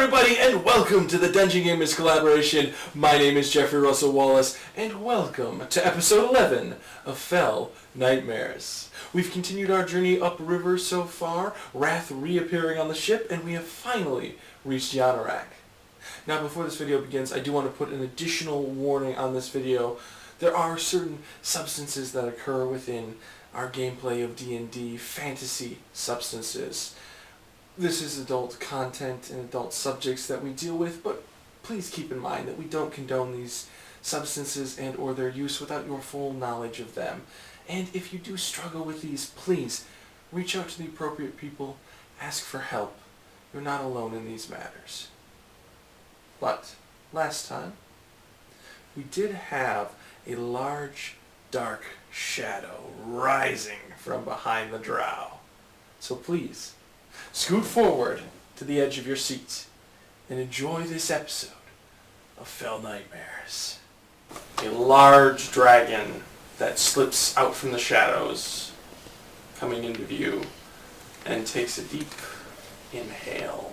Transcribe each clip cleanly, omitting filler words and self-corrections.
everybody, and welcome to the Dungeon Gamers collaboration. My name is Jeffrey Russell Wallace, and welcome to episode 11 of Fell Nightmares. We've continued our journey upriver so far, Wrath reappearing on the ship, and we have finally reached Yanarak. Now, before this video begins, I do want to put an additional warning on this video. There are certain substances that occur within our gameplay of D&D, fantasy substances. This is adult content and adult subjects that we deal with, but please keep in mind that we don't condone these substances and or their use without your full knowledge of them. And if you do struggle with these, please reach out to the appropriate people, ask for help. You're not alone in these matters. But last time, we did have a large, dark shadow rising from behind the drow. So please, scoot forward to the edge of your seat and enjoy this episode of Fell Nightmares. A large dragon that slips out from the shadows, coming into view, and takes a deep inhale.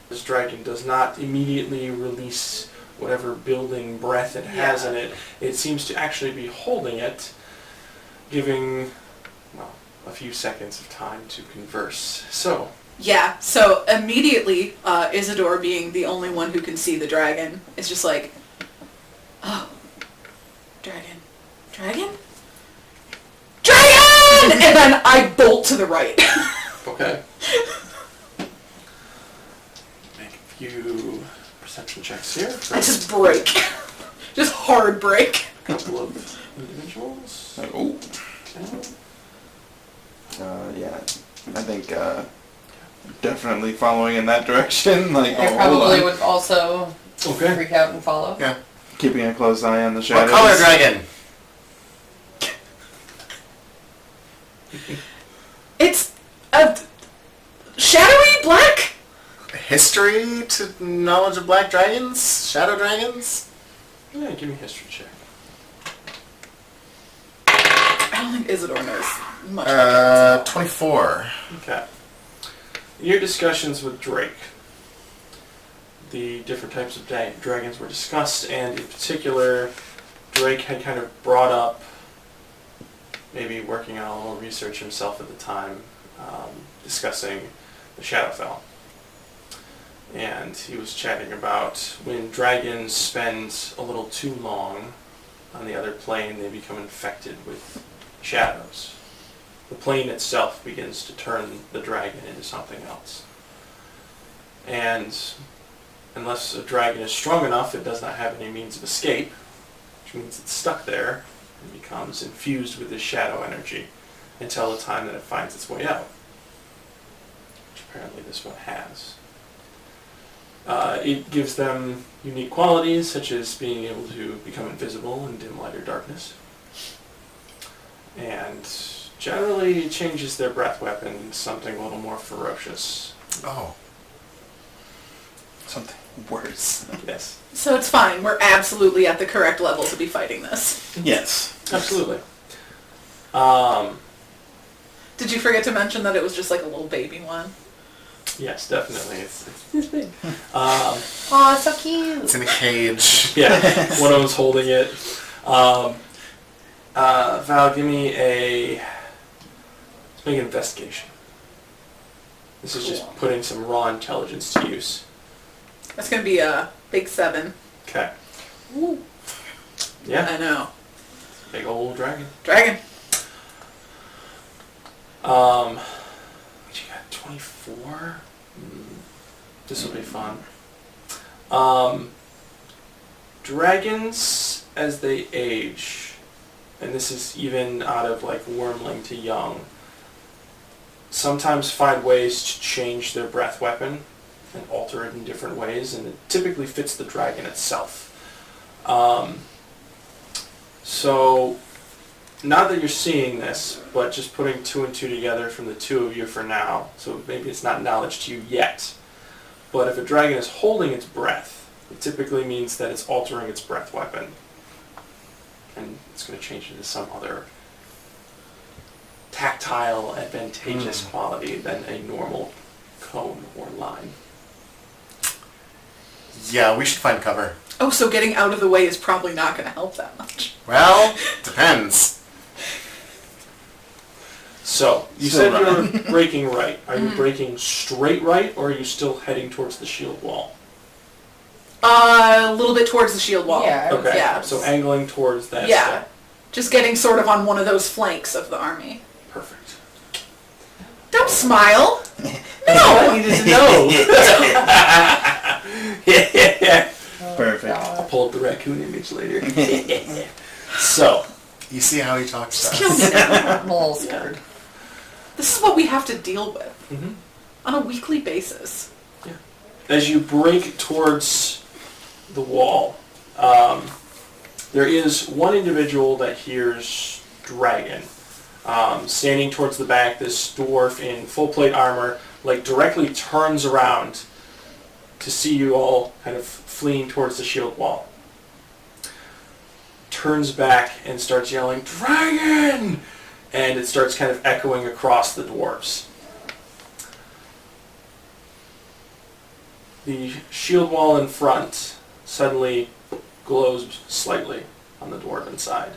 This dragon does not immediately release whatever building breath it has in it. It seems to actually be holding it, giving, well, a few seconds of time to converse. So immediately, Isidore, being the only one who can see the dragon, is just like, oh, dragon! And then I bolt to the right. Okay. Make a few perception checks here. I just break. Just hard break. A couple of individuals. Oh. Okay. Yeah, I think definitely following in that direction. Like, I probably would also Okay. freak out and follow. Yeah. Keeping a close eye on the shadows. What color dragon? It's a shadowy black. History to knowledge of black dragons? Shadow dragons? Yeah, give me a history check. I don't think Isidore knows much. 24. Okay. In your discussions with Drake, the different types of dragons were discussed, and in particular, Drake had kind of brought up, maybe working on a little research himself at the time, discussing the Shadowfell. And he was chatting about when dragons spend a little too long on the other plane, they become infected with shadows. The plane itself begins to turn the dragon into something else. And unless a dragon is strong enough, it does not have any means of escape, which means it's stuck there and becomes infused with this shadow energy until the time that it finds its way out, which apparently this one has. It gives them unique qualities, such as being able to become invisible in dim light or darkness. And generally it changes their breath weapon into something a little more ferocious. Oh. Something worse. Yes. So it's fine. We're absolutely at the correct level to be fighting this. Yes. Absolutely. Did you forget to mention that it was just like a little baby one? Yes, definitely. It's big. Aw, so cute. It's in a cage. Yeah, one of them's holding it. Val, give me let's make an investigation. This is just putting some raw intelligence to use. That's going to be a big 7. Okay. Ooh. Yeah, I know. big old dragon. Dragon. What you got, 24? This will be fun. Dragons, as they age, and this is even out of like wormling to young, sometimes find ways to change their breath weapon and alter it in different ways, and it typically fits the dragon itself. So, not that you're seeing this, but just putting 2 and 2 together from the two of you for now, so maybe it's not knowledge to you yet, but if a dragon is holding its breath, it typically means that it's altering its breath weapon, and it's going to change into some other tactile, advantageous quality than a normal cone or line. Yeah, we should find cover. Oh, so getting out of the way is probably not going to help that much. Well, depends. So, you Still said you're breaking right. Are you breaking straight right, or are you still heading towards the shield wall? A little bit towards the shield wall. Yeah. Okay, Yeah. so angling towards that Yeah. step. Just getting sort of on one of those flanks of the army. Perfect. Don't smile. I needed to know. Yeah. Perfect. I'll pull up the raccoon image later. So, You see how he talks to Kill us. me now. I'm a little scared. This is what we have to deal with mhm. on a weekly basis. As you break towards the wall, there is one individual that hears dragon. Standing towards the back, this dwarf in full plate armor, like directly turns around to see you all kind of fleeing towards the shield wall. Turns back and starts yelling, "Dragon!" And it starts kind of echoing across the dwarves. The shield wall in front suddenly glows slightly on the dwarven side.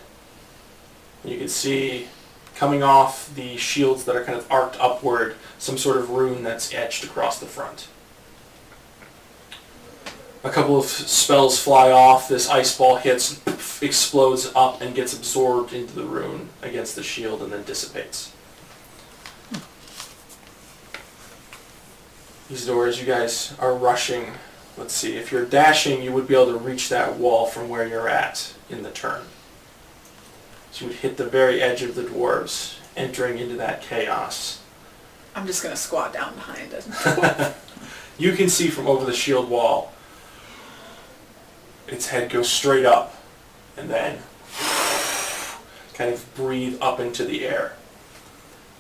You can see coming off the shields that are kind of arced upward, some sort of rune that's etched across the front. A couple of spells fly off, this ice ball hits, explodes up and gets absorbed into the rune against the shield and then dissipates. Isidore, you guys are rushing. Let's see, if you're dashing, you would be able to reach that wall from where you're at in the turn. So you would hit the very edge of the dwarves, entering into that chaos. I'm just going to squat down behind it. You can see from over the shield wall, its head goes straight up, and then kind of breathe up into the air.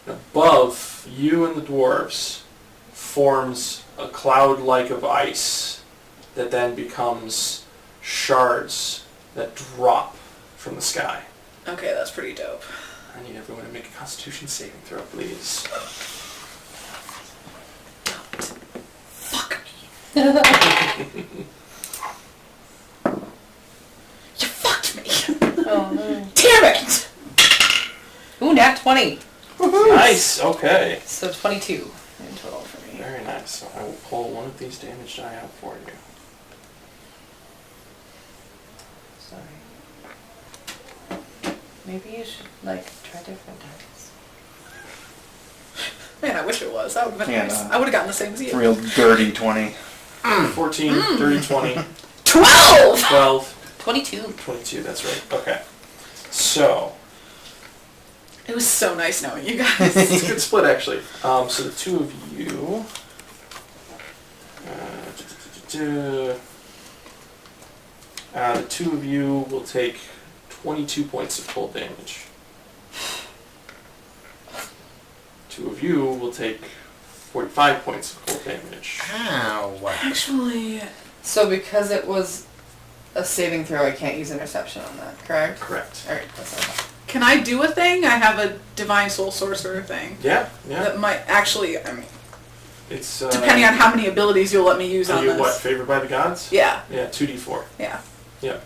And above you and the dwarves forms a cloud-like of ice that then becomes shards that drop from the sky. Okay, that's pretty dope. I need everyone to make a Constitution saving throw, please. Fuck me. You fucked me. Oh no. Damn it! Ooh, nat 20. Nice, okay. So 22 in total for me. Very nice. So I will pull one of these damage die out for you. Sorry. Maybe you should, like, try different dice. Man, I wish it was. That would have been Yeah, nice. no. I would have gotten the same as you. Real dirty 20. 14, 30, 20, 12! 12, 22. 22, that's right. Okay. So, It was so nice knowing you guys. it's a good split actually. So the two of you... the two of you will take 22 points of cold damage. Two of you will take 45 points of cold damage. Ow. Actually, So because it was a saving throw, I can't use interception on that, correct? Correct. Alright, that's all. can I do a thing? I have a Divine Soul Sorcerer thing. Yeah, yeah. That might actually, I mean, It's depending on how many abilities you'll let me use are on you this. what, favored by the gods? Yeah, Yeah, 2d4. yeah. Yeah.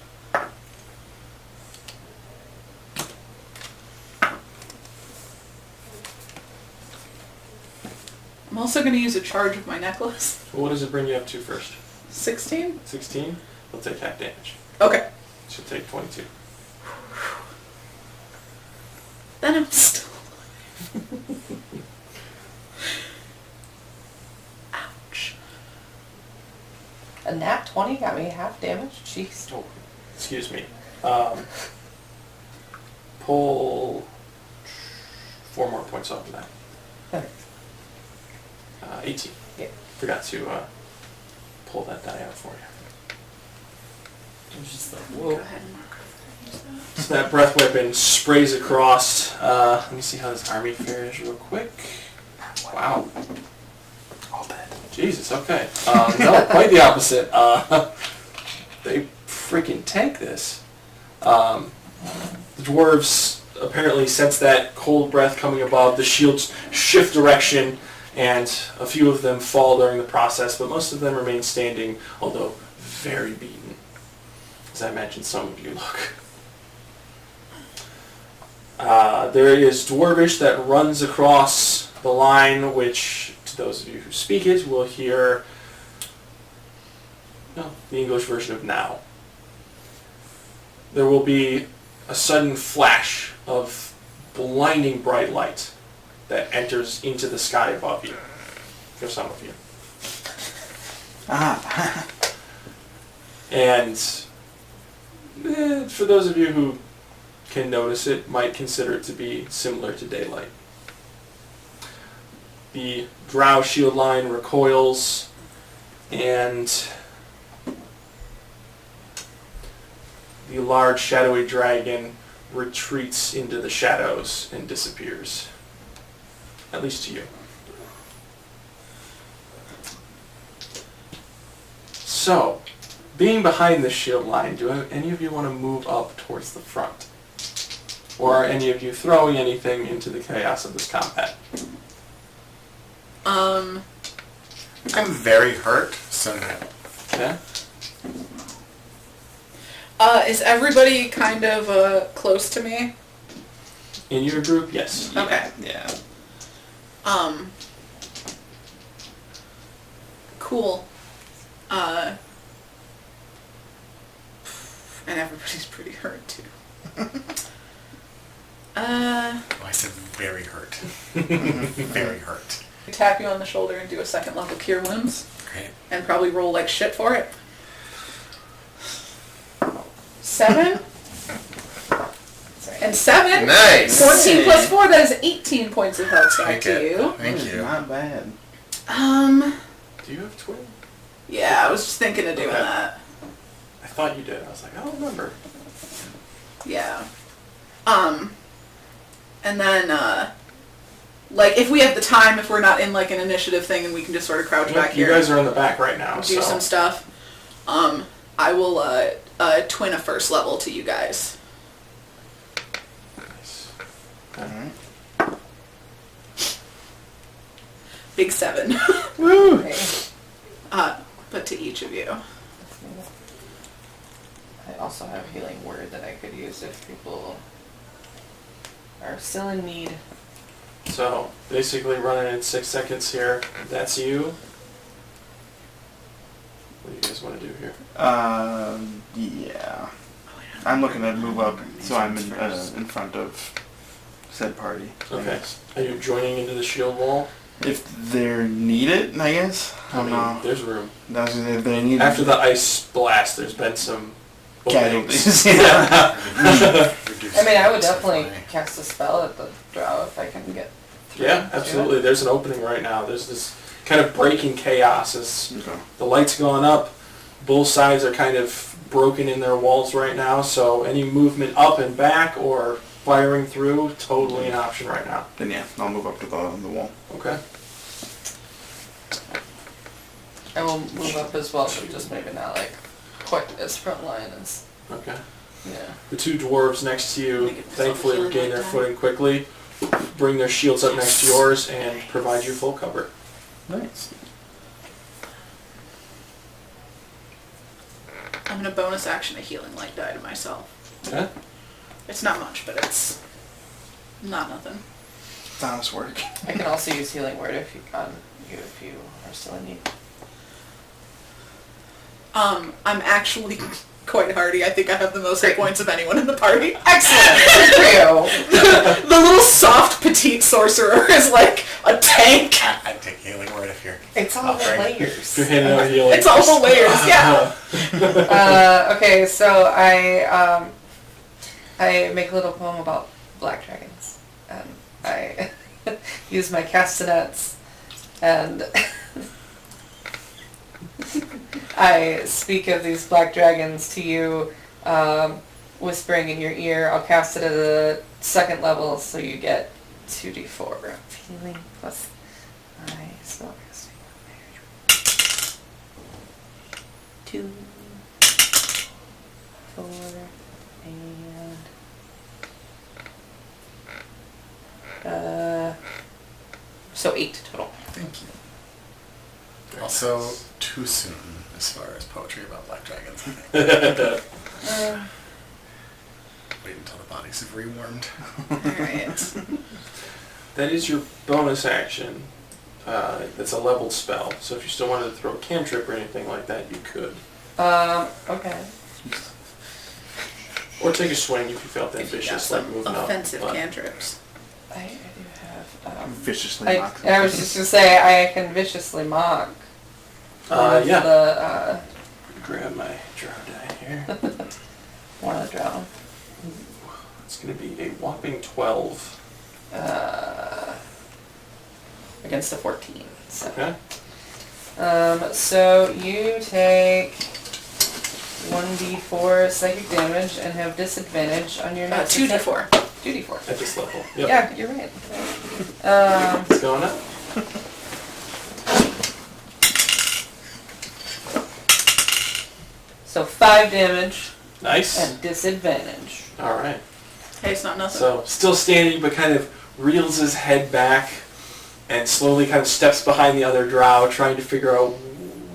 I'm also going to use a charge of my necklace. Well, what does it bring you up to first? 16? 16? You'll take half damage. Okay. She'll take 22. Then I'm still Ouch. A nat 20 got me half damage? Jeez. Oh, excuse me. Pull 4 more points off of that. Okay. 18. Yeah. Forgot to pull that die out for you. I was just like, Go whoa. ahead and mark. So that breath weapon sprays across. Let me see how this army fares real quick. Wow. All dead. Jesus, okay. No, quite the opposite. They freaking tank this. The dwarves apparently sense that cold breath coming above. The shields shift direction, and a few of them fall during the process, but most of them remain standing, although very beaten, as I imagine some of you look. There is Dwarvish that runs across the line, which, to those of you who speak it, will hear the English version of now. There will be a sudden flash of blinding bright light that enters into the sky above you, for some of you. Ah. And for those of you who can notice it, might consider it to be similar to daylight. The drow shield line recoils, and the large shadowy dragon retreats into the shadows and disappears. At least to you. So, being behind the shield line, do any of you want to move up towards the front? Or are any of you throwing anything into the chaos of this combat? I'm very hurt, so no. Yeah? Is everybody kind of close to me? In your group, yes. Okay. Yeah. Cool. And everybody's pretty hurt too. Oh, I said very hurt. Very hurt. Tap you on the shoulder and do a second level cure wounds. Great. And probably roll like shit for it. 7? And 7? Nice. 14 plus 4, that is 18 points of health back Take to it. you. Thank you. Not bad. Do you have twin? Yeah, I was just thinking of doing Okay. that. I thought you did. I was like, I don't remember. Yeah. And then, like, if we have the time, if we're not in, like, an initiative thing, and we can just sort of crouch back You here guys are in the back right now, and do so... some stuff, I will, twin a first level to you guys. Nice. Alright. Big 7. Woo! Okay. But to each of you. I also have healing word that I could use if people are still in need. So, basically running in 6 seconds here. That's you. What do you guys want to do here? Yeah. I'm looking to move up, so I'm in front of said party. I Okay. guess. Are you joining into the shield wall? If they need it, I guess. I don't know. There's room. That's if they need After it. the ice blast, there's been some openings. Casualties. Yeah. I mean, I would definitely cast a spell at the drow if I can get through. Yeah, to absolutely. it. There's an opening right now. There's this kind of breaking chaos as Okay. the light's gone up. Both sides are kind of broken in their walls right now, so any movement up and back or firing through, totally an option right now. Then yeah, I'll move up to the wall. Okay. I will move up as well, but just maybe not like quite as front line as, Okay. yeah. The two dwarves next to you Make it thankfully feeling regain like their that. footing quickly, bring their shields up next to yours, and provide you full cover. Nice. I'm gonna bonus action a healing light die to myself. Okay? It's not much, but it's not nothing. It's honest work. I can also use healing word if you are still in need. I'm actually quite hardy. I think I have the most hit points of anyone in the party. Excellent. Good for you. The little soft petite sorcerer is like a tank. I'd take healing word if you're... It's all the Offering. If layers. you're handing out healing. It's all the layers, yeah. Okay, so I make a little poem about black dragons, and I use my castanets, and I speak of these black dragons to you, whispering in your ear. I'll cast it at the second level, so you get 2d4 of healing plus my spellcasting. 2, 4, and so 8 total. Thank you. Also, too soon. as far as poetry about black dragons, I think. Wait until the bodies have rewarmed. Alright. That is your bonus action. It's a leveled spell, so if you still wanted to throw a cantrip or anything like that, you could. Okay. Or take a swing if you felt If you got ambitious, like some moving up. offensive but- cantrips. I do have. Viciously mock. I was just gonna say I can viciously mock. Yeah. The Grab my draw die here. one of the drow. It's going to be a whopping 12. Against a 14. So. Okay. So you take 1d4 psychic damage and have disadvantage on your next attack. 2d4. 2d4. At this level. Yep. Yeah, you're right. It's going up. So 5 damage Nice. and disadvantage. All right. Hey, it's not nothing. So, still standing, but kind of reels his head back and slowly kind of steps behind the other drow, trying to figure out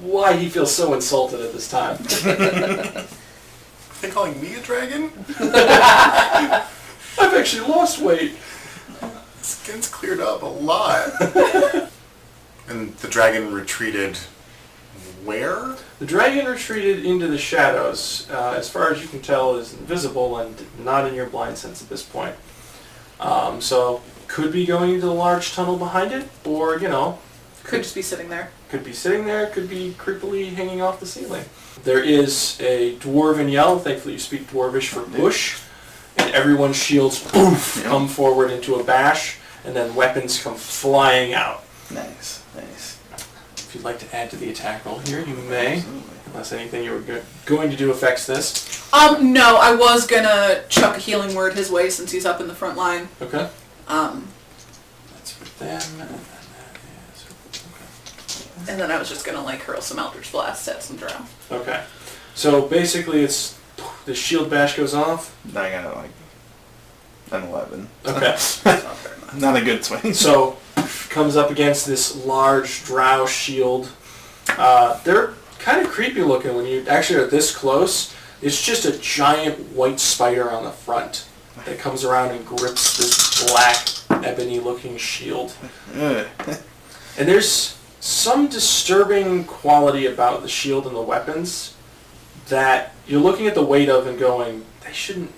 why he feels so insulted at this time. Are they calling me a dragon? I've actually lost weight. Skin's cleared up a lot. And the dragon retreated where? The dragon retreated into the shadows. As far as you can tell, is invisible and not in your blind sense at this point. So, could be going into the large tunnel behind it, or, Could just be sitting there. could be sitting there, could be creepily hanging off the ceiling. There is a dwarven yell, thankfully you speak Dwarvish for bush, and everyone's shields poof, come forward into a bash, and then weapons come flying out. Nice, nice. If you'd like to add to the attack roll here, you may, Absolutely. unless anything you were going to do affects this. No, I was gonna chuck a healing word his way since he's up in the front line. Okay? Um, That's for them, and then that is... Okay. and then I was just gonna hurl some Eldritch Blasts at some drow. Okay. So basically it's, the shield bash goes off. I got an 11. Okay. That's not very much. Not a good swing. So, comes up against this large drow shield. They're kind of creepy looking when you actually are this close. It's just a giant white spider on the front that comes around and grips this black ebony looking shield. Ugh. And there's some disturbing quality about the shield and the weapons that you're looking at the weight of and going, they shouldn't,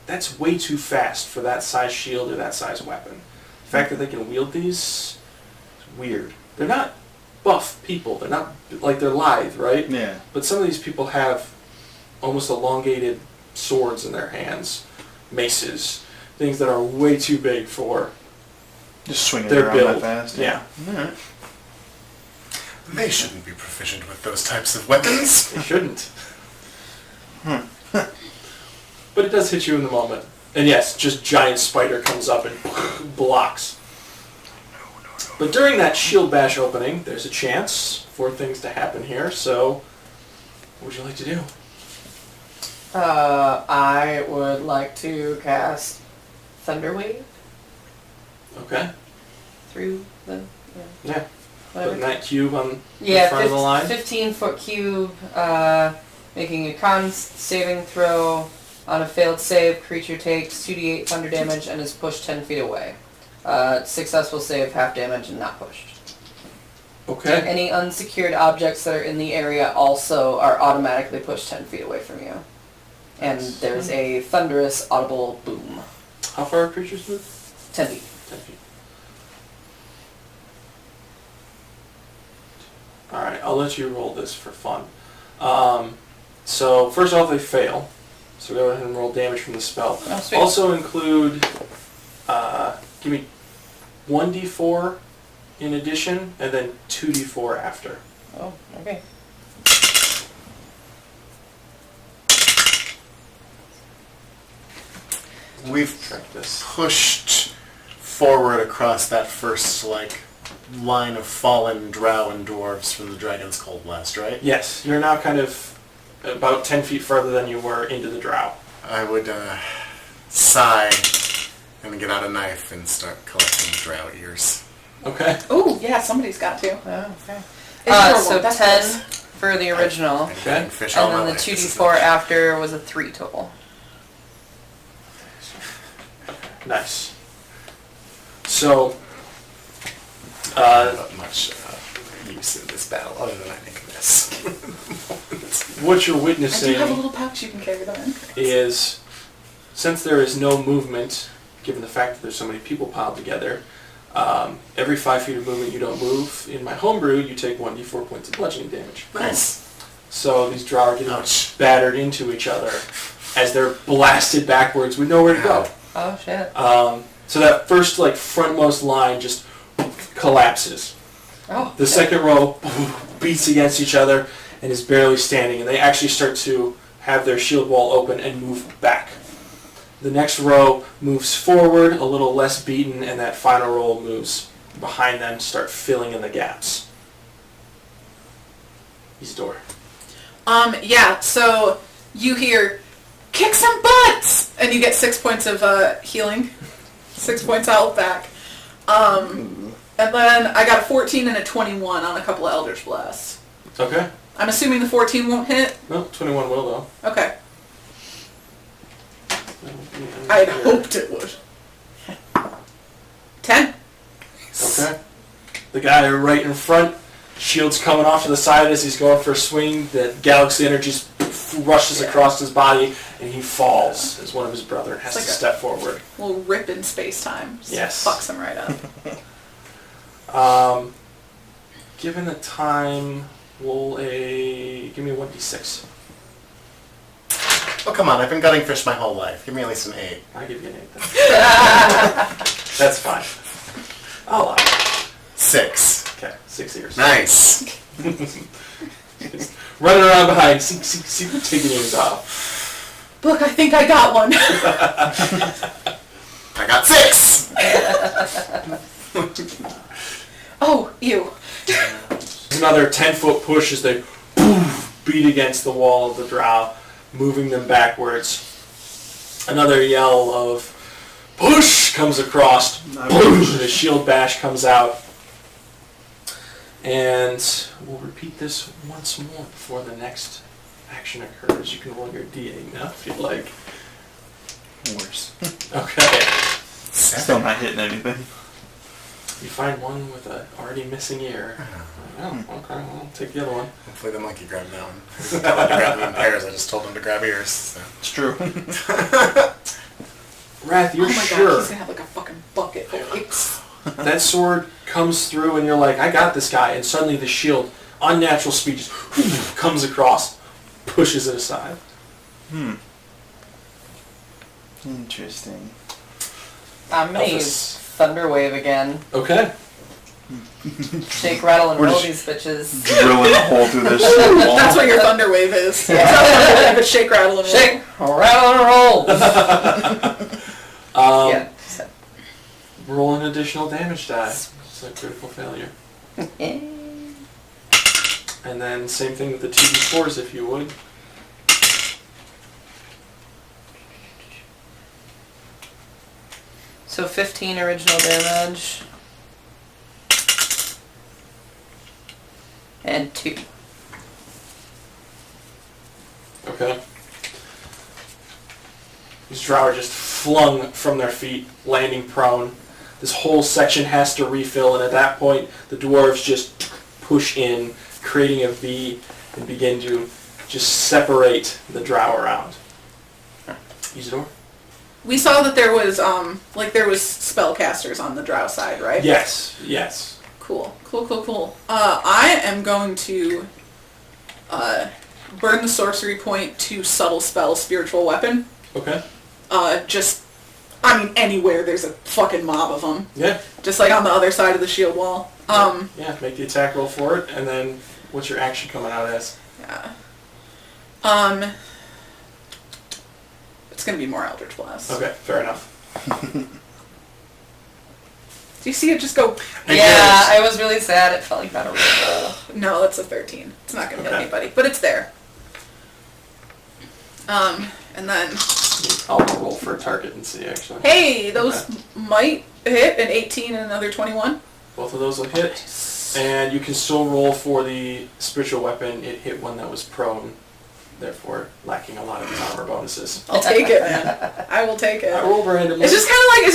that's way too fast for that size shield or that size weapon. The fact that they can wield these is weird. They're not buff people. They're not, they're lithe, right? Yeah. But some of these people have almost elongated swords in their hands, maces, things that are way too big for Just swinging their around build. that fast. Yeah. Alright. They shouldn't be proficient with those types of weapons. They shouldn't. But it does hit you in the moment. And yes, just giant spider comes up and blocks. But during that shield bash opening, there's a chance for things to happen here, so what would you like to do? I would like to cast Thunder Wave Okay. through the Yeah. whatever. Putting that cube on Yeah, the front of the line. 15-foot cube, making a con saving throw. On a failed save, creature takes 2d8 thunder damage and is pushed 10 feet away. Successful save, half damage and not pushed. Okay. Any unsecured objects that are in the area also are automatically pushed 10 feet away from you. And there's a thunderous audible boom. How far are creatures move? 10 feet. 10 feet. Alright, I'll let you roll this for fun. So, first off, they fail. So go ahead and roll damage from the spell. Oh, sweet. Also include, give me 1d4 in addition, and then 2d4 after. Oh, okay. We've Track this. pushed forward across that first, line of fallen drow and dwarves from the Dragon's Cold Blast, right? Yes, you're now kind of about 10 feet further than you were into the drow. I would sigh and get out a knife and start collecting drow ears. Okay. Oh, yeah, somebody's got to. Oh, okay. It's So that's 10, close. for the original. I've been eating fish all And my then the life. This is 2d4 not- after was a 3 total. Nice. So, Not much use in this battle other than I make this. what you're I do witnessing have a little pouch you can carry them in. is, since there is no movement, given the fact that there's so many people piled together, every 5 feet of movement you don't move, in my homebrew, you take 1d4 points of bludgeoning damage. Nice. So these drow are getting Ouch. battered into each other as they're blasted backwards with nowhere to go. Oh shit. So that first frontmost line just collapses. Oh. The second row beats against each other and is barely standing, and they actually start to have their shield wall open and move back. The next row moves forward, a little less beaten, and that final row moves behind them to start filling in the gaps. Isidore. Yeah, so you hear, kick some butts! And you get 6 points of healing. 6 points health back. And then I got a 14 and a 21 on a couple of Eldritch Blasts. Okay. I'm assuming the 14 won't hit? No, 21 will though. Okay. I had hoped it would. 10. Okay. The guy right in front, shield's coming off to the side as he's going for a swing. The galaxy energy just rushes across his body, and he falls as one of his brethren has It's to like step forward. Little rip in space-time. Just Yes. fucks him right up. Given the time, give me a 1d6. Oh, come on. I've been gutting fish my whole life. Give me at least an 8. I give you an 8 then. That's fine. I'll allow it. 6. Okay, 6 ears. Nice. Running around behind, taking ears off. Look, I think I got one. I got 6! Oh, ew. Another 10-foot push as they beat against the wall of the drow, moving them backwards. Another yell of push comes across. Boom! The shield bash comes out. And we'll repeat this once more before the next action occurs. You can roll your D8 now if you'd like. Worse. Okay. Still not hitting anything. You find one with a already missing ear. Oh, okay, I'll take the other one. Hopefully the monkey grabbed that one. He didn't tell him to grab me in pairs. I just told him to grab ears. So. It's true. Wrath, you're Oh my sure god, he's gonna have like a fucking bucket full of apes. that sword comes through and you're like, I got this guy, and suddenly the shield, unnatural speed, just comes across, pushes it aside. Interesting. I'm gonna Elphys. use Thunder Wave again. Okay. Shake, rattle, and We're roll just- these bitches. Drilling a hole through this wall. That's what your thunder wave is. Yeah. It's a shake, rattle, and roll. Shake, rattle, and roll. Yeah. Roll an additional damage die. It's a critical failure. And then same thing with the 2d4s if you would. So 15 original damage. And 2. Okay. These drow are just flung from their feet, landing prone. This whole section has to refill, and at that point, the dwarves just push in, creating a V, and begin to just separate the drow around. Isidore? We saw that there was there was spellcasters on the drow side, right? Yes, yes. Cool. I am going to burn the sorcery point to subtle spell spiritual weapon. Okay. Anywhere there's a fucking mob of them. Yeah. Just like on the other side of the shield wall. Yeah, make the attack roll for it, and then what's your action coming out as? Yeah. It's gonna be more Eldritch Blast. Okay, fair enough. Do you see it just go? Yeah, I was really sad. It felt like that roll. No, that's a 13. It's not gonna hit Okay. anybody, but it's there. And then, I'll roll for a target and see, actually. hey, those might hit an 18 and another 21. Both of those will hit. And you can still roll for the spiritual weapon. It hit one that was prone, therefore lacking a lot of its armor bonuses. I'll take it, man. I will take it. I rolled randomly. It's just kind of like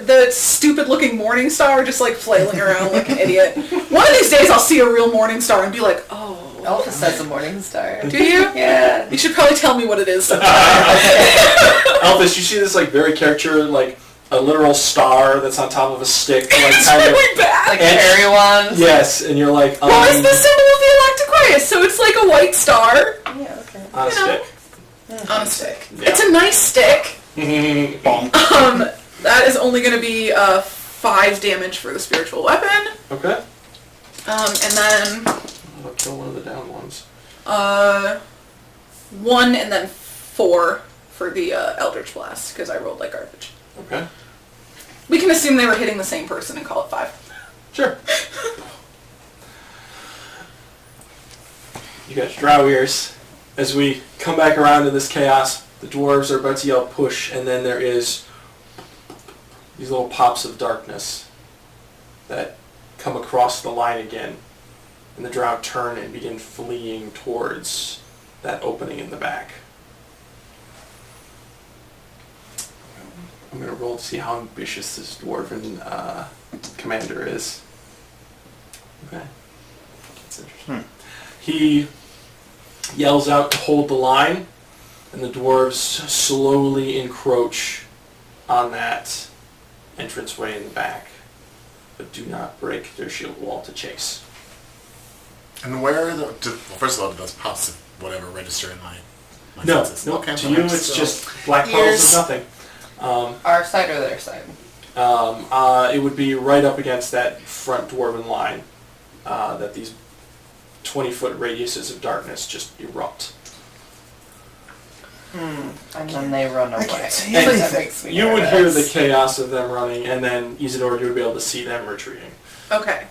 the stupid looking morning star just like flailing around like an idiot. One of these days I'll see a real morning star and be like, oh. Elvis has a morning star. Do you? Yeah. You should probably tell me what it is sometime. Elvis, you see this like very caricature, like a literal star that's on top of a stick, like It's kind really of. bad. Like And- fairy wands. Yes, and you're like, Well, it's the symbol of the Elect Aquarius, so it's like a white star Yeah, okay. on a you know. stick. on a stick. Yeah. It's a nice stick. Bonk. That is only going to be 5 damage for the spiritual weapon. Okay. And then I'll kill one of the down ones. 1 and then 4 for the Eldritch Blast, because I rolled like garbage. Okay. We can assume they were hitting the same person and call it 5. Sure. You got drow ears. As we come back around to this chaos, the dwarves are about to yell push, and then there is these little pops of darkness that come across the line again, and the drow turn and begin fleeing towards that opening in the back. I'm going to roll to see how ambitious this dwarven commander is. Okay. That's interesting. He yells out to hold the line, and the dwarves slowly encroach on that entranceway in the back, but do not break their shield wall to chase. And where are the... well, first of all, do those pops of whatever register in my No, senses? no. Okay, To well, you, I'm it's still- just black puddles Ears. of nothing. Our side or their side? It would be right up against that front dwarven line that these 20-foot radiuses of darkness just erupt. And then they run away. can't see That anything. makes me You would hear the nervous. chaos of them running, and then Isidore, you would be able to see them retreating. Okay.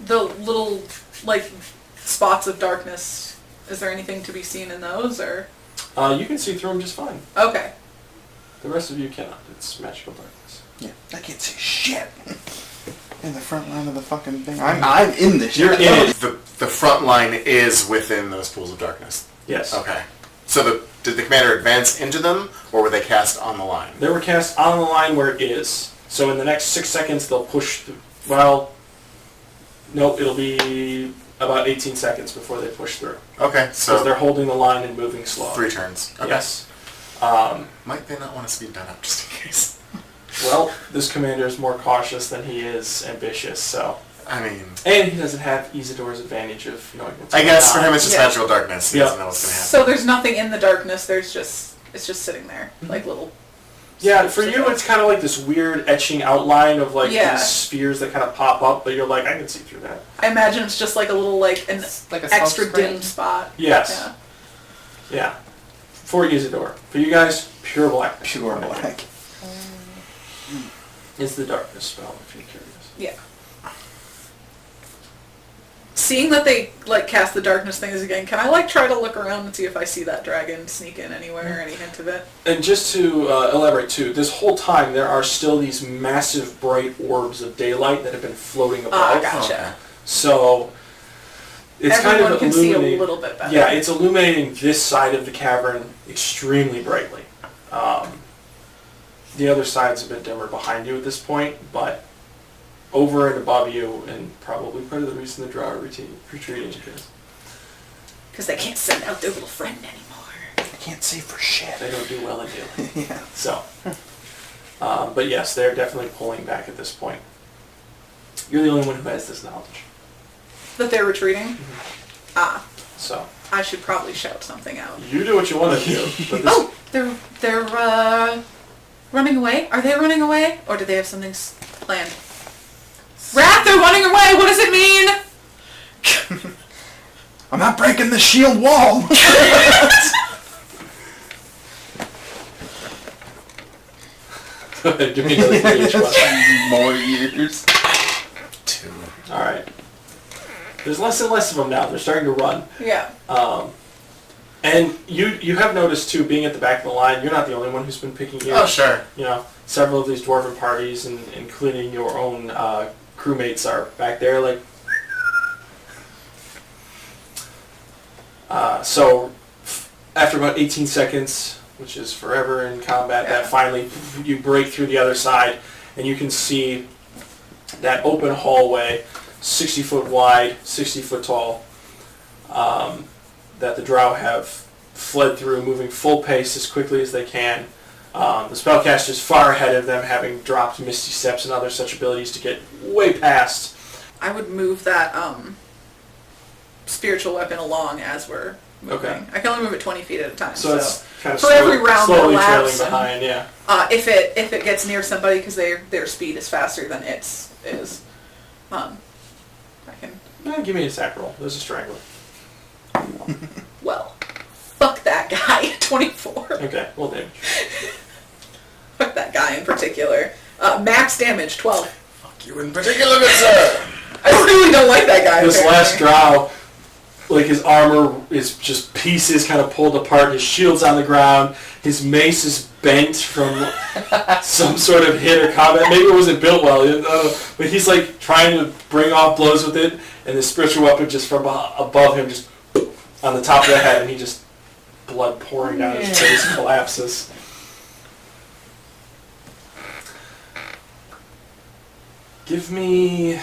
The little, like, spots of darkness, is there anything to be seen in those, or? You can see through them just fine. Okay. The rest of you cannot. It's magical darkness. Yeah, I can't see shit. In the front line of the fucking thing. I'm in this shit. You're in it. The front line is within those pools of darkness. Yes. Okay. So did the commander advance into them, or were they cast on the line? They were cast on the line where it is. So in the next 6 seconds, they'll push... Well, nope, it'll be about 18 seconds before they push through. Okay, Because so they're holding the line and moving slow. 3 turns. Okay. Yes. Might they not want to speed that up just in case? Well, this commander is more cautious than he is ambitious, so... I mean, And he doesn't have Isidore's advantage of knowing what's I going guess for on. him it's just Yeah. magical darkness. He Yep. doesn't know what's going to happen. So there's nothing in the darkness, it's just sitting there, like little... Yeah, for you it's kind of like this weird etching outline of like Yeah. these spheres that kind of pop up, but you're like, I can see through that. I imagine it's just like a little, like, an Like a extra smoke screen. dim spot. Yes. Yeah. Yeah. For Isidore. For you guys, pure black. Pure black. Is the darkness spell, if you're curious. Yeah. Seeing that they, like, cast the darkness things again, can I, like, try to look around and see if I see that dragon sneak in anywhere, any hint of it? And just to elaborate too, this whole time there are still these massive bright orbs of daylight that have been floating Ah, above. gotcha. So it's Everyone kind of can see a illuminating. little bit better. Yeah, it's illuminating this side of the cavern extremely brightly. The other side's a bit dimmer behind you at this point, but over and above you, and probably part of the reason the drow are retreating is Because they can't send out their little friend anymore. I can't see for shit. they don't do well in daylight. Yeah. So, but yes, they're definitely pulling back at this point. You're the only one who has this knowledge. That they're retreating? Ah, So, I should probably shout something out. you do what you want to do. But this, Oh, they're running away? Are they running away? Or do they have something planned? Wrath, they're running away! What does it mean? I'm not breaking the shield wall. Go ahead, give me another page. More years. 2. Alright. There's less and less of them now. They're starting to run. Yeah. And you have noticed too, being at the back of the line, you're not the only one who's been picking ears. Oh, sure. You know, several of these dwarven parties, and including your own crewmates are back there, like. So after about 18 seconds, which is forever in combat, that finally you break through the other side, and you can see that open hallway, 60 foot wide, 60 foot tall, that the Drow have fled through, moving full pace as quickly as they can. The spellcaster's far ahead of them, having dropped Misty Steps and other such abilities to get way past. I would move that spiritual weapon along as we're moving. Okay. I can only move it 20 feet at a time. So it's kind of for every round slowly that trailing laps, behind, yeah. If it gets near somebody because their speed is faster than its is, I can. Give me a attack roll. There's a strangler. Well, fuck that guy. 24. Okay, well damage. Fuck that guy in particular. Max damage 12. Fuck you in particular, good sir. I really don't like that guy. This apparently. last Drow, like his armor is just pieces kind of pulled apart. His shield's on the ground. His mace is bent from some sort of hit or combat. Maybe it wasn't built well, but he's like trying to bring off blows with it, and the spiritual weapon just from above him, just on the top of the head, and he just blood pouring down his face, collapses. Give me.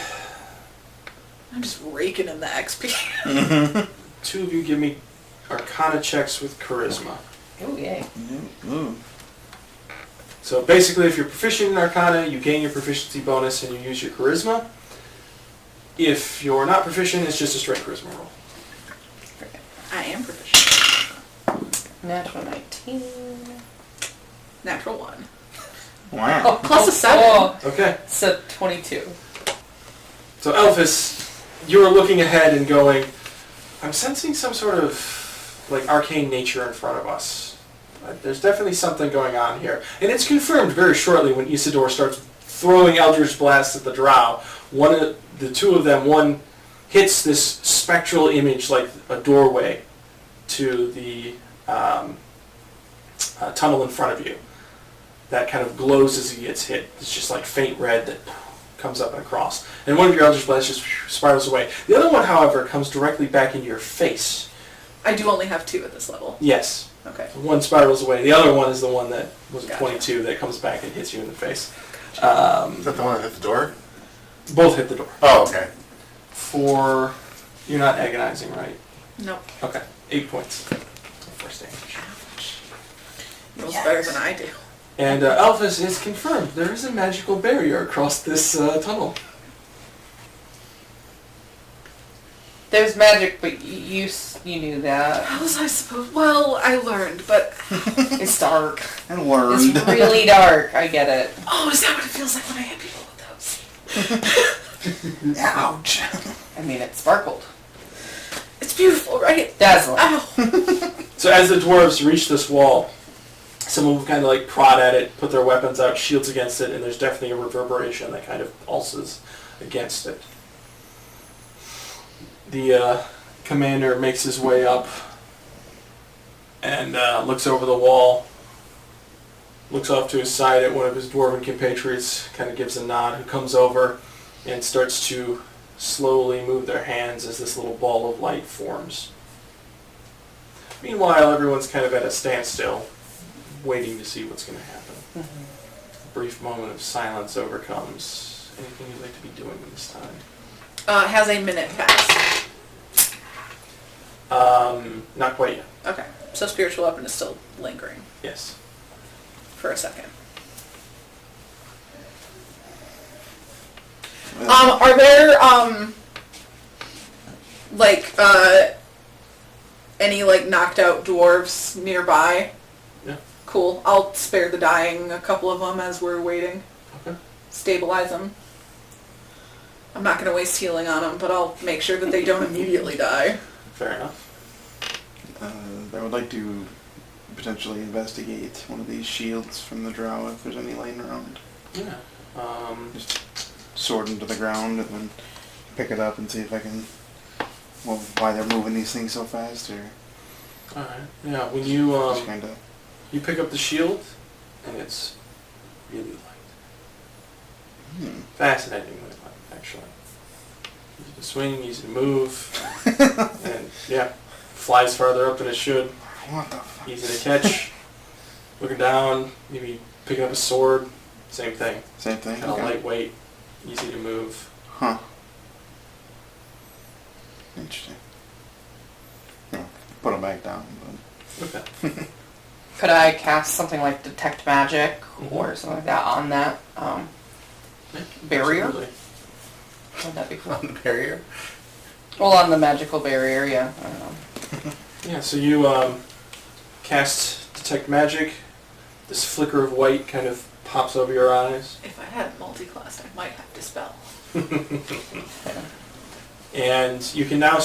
I'm just raking in the XP. Two of you give me Arcana checks with Charisma. Oh, yay. Ooh. So basically, if you're proficient in Arcana, you gain your proficiency bonus and you use your Charisma. If you're not proficient, it's just a straight Charisma roll. I am proficient. Natural 19. Natural 1. Wow. Plus a 7. Oh, Okay. so 22. So Elphys, you're looking ahead and going, I'm sensing some sort of like arcane nature in front of us. There's definitely something going on here. And it's confirmed very shortly when Isidore starts throwing Eldritch Blasts at the Drow. The two of them, one hits this spectral image like a doorway to the tunnel in front of you. That kind of glows as he gets hit. It's just like faint red that comes up and across. And one of your Eldritch Blasts just spirals away. The other one, however, comes directly back into your face. I do only have 2 at this level. Yes. Okay. One spirals away. The other one is the one that was a Gotcha. 22 that comes back and hits you in the face. Is that the one that hit the door? Both hit the door. Oh, okay. You're not agonizing, right? Nope. Okay. 8 points. First damage. Rolls better than I do. And Elphys is confirmed. There is a magical barrier across this tunnel. There's magic, but you knew that. How was I supposed? Well, I learned, but It's dark. I learned. It's really dark. I get it. oh, is that what it feels like when I hit people with those? Ouch. I mean, it sparkled. It's beautiful, right? Dazzling. Ow. So as the dwarves reach this wall, some of them kind of like prod at it, put their weapons out, shields against it, and there's definitely a reverberation that kind of pulses against it. The commander makes his way up and looks over the wall, looks off to his side at one of his dwarven compatriots, kind of gives a nod, who comes over and starts to slowly move their hands as this little ball of light forms. Meanwhile, everyone's kind of at a standstill, waiting to see what's going to happen. A brief moment of silence overcomes. Anything you'd like to be doing in this time? Has a minute passed. Not quite yet. Okay. So spiritual weapon is still lingering Yes. for a second. Are there any like knocked out dwarves nearby? Yeah. Cool. I'll spare the dying a couple of them as we're waiting. Okay. Stabilize them. I'm not going to waste healing on them, but I'll make sure that they don't immediately die. Fair enough. I would like to potentially investigate one of these shields from the drow if there's any laying around. Yeah. Just sword into the ground and then pick it up and see if I can. Well, why they're moving these things so fast, or Alright. Yeah, when you just kind of. you pick up the shield, and it's really light. Fascinatingly light, actually. Easy to swing, easy to move, and yeah, flies farther up than it should. What the fuck? Easy to catch. Looking down, maybe picking up a sword, same thing. Same thing? Kind of Okay. lightweight, easy to move. Huh. Interesting. Put them back down. Okay. Could I cast something like Detect Magic or something like that on that barrier? Absolutely. Would that be cool? On the barrier. Well, on the magical barrier, yeah. I don't know. Yeah, so you cast Detect Magic. This flicker of white kind of pops over your eyes. If I had multi-class, I might have Dispel. And you can now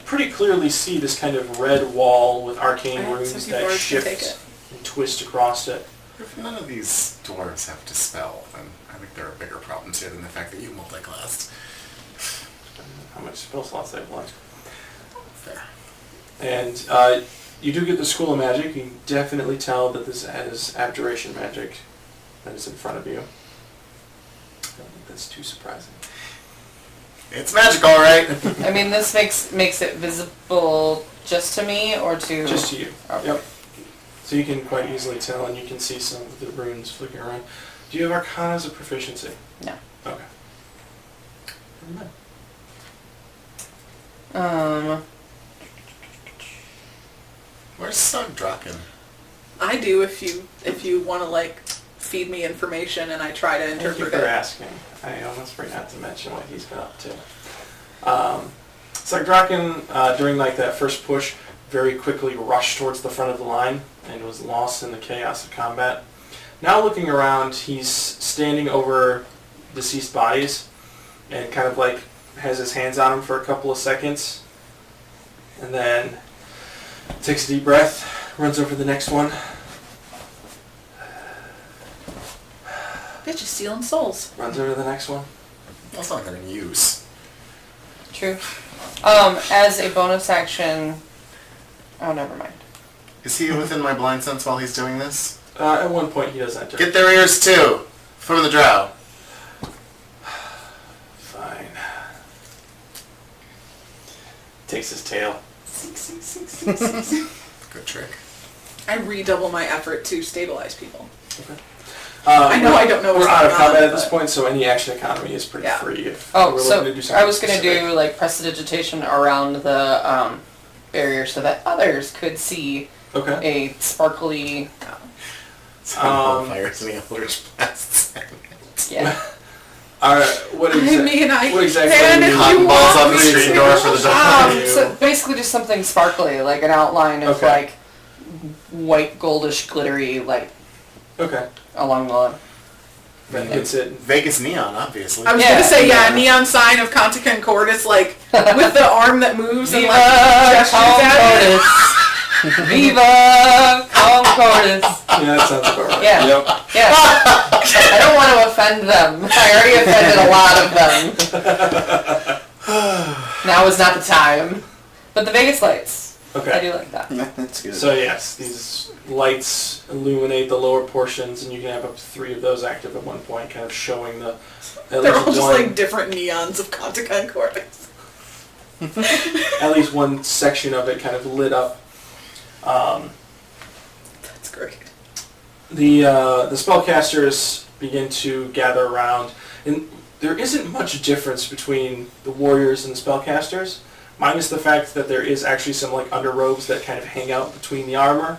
pretty clearly see this kind of red wall with arcane Alright, runes so that dwarves can take shift it. and twist across it. If none of these dwarves have Dispel, then I think there are bigger problems here than the fact that you multi-classed. How much spell slots they have left. Fair. And you do get the School of Magic. You can definitely tell that this is Abjuration magic that is in front of you. I don't think that's too surprising. It's magic, all right. I mean, this makes it visible just to me or to... Just to you. Okay. Yep. So you can quite easily tell, and you can see some of the runes flickering around. Do you have Arcana as a proficiency? No. Okay. Never mind. Where's Sugdraken? I do if you want to like feed me information and I try to Thank you interpret for it. asking. I almost forgot to mention what he's been up to. Sugdraken, during like that first push, very quickly rushed towards the front of the line and was lost in the chaos of combat. Now looking around, he's standing over deceased bodies and kind of like has his hands on them for a couple of seconds, and then takes a deep breath, runs over to the next one. Bitch is stealing souls. Runs over to the next one. That's not going to use. True. As a bonus action... Oh, never mind. Is he within my blind sense while he's doing this? At one point he does enter. Get their ears too! From the drow. Fine. Takes his tail. Good trick. I redouble my effort to stabilize people. I know I don't know We're what's out of going combat on, at this but- point, so any action economy is pretty Yeah. free. If Oh, we're so looking to do something I was going to specific. do like prestidigitation around the barrier so that others could see Okay. a sparkly... Fires and the Eldritch Blasts. Yeah. Alright, what I exactly? mean, I what exactly can do if you Cotton you balls want on the me screen to. door for the dog. So basically just something sparkly, like an outline of Okay. like white, goldish, glittery, like Okay. along the line. That gets it. Vegas Neon, obviously. I was Yeah. gonna say neon sign of Conta Concordis, like with the arm that moves and Viva like gestures at it. Concordis! Viva Concordis! Yeah, that sounds about right. Yeah. Yep. Yeah. I don't want to offend them. I already offended a lot of them. Now is not the time. But the Vegas lights. I Okay. do like that. That's good. So yes, these lights illuminate the lower portions, and you can have up to 3 of those active at one point, kind of showing the. At They're least all just one, like different neons of Conta Concordis. at least one section of it kind of lit up. That's great. The spellcasters begin to gather around, and there isn't much difference between the warriors and the spellcasters, minus the fact that there is actually some like underrobes that kind of hang out between the armor.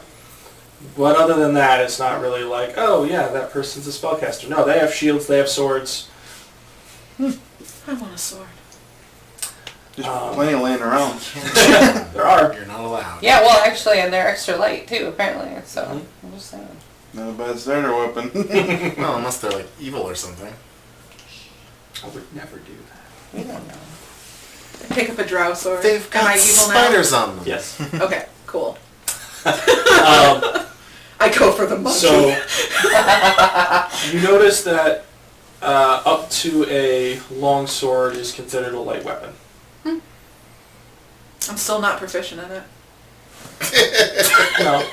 But other than that, it's not really like, oh yeah, that person's a spellcaster. No, they have shields, they have swords. I want a sword. There's plenty of laying around. There are. You're not allowed. Yeah, well, actually, and they're extra light, too, apparently. So, I'm just saying. Not a bad starter weapon. Well, unless they're like evil or something. I would never do that. We don't know. Pick up a drow sword. They've Am got I evil spiders on them. Yes. now? Okay, cool. um, I go for the monkey. so you notice that up to a long sword is considered a light weapon. I'm still not proficient in it. No.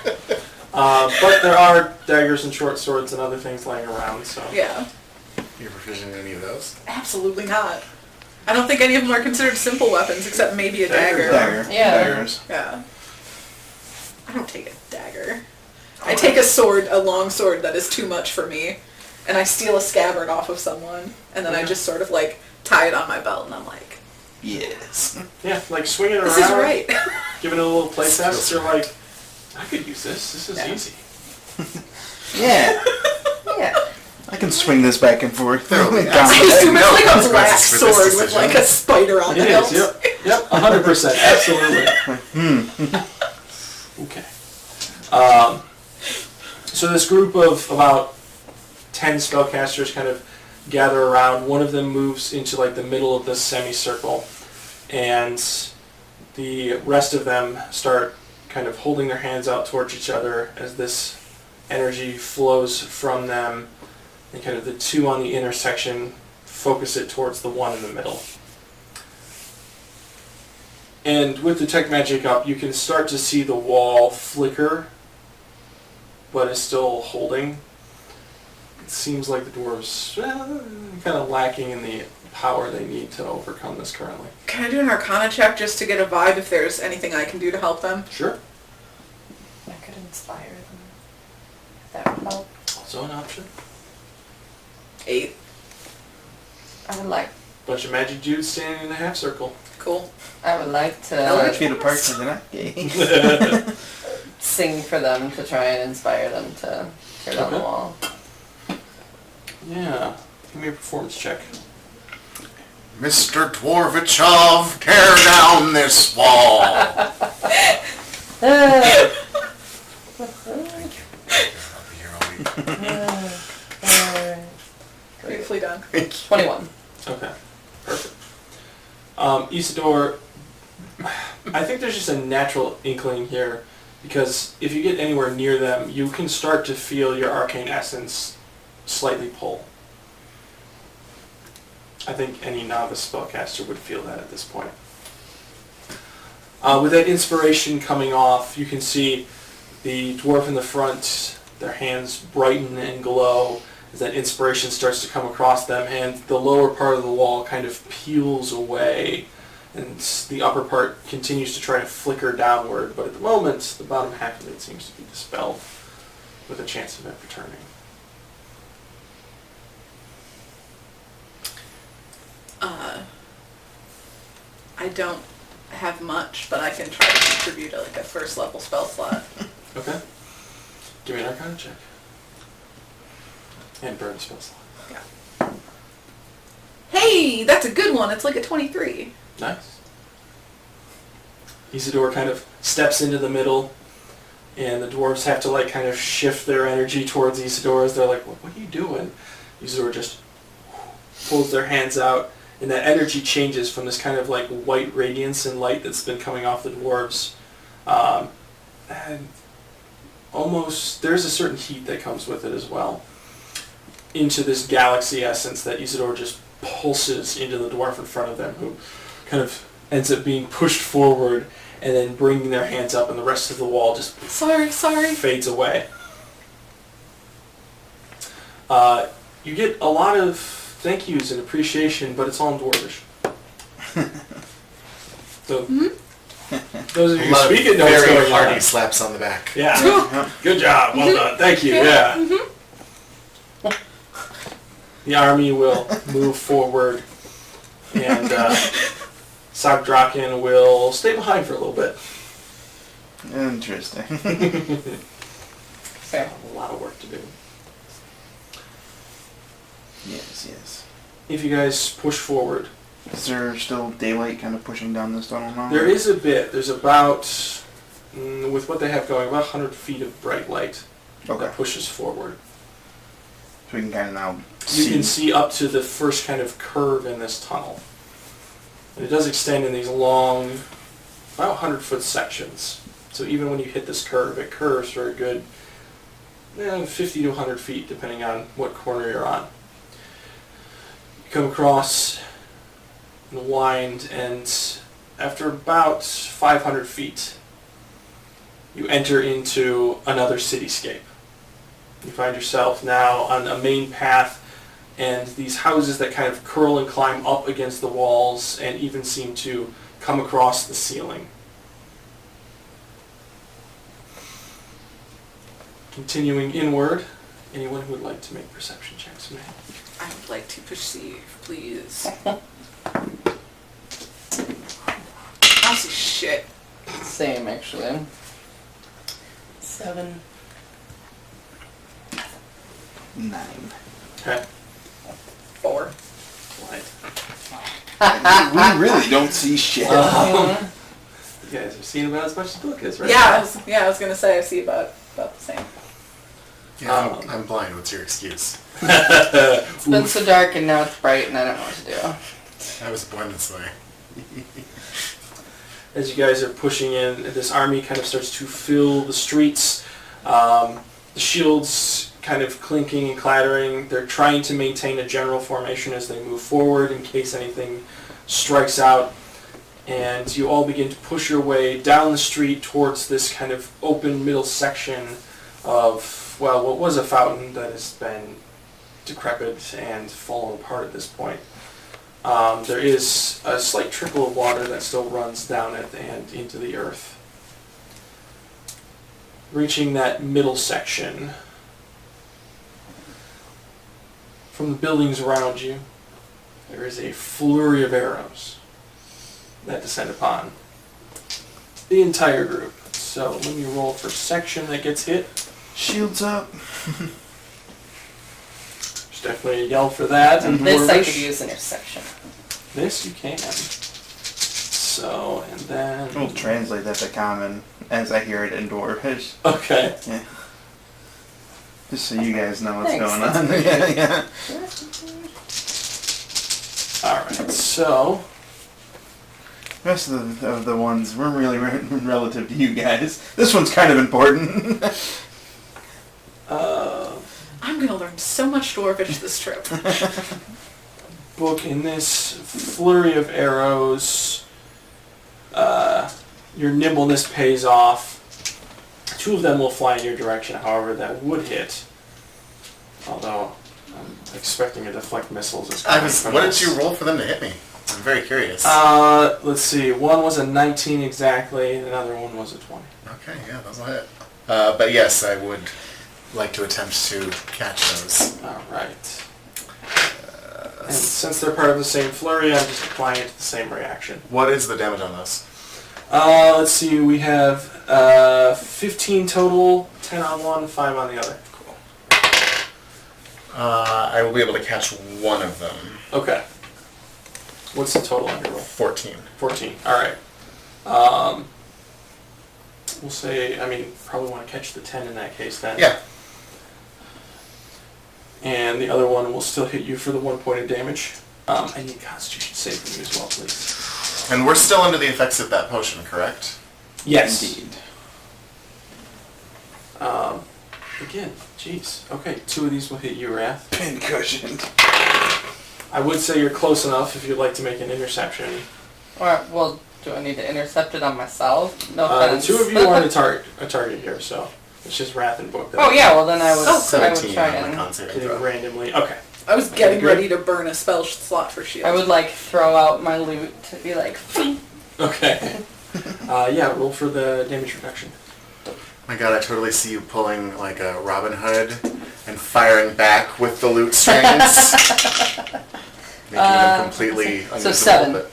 But there are daggers and short swords and other things lying around, so. Yeah, You're proficient in any of those? absolutely not. I don't think any of them are considered simple weapons, except maybe a dagger. Dagger. Yeah. Daggers. Yeah. I don't take a dagger. I take a sword, a long sword that is too much for me, and I steal a scabbard off of someone, and then I just sort of like tie it on my belt, and I'm like, Yes. Yeah, like swing it around. this is right. Give it a little play test. You're like, I could use this. This is Yeah. easy. Yeah. Yeah. I can swing this back and forth. There will be Down I the assume leg. it's like a consequences black for this sword with decision. like a spider on It the hilt. is. Yep. 100%. Absolutely. Okay. So this group of about 10 spellcasters kind of gather around. One of them moves into like the middle of this semicircle, and the rest of them start kind of holding their hands out towards each other as this energy flows from them, and kind of the two on the intersection focus it towards the one in the middle. And with the tech magic up, you can start to see the wall flicker, but is still holding. It seems like the dwarves kind of lacking in the power they need to overcome this currently. Can I do an Arcana check just to get a vibe if there's anything I can do to help them? Sure. I could inspire them. If that would help. Also an option. 8. I would like Bunch of magic dudes standing in a half circle. Cool. I would like Five to feet apart, isn't it? sing for them to try and inspire them to tear down the Okay. wall. Yeah. Give me a performance check. Mr. Dwarvichov, tear down this wall. Beautifully done. 21. Okay. Perfect. Isidore, I think there's just a natural inkling here, because if you get anywhere near them, you can start to feel your arcane essence slightly pull. I think any novice spellcaster would feel that at this point. With that inspiration coming off, you can see the dwarf in the front, their hands brighten and glow as that inspiration starts to come across them, and the lower part of the wall kind of peels away, and the upper part continues to try to flicker downward, but at the moment, the bottom half of it seems to be dispelled, with a chance of it returning. I don't have much, but I can try to contribute like a first level spell slot. Okay. Give me an Arcana check. And burn a spell slot. Hey, that's a good one. It's like a 23. Nice. Isidore kind of steps into the middle, and the dwarves have to like kind of shift their energy towards Isidore as they're like, what are you doing? Isidore just pulls their hands out, and that energy changes from this kind of like white radiance and light that's been coming off the dwarves. And almost, there's a certain heat that comes with it as well, into this galaxy essence that Isidore just pulses into the dwarf in front of them, who kind of ends up being pushed forward and then bringing their hands up, and the rest of the wall just Sorry. fades away. You get a lot of thank yous and appreciation, but it's all in Dwarvish. So, those of A you lot of speaking know what's very going hearty on. slaps on the back. Yeah. Good job. Well done. Thank you. Yeah. The army will move forward, and Sagdraken will stay behind for a little bit. Interesting. Fair. A lot of work to do. Yes. If you guys push forward, Is there still daylight kind of pushing down this tunnel now? there is a bit. There's about, with what they have going, about 100 feet of bright light Okay. that pushes forward. So we can kind of now You see. can see up to the first kind of curve in this tunnel. And it does extend in these long, about 100-foot sections. So even when you hit this curve, it curves for a good 50 to 100 feet, depending on what corner you're on. You come across and wind, and after about 500 feet, you enter into another cityscape. You find yourself now on a main path and these houses that kind of curl and climb up against the walls and even seem to come across the ceiling. Continuing inward, anyone who would like to make perception checks may. I would like to perceive, please. I see shit. Same, actually. 7. 9. Okay. 4. Light. We really don't see shit. You guys have seen about as much as the book is, right? Yeah, I was gonna say I see about the same. Yeah, I'm blind. What's your excuse? It's been so dark and now it's bright and I don't know what to do. I was born this way. As you guys are pushing in, this army kind of starts to fill the streets. The shields kind of clinking and clattering. They're trying to maintain a general formation as they move forward in case anything strikes out. And you all begin to push your way down the street towards this kind of open middle section of, well, what was a fountain that has been decrepit and fallen apart at this point. There is a slight trickle of water that still runs down it and into the earth. Reaching that middle section, from the buildings around you, there is a flurry of arrows that descend upon the entire group. So let me roll for section that gets hit. Shields up. There's definitely a yell for that. And This I could Dwarvish. use interception. This you can. So, and then... We'll translate that to common as I hear it in Dwarvish. Okay. Yeah. Just so you guys know what's Thanks, going that's on. pretty Yeah, yeah. Alright, so... The rest of the ones weren't really relative to you guys. This one's kind of important. I'm gonna learn so much Dwarvish this trip. Book, in this flurry of arrows, your nimbleness pays off. 2 of them will fly in your direction, however, that would hit. Although, I'm expecting a deflect missiles. Is coming from What did this. you roll for them to hit me? I'm very curious. Let's see. One was a 19 exactly, and another one was a 20. Okay, yeah, those will hit. But yes, I would like to attempt to catch those. Alright. And since they're part of the same flurry, I'm just applying it to the same reaction. What is the damage on those? Let's see. We have 15 total, 10 on one, 5 on the other. Cool. I will be able to catch one of them. Okay. What's the total on your roll? 14. 14. Alright. We'll say, probably want to catch the 10 in that case then. Yeah. And the other one will still hit you for the 1 point of damage. I need Constitution save from you as well, please. And we're still under the effects of that potion, correct? Yes. Indeed. Again, jeez. Okay, 2 of these will hit you, Wrath. Pincushioned. I would say you're close enough if you'd like to make an interception. Alright, well, do I need to intercept it on myself? No The offense. 2 of you aren't a target here, so it's just Wrath and Book. that Oh yeah, well then I would, I would 17 try on my and... con saving hitting throw. randomly. Okay. I was getting Great. ready to burn a spell slot for shield. I would like throw out my loot to be like, Okay. Yeah, roll for the damage reduction. My god, I totally see you pulling like a Robin Hood and firing back with the loot strings. Making them completely so unusable. 7. But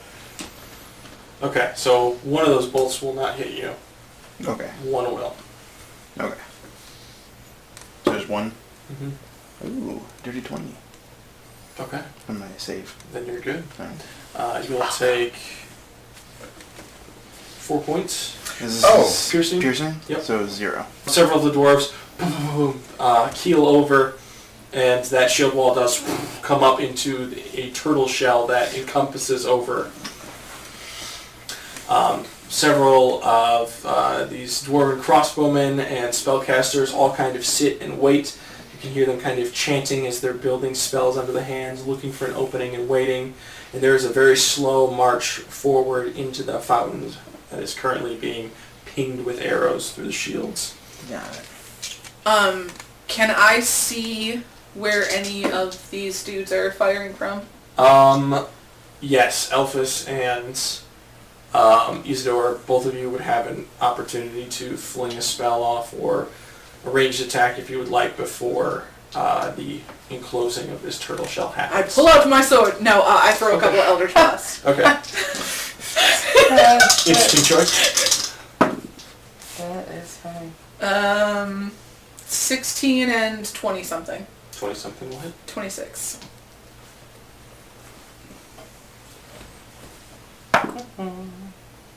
Okay, so one of those bolts will not hit you. Okay. One will. Okay. So there's one. Mm-hmm. Ooh, dirty 20. Okay, On my save. then you're good. Alright. You'll take 4 points. This Oh, piercing? Piercing? Yep. So 0. Several of the dwarves keel over, and that shield wall does come up into a turtle shell that encompasses over. Several of these dwarven crossbowmen and spellcasters all kind of sit and wait. You can hear them kind of chanting as they're building spells under the hands, looking for an opening and waiting. And there is a very slow march forward into the fountain that is currently being pinged with arrows through the shields. Got it. Can I see where any of these dudes are firing from? Yes, Elphys and Isidore, both of you would have an opportunity to fling a spell off or a ranged attack if you would like before the enclosing of this turtle shell I happens. pull out my sword. No, I throw a couple of Eldritch Blasts. Okay. Interesting choice. That is fine. 16 and 20 something. 20 something will hit. 26.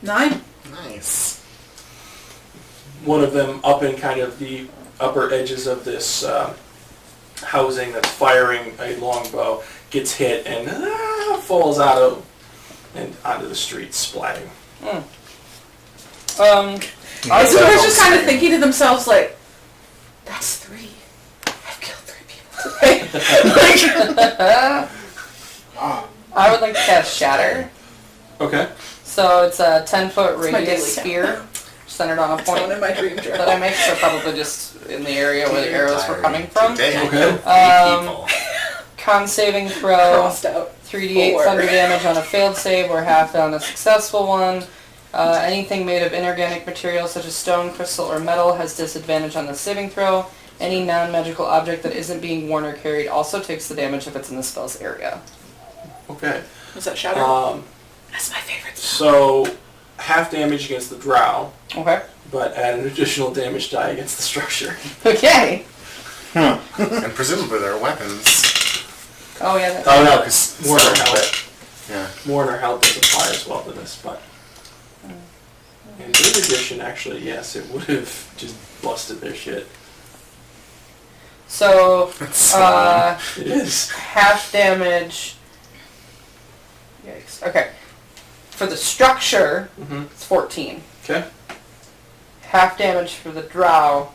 Nine. Nice. One of them up in kind of the upper edges of this housing that's firing a longbow gets hit and falls out of and onto the street, splatting. Isidore's just kind of thinking to themselves, like, that's 3. I've killed 3 people today. I would like to cast Shatter. Okay. So it's a 10-foot It's my radius daily sphere centered on a It's one point in my dream that journal. I make, so probably just in the area where the arrows were coming from. Today I Okay. killed 3 people. Con saving throw, Crossed out. 3d8 Four. thunder damage on a failed save or half on a successful one. Anything made of inorganic material such as stone, crystal, or metal has disadvantage on the saving throw. Any non-magical object that isn't being worn or carried also takes the damage if it's in the spell's area. Okay. Was that Shatter? That's my favorite. So half damage against the drow, Okay. but add an additional damage die against the structure. Okay. And presumably there are weapons. Oh yeah. That's Oh no, because Warner help. Yeah. Warner help does apply as well to this, but in third edition, actually, yes, it would have just busted their shit. So It is. half damage. Yikes. Okay. For the structure, Mm-hmm. it's 14. Okay. Half damage for the drow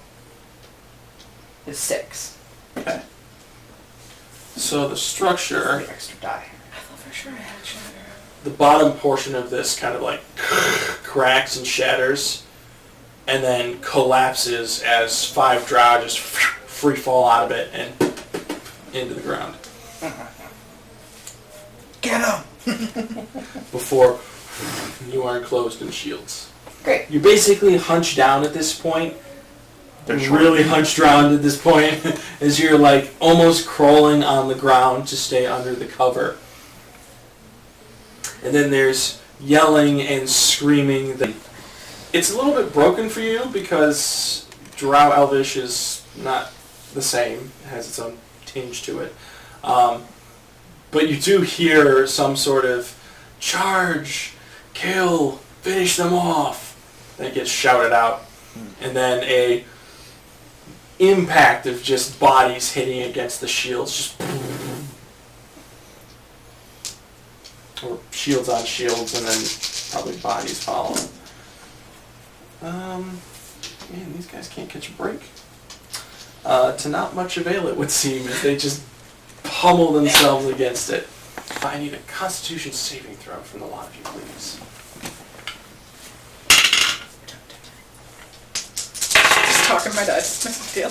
is 6. Okay. So the structure, The extra die. I thought for sure I had Shatter. the bottom portion of this kind of like cracks and shatters, and then collapses as 5 drow just free fall out of it and into the ground. Get him! Before you are enclosed in shields. Great. You basically hunch down at this point. They're short. Really hunched down at this point as you're like almost crawling on the ground to stay under the cover. And then there's yelling and screaming. It's a little bit broken for you because Drow Elvish is not the same. It has its own tinge to it. But you do hear some sort of charge, kill, finish them off that gets shouted out. And then a impact of just bodies hitting against the shields, just or shields on shields, and then probably bodies follow. Man, these guys can't catch a break. To not much avail, it would seem, as they just pummel themselves against it. I need a Constitution saving throw from the lot of you, please. Just talking to my dice. No big deal.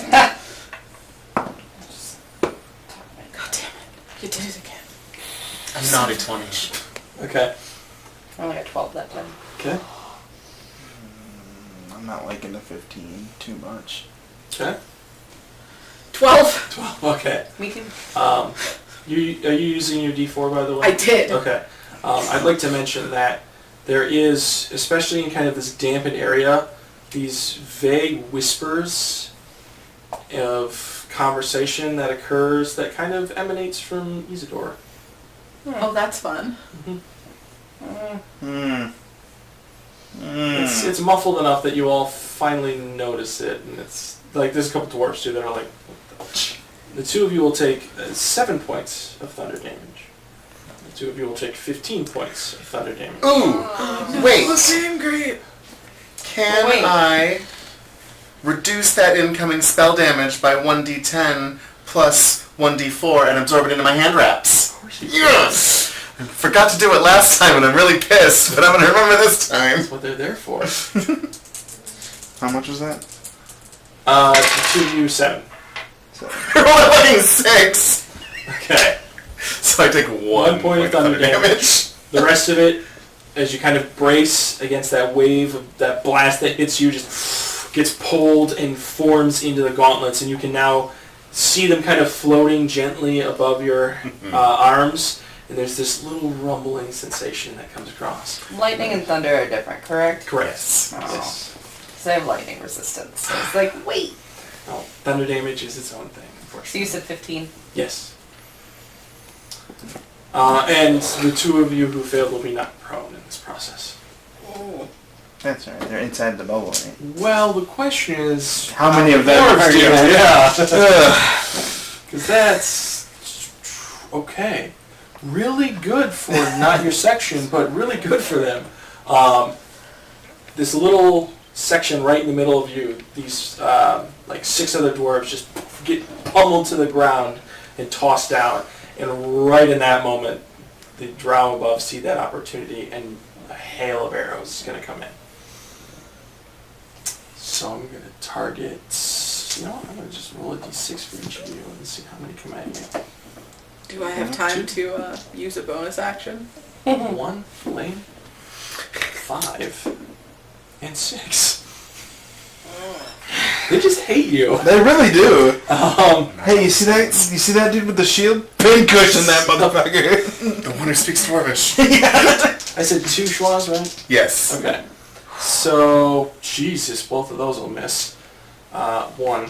God damn it. You did it again. A naughty 20. Okay. I only got 12 that time. Okay. I'm not liking the 15 too much. Okay. 12. 12. Okay. Me too. Are you using your D4, by the way? I did. Okay. I'd like to mention that there is, especially in kind of this dampened area, these vague whispers of conversation that occurs that kind of emanates from Isidore. Oh, that's fun. It's muffled enough that you all finally notice it, and it's like there's a couple dwarves too that are like, what the two of you will take 7 points of thunder damage. The two of you will take 15 points of thunder damage. Ooh! Wait! Same great. Can Wait. I reduce that incoming spell damage by 1d10 plus 1d4 and absorb it into my hand wraps? Of course you Yes! I forgot to do it last time and I'm really pissed, but I'm going to remember this time. That's what they're there for. How much was that? To 2 of you, 7. So, You're only fucking 6! Okay. So I take 1 point of thunder damage. The rest of it, as you kind of brace against that wave of that blast that hits you, just gets pulled and forms into the gauntlets, and you can now see them kind of floating gently above your arms, and there's this little rumbling sensation that comes across. Lightning and thunder are different, correct? Correct. Yes. Oh. Yes. Because I have lightning resistance. So it's like, wait. No, thunder damage is its own thing, So unfortunately. you said 15. Yes. And the two of you who failed will be knocked prone in this process. that's alright. They're inside the bubble, right? Well, the question is... How many of them dwarves are do? you? Yeah. Because that's... Okay. Really good for not your section, but really good for them. This little section right in the middle of you, these like 6 other dwarves just get pummeled to the ground and tossed down. And right in that moment, the drow above see that opportunity, and a hail of arrows is going to come in. So I'm going to target... You know what? I'm going to just roll a d6 for each of you and see how many come at you. Do I have time to use a bonus action? 1, Lane, 5, and 6. They just hate you. They really do. Um, Hey, you see that? You see that dude with the shield? Pincushion that motherfucker. The one who speaks Dwarvish. I said 2 schwas, right? Yes. Okay. So, Jesus, both of those will miss. 1.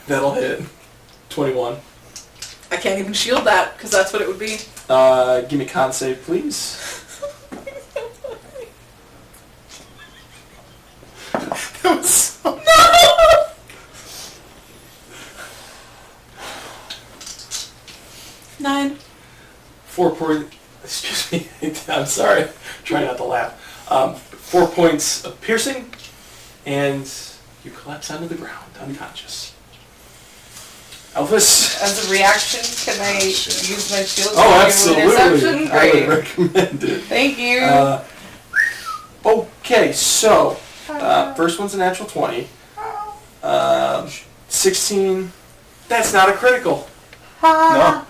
That'll hit. 21. I can't even shield that, because that's what it would be. Give me con save, please. That was so... 9. 4 points. Excuse me. I'm sorry. Try not to laugh. 4 points of piercing, and you collapse onto the ground, unconscious. Elvis. As a reaction, can I shit. use my shield Oh, to do absolutely. interception? I would Great. recommend it. Thank you. Okay, so first one's a natural 20. 16. That's not a critical. No.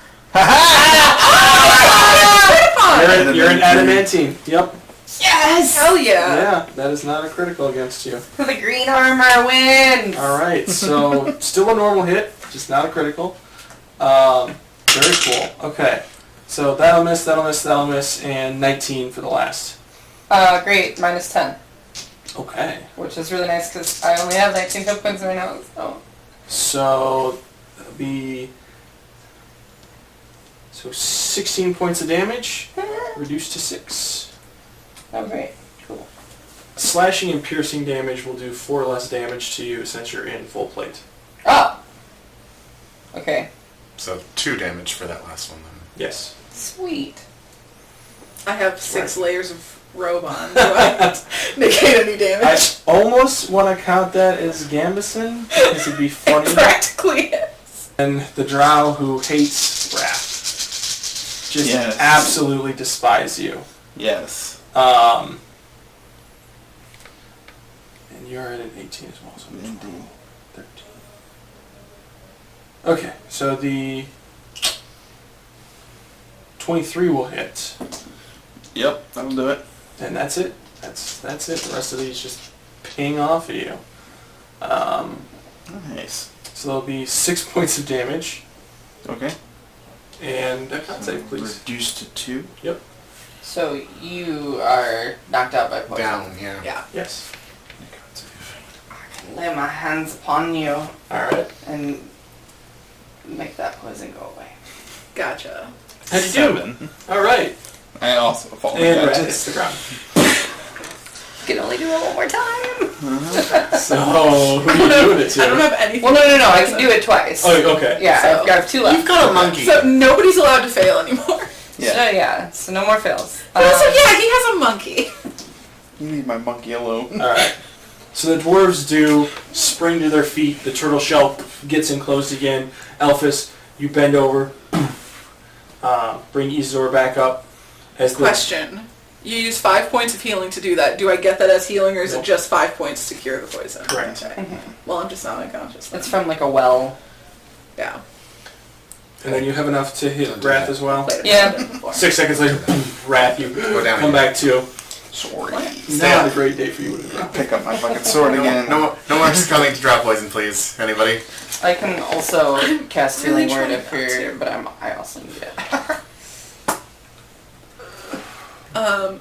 You're an adamantine. Yep. Yes! Hell yeah! Yeah, that is not a critical against you. The green armor wins! Alright, so still a normal hit, just not a critical. Very cool. Okay, so that'll miss, and 19 for the last. Great, minus 10. Okay, Which is really nice because I only have 19 hit points right now. so that'll be... So 16 points of damage, reduced to 6. Oh, great. Cool. Slashing and piercing damage will do 4 less damage to you since you're in full plate. Oh! Okay. So 2 damage for that last one then. Yes. Sweet. I have 6 layers of robe on. Do I negate any I damage? almost want to count that as Gambison, because it'd be funny. Practically is. And the drow who hates Wrath. Just Yes. absolutely despise you. Yes. And you're at an 18 as well, so Indeed. 13. Okay, so the 23 will hit, Yep, that'll do it. and that's it. That's it. The rest of these just ping off of you. Nice. So there'll be 6 points of damage, Okay. and a con save, please. Reduced to 2. Yep. So you are knocked out by poison. Down, yeah. Yeah. Yes. Lay my hands upon you All right. and make that poison go away. Gotcha. How'd you do? 7. All right. I also fall. And Rat hits the ground. You can only do it one more time. So who are you doing it to? I don't have anything. Well, no. I can do it twice. Oh, okay. Yeah, So- I've got 2 left. You've got a monkey. So nobody's allowed to fail anymore. Yeah. So no more fails. So yeah, he has a monkey. You leave my monkey alone. All right. So the dwarves do spring to their feet. The turtle shell gets enclosed again. Elphys, you bend over. Bring Isidore back up. As the, Question. You use 5 points of healing to do that. Do I get that as healing, or is Nope. it just 5 points to cure the poison? Correct. Okay. Well, I'm just not unconscious. Then. It's from like a well. Yeah. And then you have enough to hit Wrath as well. Played it Yeah. before. 6 seconds later, Wrath, you Go down come again. back to. Sword. Not a great day for you. Pick up my fucking sword again. No more coming to draw poison, please. Anybody? I can also cast really Healing Word trying if not you're, to. but I also need it.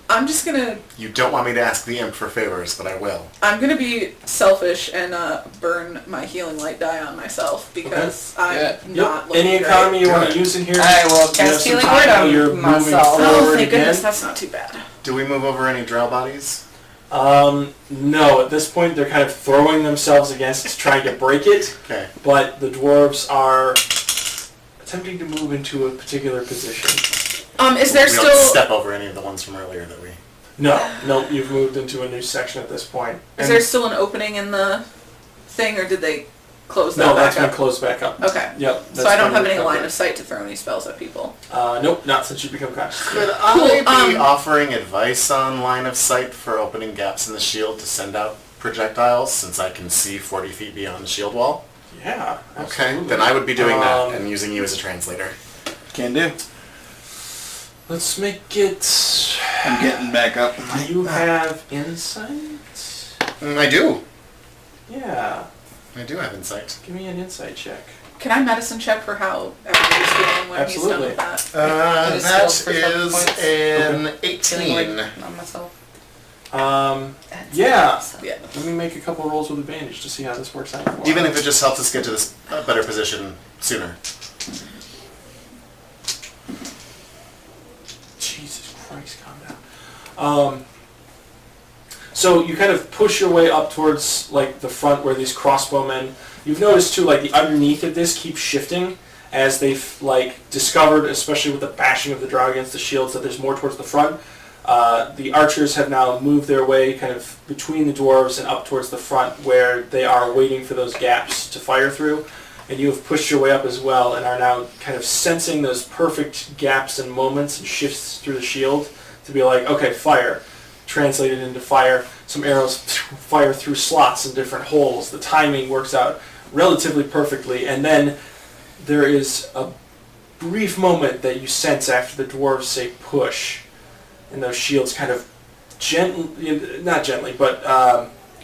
I'm just gonna. You don't want me to ask the imp for favors, but I will. I'm gonna be selfish and burn my healing light die on myself because Yeah. I'm not looking Any great. economy you want Good. to use in here? I will You have cast some Healing time Word while on you're moving myself. forward Oh, thank again. goodness, that's not too bad. Do we move over any drow bodies? No, at this point they're kind of throwing themselves against trying to break it, Okay. but the dwarves are attempting to move into a particular position. Is there We don't still step over any of the ones from earlier that we... No, you've moved into a new section at this point. is And- there still an opening in the thing, or did they close that No, back that's been up? closed back up. Okay. Yep. So I don't have any recovered. line of sight to throw any spells at people. Nope, not since you become conscious. Could Cool, I be offering advice on line of sight for opening gaps in the shield to send out projectiles, since I can see 40 feet beyond the shield wall? Yeah. Okay, Absolutely. then I would be doing that Um, and using you as a translator. Can do. Let's make it. I'm getting back up. Do you have insight? I do. Yeah. I do have insight. Give me an insight check. Can I medicine check for how everybody's feeling when he's done Absolutely. with that? It is That skills for 7 is points. an Healing 18. Word on myself. Yeah. Yeah. Let me make a couple rolls with advantage to see how this works out. For Even us. if it just helps us get to this better position sooner. Jesus Christ, calm down. So you kind of push your way up towards like the front where these crossbowmen. You've noticed too, like the underneath of this keeps shifting as they've like discovered, especially with the bashing of the drow against the shields, that there's more towards the front. The archers have now moved their way kind of between the dwarves and up towards the front where they are waiting for those gaps to fire through. And you have pushed your way up as well and are now kind of sensing those perfect gaps and moments and shifts through the shield to be like, okay, fire. Translated into fire. Some arrows fire through slots and different holes. The timing works out relatively perfectly. And then there is a brief moment that you sense after the dwarves say push. And those shields kind of gently, not gently, but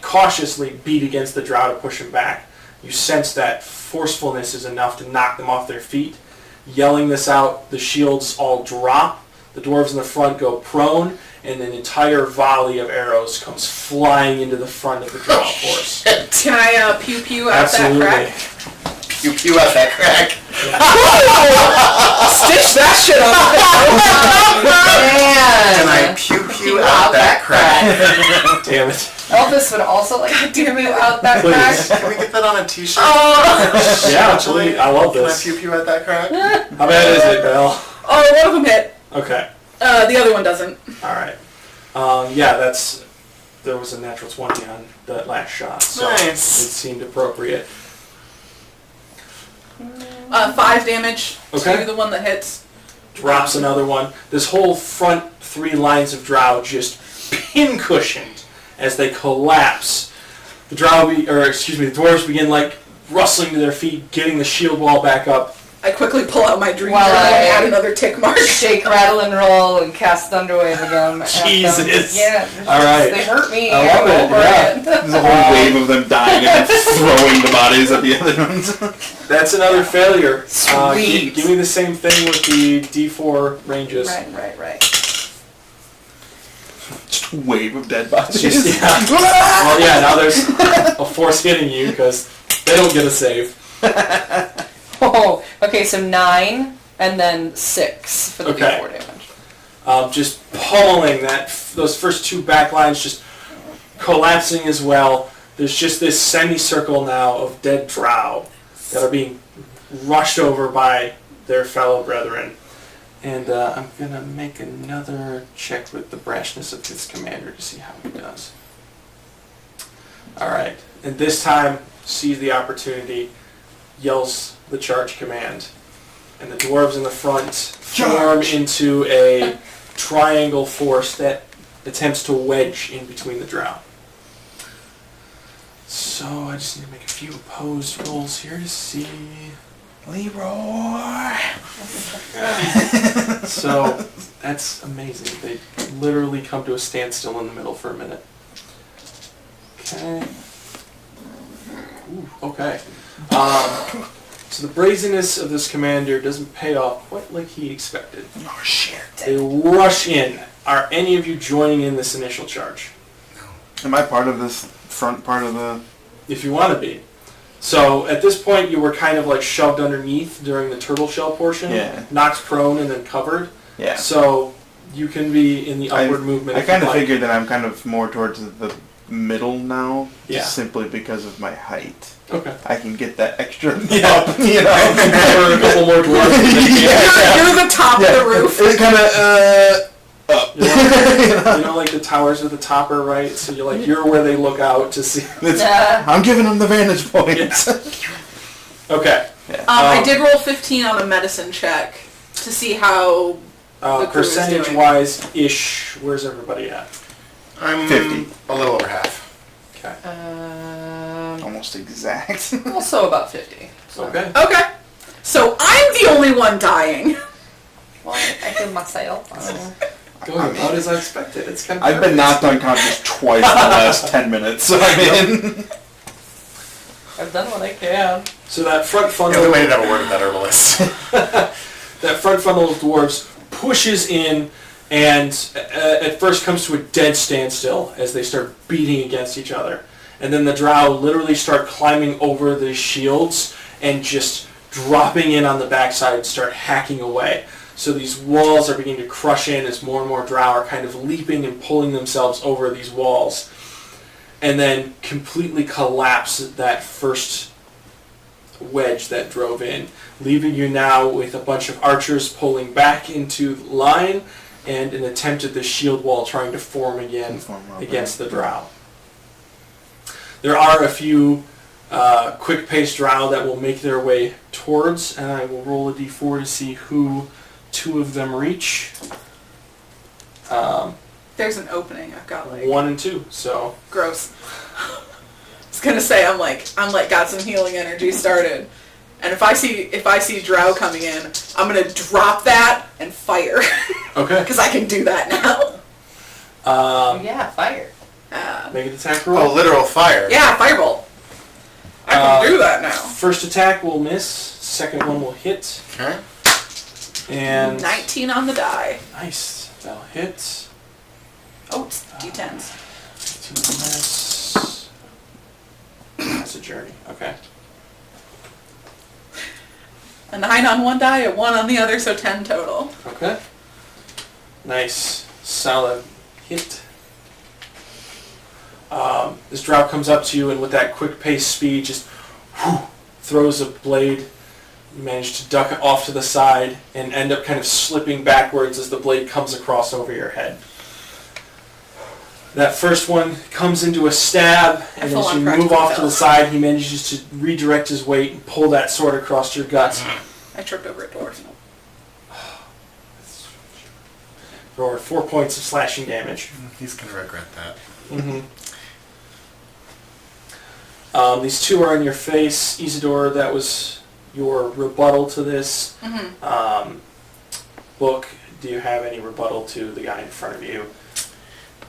cautiously beat against the drow to push them back. You sense that forcefulness is enough to knock them off their feet. Yelling this out, the shields all drop. The dwarves in the front go prone, and an entire volley of arrows comes flying into the front of the drow force. Can I pew pew out Absolutely. that crack? You pew out that crack. Stitch that shit up. And I Man! pew pew out that crack. Damn it. Elvis would also like to pew pew out that Please. crack. Can we get that on a t-shirt? Yeah, actually, I love Can I this. pew pew out that crack? How bad is it, Belle? Oh, one of them hit. Okay. The other one doesn't. All right. Yeah, there was a natural 20 on that last shot, so Nice. it seemed appropriate. 5 damage Okay. to the one that hits. Drops another one. This whole front 3 lines of drow just pin-cushioned as they collapse. The dwarves begin like rustling to their feet, getting the shield wall back up. I quickly pull out my dream Well, journal and I- add another tick mark. Shake, rattle, and roll, and cast Thunderwave again. at them. Jesus. Yeah. All right. They hurt me. I love I'm it, over yeah. it. There's a whole wave of them dying and then throwing the bodies at the other ones. That's another failure. Sweet. Give me the same thing with the D4 ranges. Right. Just a wave of dead bodies. Just, yeah. Well, yeah, now there's a force hitting you because they don't get a save. Oh, okay, so 9 and then 6 for the Okay. D4 damage. Just pummeling those first 2 backlines, just collapsing as well. There's just this semicircle now of dead drow that are being rushed over by their fellow brethren. And I'm going to make another check with the brashness of his commander to see how he does. Alright, and this time sees the opportunity, yells the charge command. And the dwarves in the front form into a triangle force that attempts to wedge in between the drow. So I just need to make a few opposed rolls here to see. Leroy! So that's amazing. They literally come to a standstill in the middle for a minute. Okay. Ooh, okay. So the brazenness of this commander doesn't pay off quite like he expected. Oh shit. They rush in. Are any of you joining in this initial charge? Am I part of this front part of the... If you want to be. So at this point you were kind of like shoved underneath during the turtle shell portion. Yeah. Knocked prone and then covered. Yeah. So you can be in the upward movement. I if kind you'd of like. figured that I'm kind of more towards the middle now. Yeah. Just simply because of my height. Okay. I can get that extra Yeah. up, you know. For a couple more dwarves. You're the top of the roof. It kind of, up. You know, like the towers at the top are right, so you're where they look out to see. I'm giving them the vantage point. Okay. Yeah. I did roll 15 on a medicine check to see how the crew is doing. Percentage-wise, ish, where's everybody at? I'm 50. a little over half. Okay. Almost exact. Also about 50. So. Okay. Okay. So I'm the only one dying. Well, I do myself. Going about as I expected. It's kind of I've been knocked unconscious twice in the last 10 minutes, so I mean... I've done what I can. So that front The funnel, only way to have a word with that herbalist. that front funnel of dwarves pushes in and at first comes to a dead standstill as they start beating against each other. And then the drow literally start climbing over the shields and just dropping in on the backside and start hacking away. So these walls are beginning to crush in as more and more drow are kind of leaping and pulling themselves over these walls. And then completely collapse that first wedge that drove in, leaving you now with a bunch of archers pulling back into line and an attempt at the shield wall trying to form again against the drow. There are a few quick-paced drow that will make their way towards, and I will roll a d4 to see who two of them reach. There's an opening. I've got like 1 and 2, so... gross. I was gonna say I'm like got some healing energy started, and if I see drow coming in, I'm gonna drop that and fire Okay. because I can do that now. Yeah, fire. Make an attack roll. Oh, literal fire. Yeah, firebolt. I can do that now. First attack will miss. Second one will hit. Okay. And 19 on the die. nice. That'll hit. Oh, it's d10s. 15 miss. That's a journey. Okay. A 9 on one die, a 1 on the other, so 10 total. Okay. Nice. Solid hit. This drow comes up to you and with that quick pace speed just throws a blade. You manage to duck it off to the side and end up kind of slipping backwards as the blade comes across over your head. That first one comes into a stab, and full as on you move practical off to the fail. side, he manages to redirect his weight and pull that sword across your gut. I tripped over a dwarf. For 4 points of slashing damage. He's going to regret that. These two are on your face. Isidore, that was your rebuttal to this. Book, do you have any rebuttal to the guy in front of you?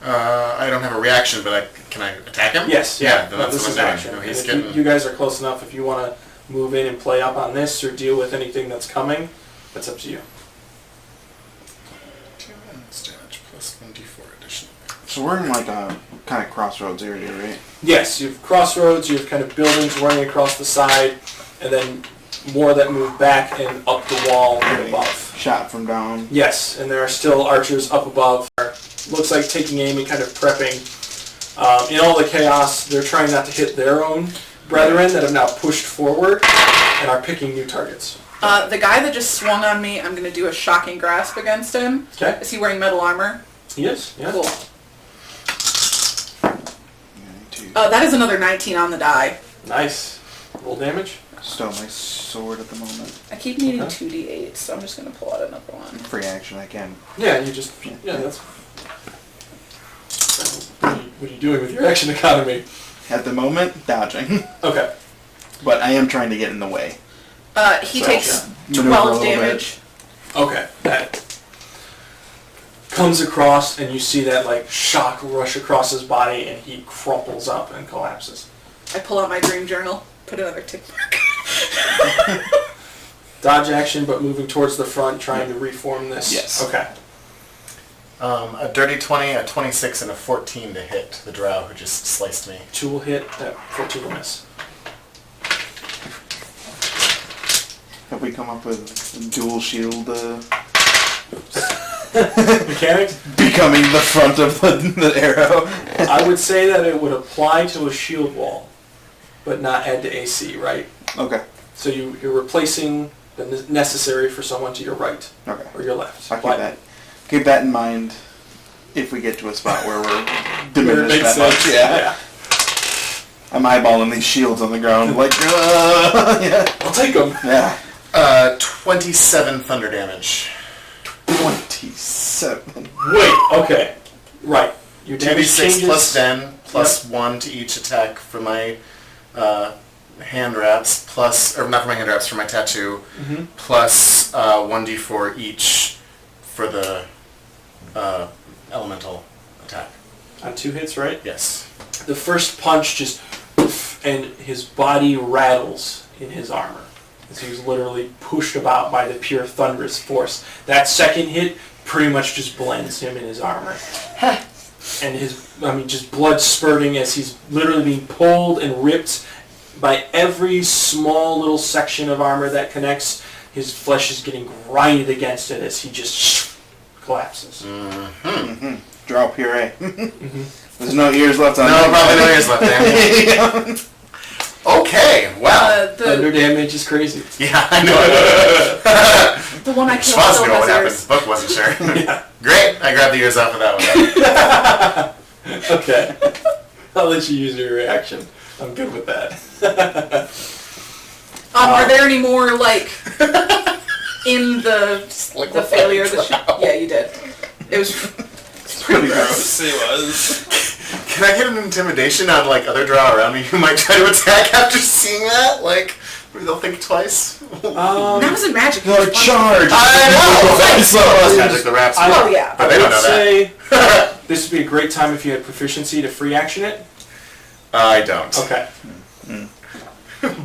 I don't have a reaction, but can I attack him? Yes. Yeah, then No, that's this is what I'm action. doing. No, And he's if getting... you guys are close enough. If you want to move in and play up on this or deal with anything that's coming, that's up to you. 2 damage plus 1d4 additional. So we're in like a kind of crossroads area, right? Yes, you have crossroads, you have kind of buildings running across the side, and then more that move back and up the wall and above. Shot from down. Yes, and there are still archers up above. Looks like taking aim and kind of prepping. In all the chaos, they're trying not to hit their own brethren that have now pushed forward and are picking new targets. The guy that just swung on me, I'm going to do a shocking grasp against him. Okay. Is he wearing metal armor? He is, yeah. Cool. That is another 19 on the die. Nice. Roll damage. stow my sword at the moment. I keep needing Okay. 2d8, so I'm just gonna pull out another one. Free action, I can. Yeah, you just... Yeah, that's... What are you doing with your action economy? At the moment, dodging. Okay. But I am trying to get in the way. He So, takes maneuver a 12 little damage. Okay. That comes across, and you see that, like, shock rush across his body, and he crumples up and collapses. I pull out my dream journal, put another tick mark. Dodge action, but moving towards the front, trying to reform this. Yes. Okay. A dirty 20, a 26, and a 14 to hit the drow who just sliced me. 2 will hit, that 14 will miss. Have we come up with dual shield Mechanics? becoming the front of the arrow? I would say that it would apply to a shield wall, but not add to AC, right? Okay. So you're replacing the necessary for someone to your right Okay. or your left. I'll But keep that in mind if we get to a spot where we're where it diminished makes that sense. much. Yeah. I'm eyeballing these shields on the ground like, yeah. I'll take them. Yeah. 27 thunder damage. 27. Wait, okay. Right. Your damage 2d6 changes. plus 10, plus 1 to each attack for my hand wraps, plus, or not for my hand wraps, for my tattoo, Mhm. plus 1d4 each for the elemental attack. On 2 hits, right? Yes. The first punch just poof, and his body rattles in his armor. As he was literally pushed about by the pure thunderous force. That second hit pretty much just blends him in his armor. And just blood spurting as he's literally being pulled and ripped by every small little section of armor that connects. His flesh is getting grinded against it as he just collapses. Mm-hmm. Draw puree. There's no ears left on No, that. probably no ears left there. Okay, wow. Thunder damage is crazy. Yeah, I know. The one I Just killed wants to still know what has happened. ears. The book wasn't sure. Yeah. Great, I grabbed the ears off of that one. Okay. I'll let you use your reaction. I'm good with that. Are there any more, like, in the Liquefied failure of the drow. Yeah, you did. It was Pretty gross. It was. Can I get an intimidation on like other drow around me who might try to attack after seeing that? Like, maybe they'll think twice. that wasn't magic. No, charge! I know! That's magic, the raps. Oh, yeah. But they don't know that. say this would be a great time if you had proficiency to free action it. I don't. Okay.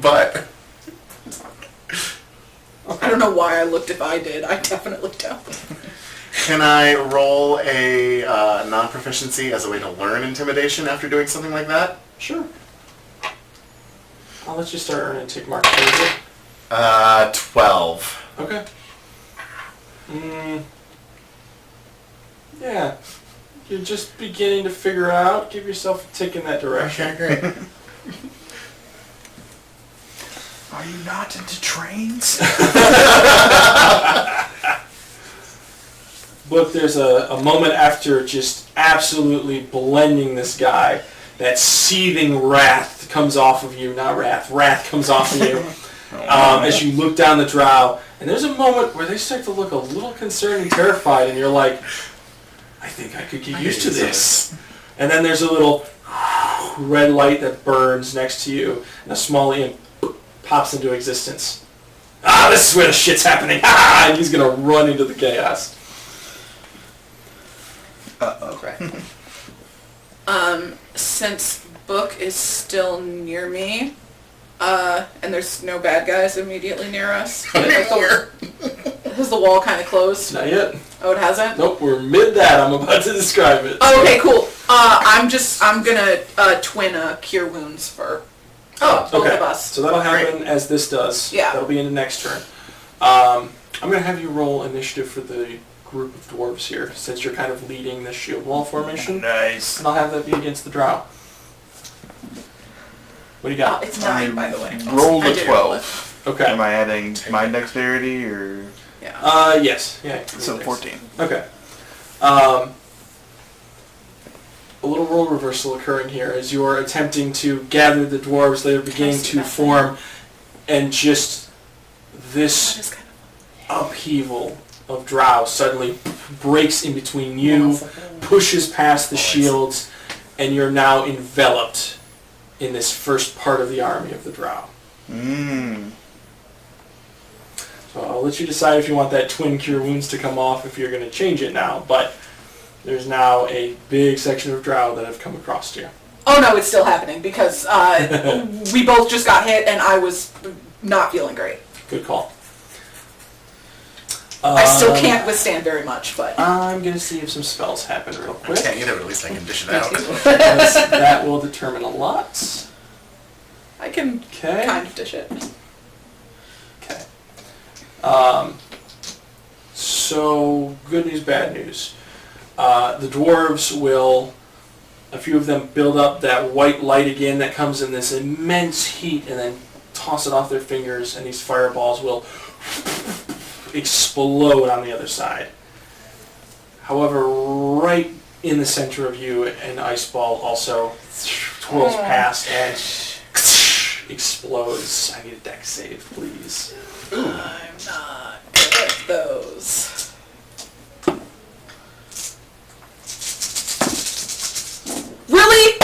But I don't know why I looked if I did. I definitely don't. can I roll a non-proficiency as a way to learn intimidation after doing something like that? Sure. I'll let you start earning tick mark. 12. Okay. Yeah. You're just beginning to figure out. Give yourself a tick in that direction. Okay, great. Are you not into trains? Look, there's a moment after just absolutely blending this guy, that seething wrath comes off of you, not wrath, wrath comes off of you as you look down the drow. And there's a moment where they start to look a little concerned and terrified, and you're like, I think I could get used to this. And then there's a little red light that burns next to you, and a small imp pops into existence. Ah, this is where the shit's happening. Ah, and he's going to run into the chaos. Uh-oh. Since Book is still near me, and there's no bad guys immediately near us, has the wall kind of closed? Not yet. Oh, it hasn't? Nope, we're mid that. I'm about to describe it. Oh, okay, cool. I'm gonna twin Cure Wounds for both Okay. of us. So that'll happen as this does. Yeah. That'll be in the next turn. I'm going to have you roll initiative for the group of dwarves here, since you're kind of leading the shield wall formation. Nice. And I'll have that be against the drow. What do you got? It's 9, by the way. Rolled I a did 12. Okay. Am I adding my dexterity or Yeah. Yes. Yeah. so 14? Okay. A little role reversal occurring here as you're attempting to gather the dwarves. They're beginning to form and just this That is kind upheaval of drow suddenly breaks in between you, pushes past the shields, and you're now enveloped in this first part of the army of the drow. Mmm. So I'll let you decide if you want that twin cure wounds to come off, if you're going to change it now, but there's now a big section of drow that have come across to you. Oh no, it's still happening because we both just got hit and I was not feeling great. Good call. I still can't withstand very much, but... I'm going to see if some spells happen real I quick. can't either, but at least I can dish it out. Because that will determine a lot. I can Okay. kind of dish it. Okay. So, good news, bad news. The dwarves will, a few of them build up that white light again that comes in this immense heat and then toss it off their fingers, and these fireballs will explode on the other side. However, right in the center of you, an ice ball also twirls past and explodes. I need a dex save, please. I'm not good at those. Really?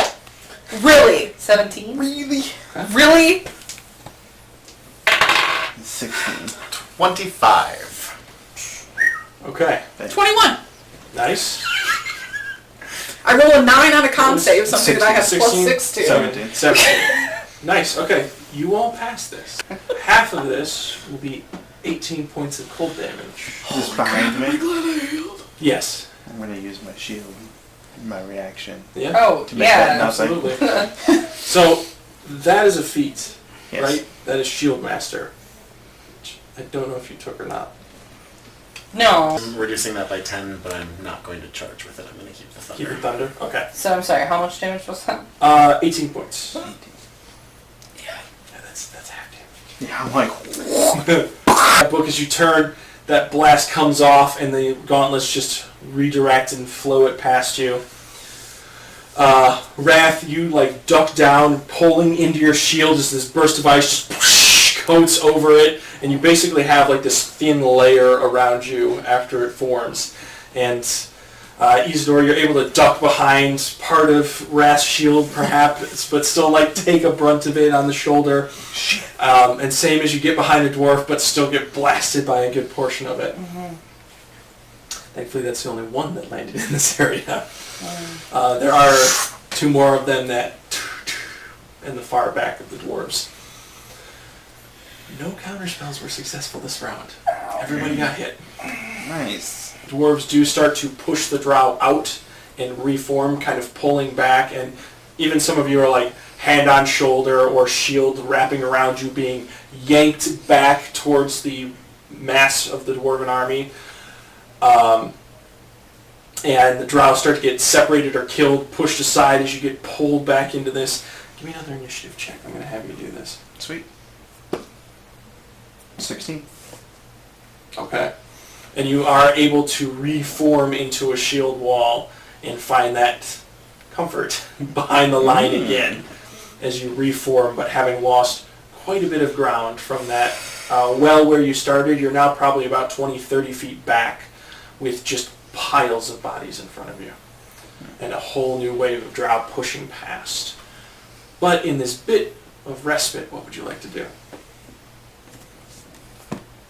Really? 17? Really? Really? 16. 25. Okay, 21. nice. I roll a 9 on a con save, something that I have 16, plus 6 to. 17. Nice, okay. You all pass this. Half of this will be 18 points of cold damage. Just behind me. Yes. I'm gonna use my shield. My reaction. Yeah? Oh, To make that yeah. nothing. Absolutely. So, that is a feat, Yes. right? That is Shield Master. Which I don't know if you took or not. No. I'm reducing that by 10, but I'm not going to charge with it. I'm going to keep the thunder. Keep the thunder. Okay. So I'm sorry, how much damage was that? 18 points. 18. Yeah, that's half damage. Yeah, I'm like, That book, as you turn, that blast comes off and the gauntlets just redirect and flow it past you. Wrath, you like duck down, pulling into your shield as this burst of ice just coats over it, and you basically have like this thin layer around you after it forms. And Isidore, you're able to duck behind part of Wrath's shield perhaps, but still like take a brunt of it on the shoulder. And same as you get behind a dwarf, but still get blasted by a good portion of it. Thankfully, that's the only one that landed in this area. There are 2 more of them that in the far back of the dwarves. No counterspells were successful this round. Everybody got hit. nice. Dwarves do start to push the drow out and reform, kind of pulling back, and even some of you are like hand on shoulder or shield wrapping around you, being yanked back towards the mass of the dwarven army. And the drow start to get separated or killed, pushed aside as you get pulled back into this. Give me another initiative check. I'm going to have you do this. Sweet. 16. Okay. And you are able to reform into a shield wall and find that comfort behind the line again as you reform, but having lost quite a bit of ground from that well where you started. You're now probably about 20, 30 feet back with just piles of bodies in front of you and a whole new wave of drow pushing past. But in this bit of respite, what would you like to do?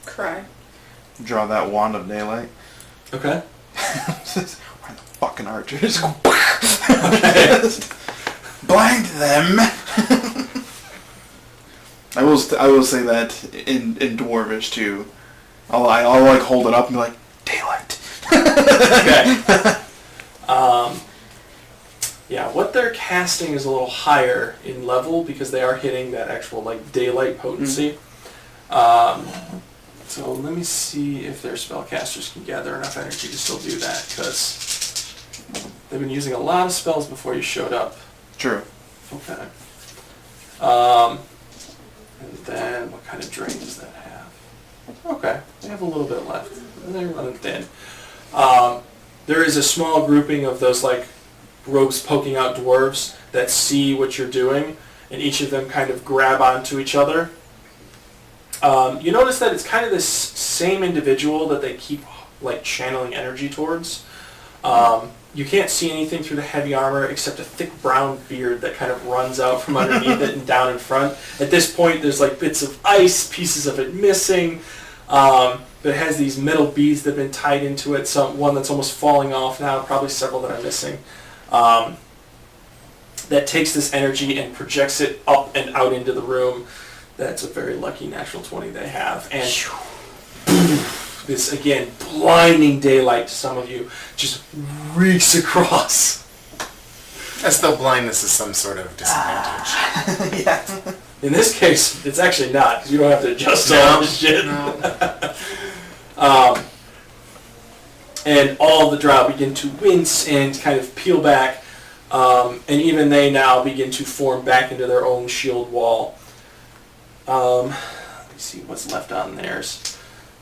Cry. Draw that wand of daylight. Okay. Where are the fucking archers? Blind them! I will say that in Dwarvish too. I'll like hold it up and be like, daylight. Okay. Yeah, what they're casting is a little higher in level because they are hitting that actual like daylight potency. So let me see if their spellcasters can gather enough energy to still do that, because they've been using a lot of spells before you showed up. True. Okay. And then what kind of drain does that have? Okay, they have a little bit left. They're running thin. There is a small grouping of those like robes poking out dwarves that see what you're doing, and each of them kind of grab onto each other You notice that it's kind of this same individual that they keep like channeling energy towards. You can't see anything through the heavy armor except a thick brown beard that kind of runs out from underneath it and down in front. At this point, there's like bits of ice, pieces of it missing. But it has these metal beads that have been tied into it. One that's almost falling off now, probably several that are missing. That takes this energy and projects it up and out into the room. That's a very lucky natural 20 they have. And this, again, blinding daylight to some of you just reeks across. As though blindness is some sort of disadvantage. Yeah. In this case, it's actually not, because you don't have to adjust all this shit. And all the drow begin to wince and kind of peel back, and even they now begin to form back into their own shield wall. Let me see what's left on theirs.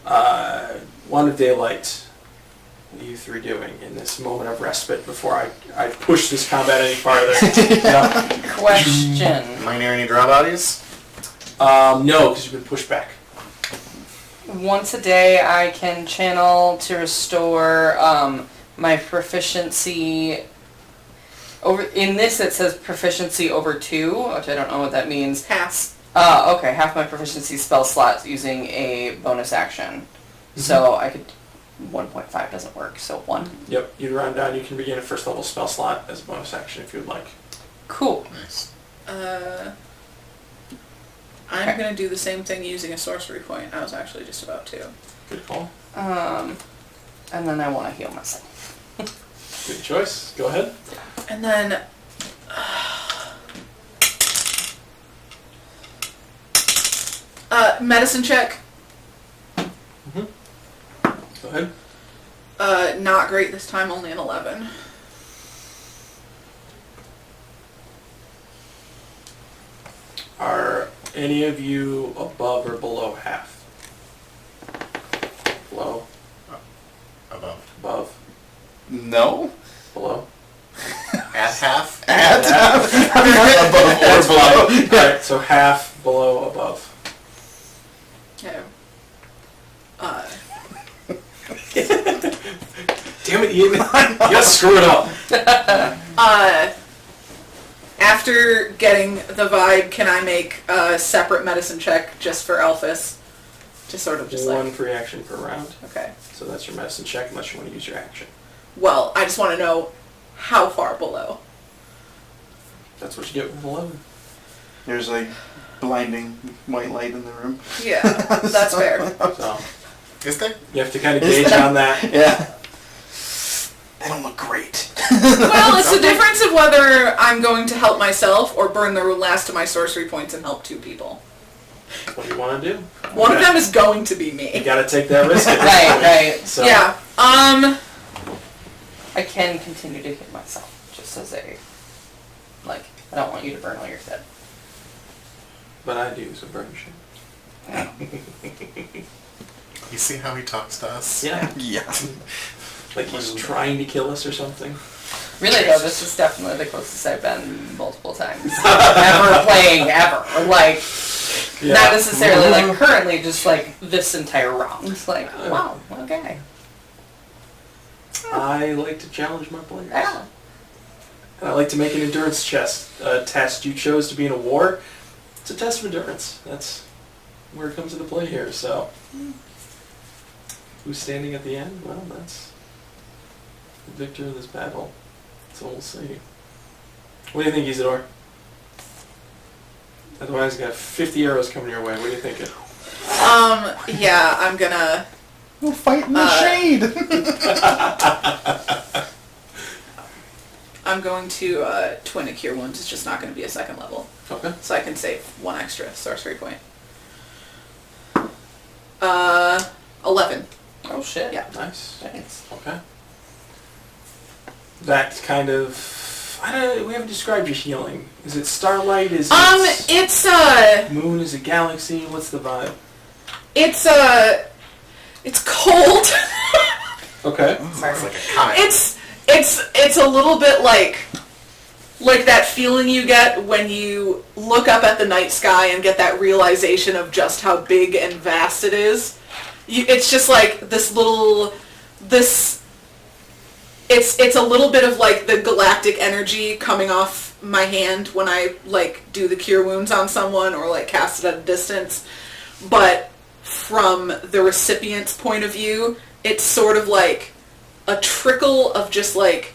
Wand of Daylight. What are you three doing in this moment of respite before I push this combat any farther? Yeah. Question. Am I near any draw bodies? No, because you've been pushed back. Once a day, I can channel to restore my proficiency. In this, it says proficiency over 2, which I don't know what that means. Half. Okay, half my proficiency spell slots using a bonus action. So I could... 1.5 doesn't work, so 1. Yep, you round down. You can begin a first level spell slot as a bonus action if you would like. Cool. Nice. I'm Okay. going to do the same thing using a sorcery point. I was actually just about to. Good call. And then I want to heal myself. Good choice. Go ahead. And then... medicine check. Go ahead. Not great this time, only an 11. Are any of you above or below half? Below? Above. Above? No. Below? At half? Above or below. Alright, so half, below, above. Okay. Damn it, Ian. You gotta screw it up. After getting the vibe, can I make a separate medicine check just for Elphys? Just sort of just One like... free action per round. Okay. So that's your medicine check unless you want to use your action. Well, I just want to know how far below. That's what you get with 11. There's like blinding white light in the room. Yeah, that's fair. So Is there? you have to kind of gauge on that. Yeah. They don't look great. Well, it's the difference of whether I'm going to help myself or burn the last of my sorcery points and help 2 people. What do you want to do? One of them is going to be You me. gotta take that risk at this Right, point. right. So, Yeah. I can continue to hit myself, just as a... Like, I don't want you to burn all your dead. But I do, so burn shit. You see how he talks to us? Yeah. Yeah. Like he's trying to kill us or something. Really though, this is definitely the closest I've been multiple times. Ever playing, ever. Like, Yeah. not necessarily like currently, just like this entire round. It's like, wow, okay. I like to challenge my players. Yeah. And I like to make an endurance test. You chose to be in a war. It's a test of endurance. That's where it comes into play here. So, who's standing at the end? Well, that's the victor of this battle. So we'll see. What do you think, Isidore? Otherwise, you got 50 arrows coming your way. What are you thinking? Yeah, I'm gonna... We'll fight in the shade. I'm going to twin a cure wounds. It's just not going to be a second level. Okay. So I can save 1 extra sorcery point. 11. Oh shit. Yeah. Nice. Thanks. Okay. That kind of... we haven't described your healing. Is it starlight? Is it It's moon? Is it galaxy? What's the vibe? it's cold. Okay. Sounds like a comic. It's a little bit like like that feeling you get when you look up at the night sky and get that realization of just how big and vast it is. It's just like this little, it's a little bit of like the galactic energy coming off my hand when I like do the cure wounds on someone or like cast it at a distance. But from the recipient's point of view, it's sort of like a trickle of just like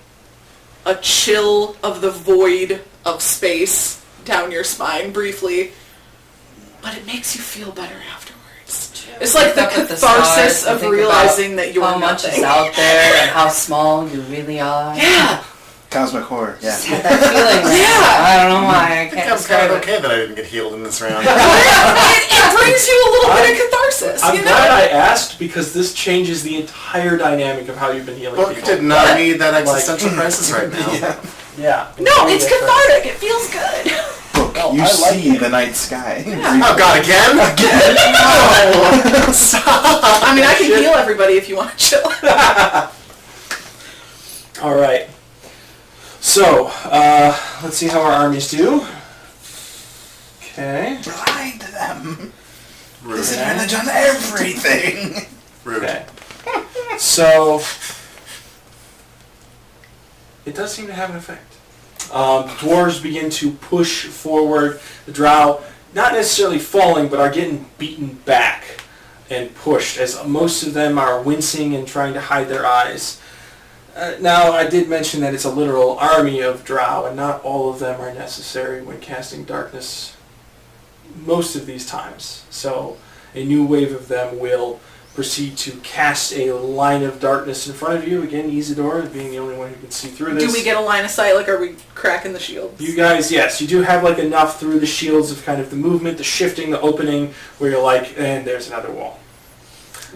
a chill of the void of space down your spine briefly, but it makes you feel better afterwards. It's like the catharsis of realizing that you're how much nothing. is out there and how small you really are. Yeah. Cosmic horror. Yeah. Just had that feeling. Yeah. I don't know why. I can't I'm describe kind of it. okay that I didn't get healed in this round. It brings you a little bit of catharsis. I'm you glad know? I asked because this changes the entire dynamic of how you've been healing Book people. did not need that existential crisis right now. Yeah. Yeah. No, it's cathartic. It feels good. Look, No, you I like see the night sky. Oh God, again? Again? No! Stop! I mean, I can heal everybody if you want to chill. All right. So, let's see how our armies do. Okay. Blind them. Rude. Disadvantage on everything. Rude. Okay. So, it does seem to have an effect. Dwarves begin to push forward. The drow, not necessarily falling, but are getting beaten back and pushed, as most of them are wincing and trying to hide their eyes. Now, I did mention that it's a literal army of drow, and not all of them are necessary when casting darkness most of these times. So, a new wave of them will proceed to cast a line of darkness in front of you. Again, Isidore being the only one who can see through this. Do we get a line of sight? Like, are we cracking the shields? You guys, yes, you do have like enough through the shields of kind of the movement, the shifting, the opening, where you're like, and there's another wall.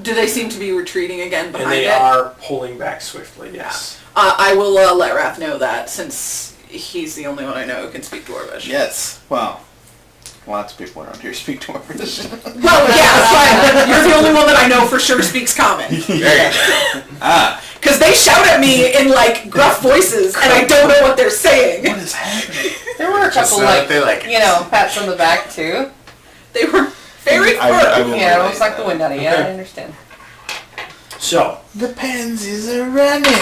Do they seem to be retreating again behind And they it? are pulling back swiftly, yes. I will let Wrath know that, since he's the only one I know who can speak Dwarvish. Yes. Well, lots of people around here speak Dwarvish. Well, yeah, fine, but you're the only one that I know for sure speaks Common. There you go. Because they shout at me in, like, gruff voices, and I don't know what they're saying. What is happening? There were a Just couple, they like you know, pats on the back too. They were very I firm. will Yeah, it relay was like the that. wind out of you. I Okay. understand. So, The pansies are running.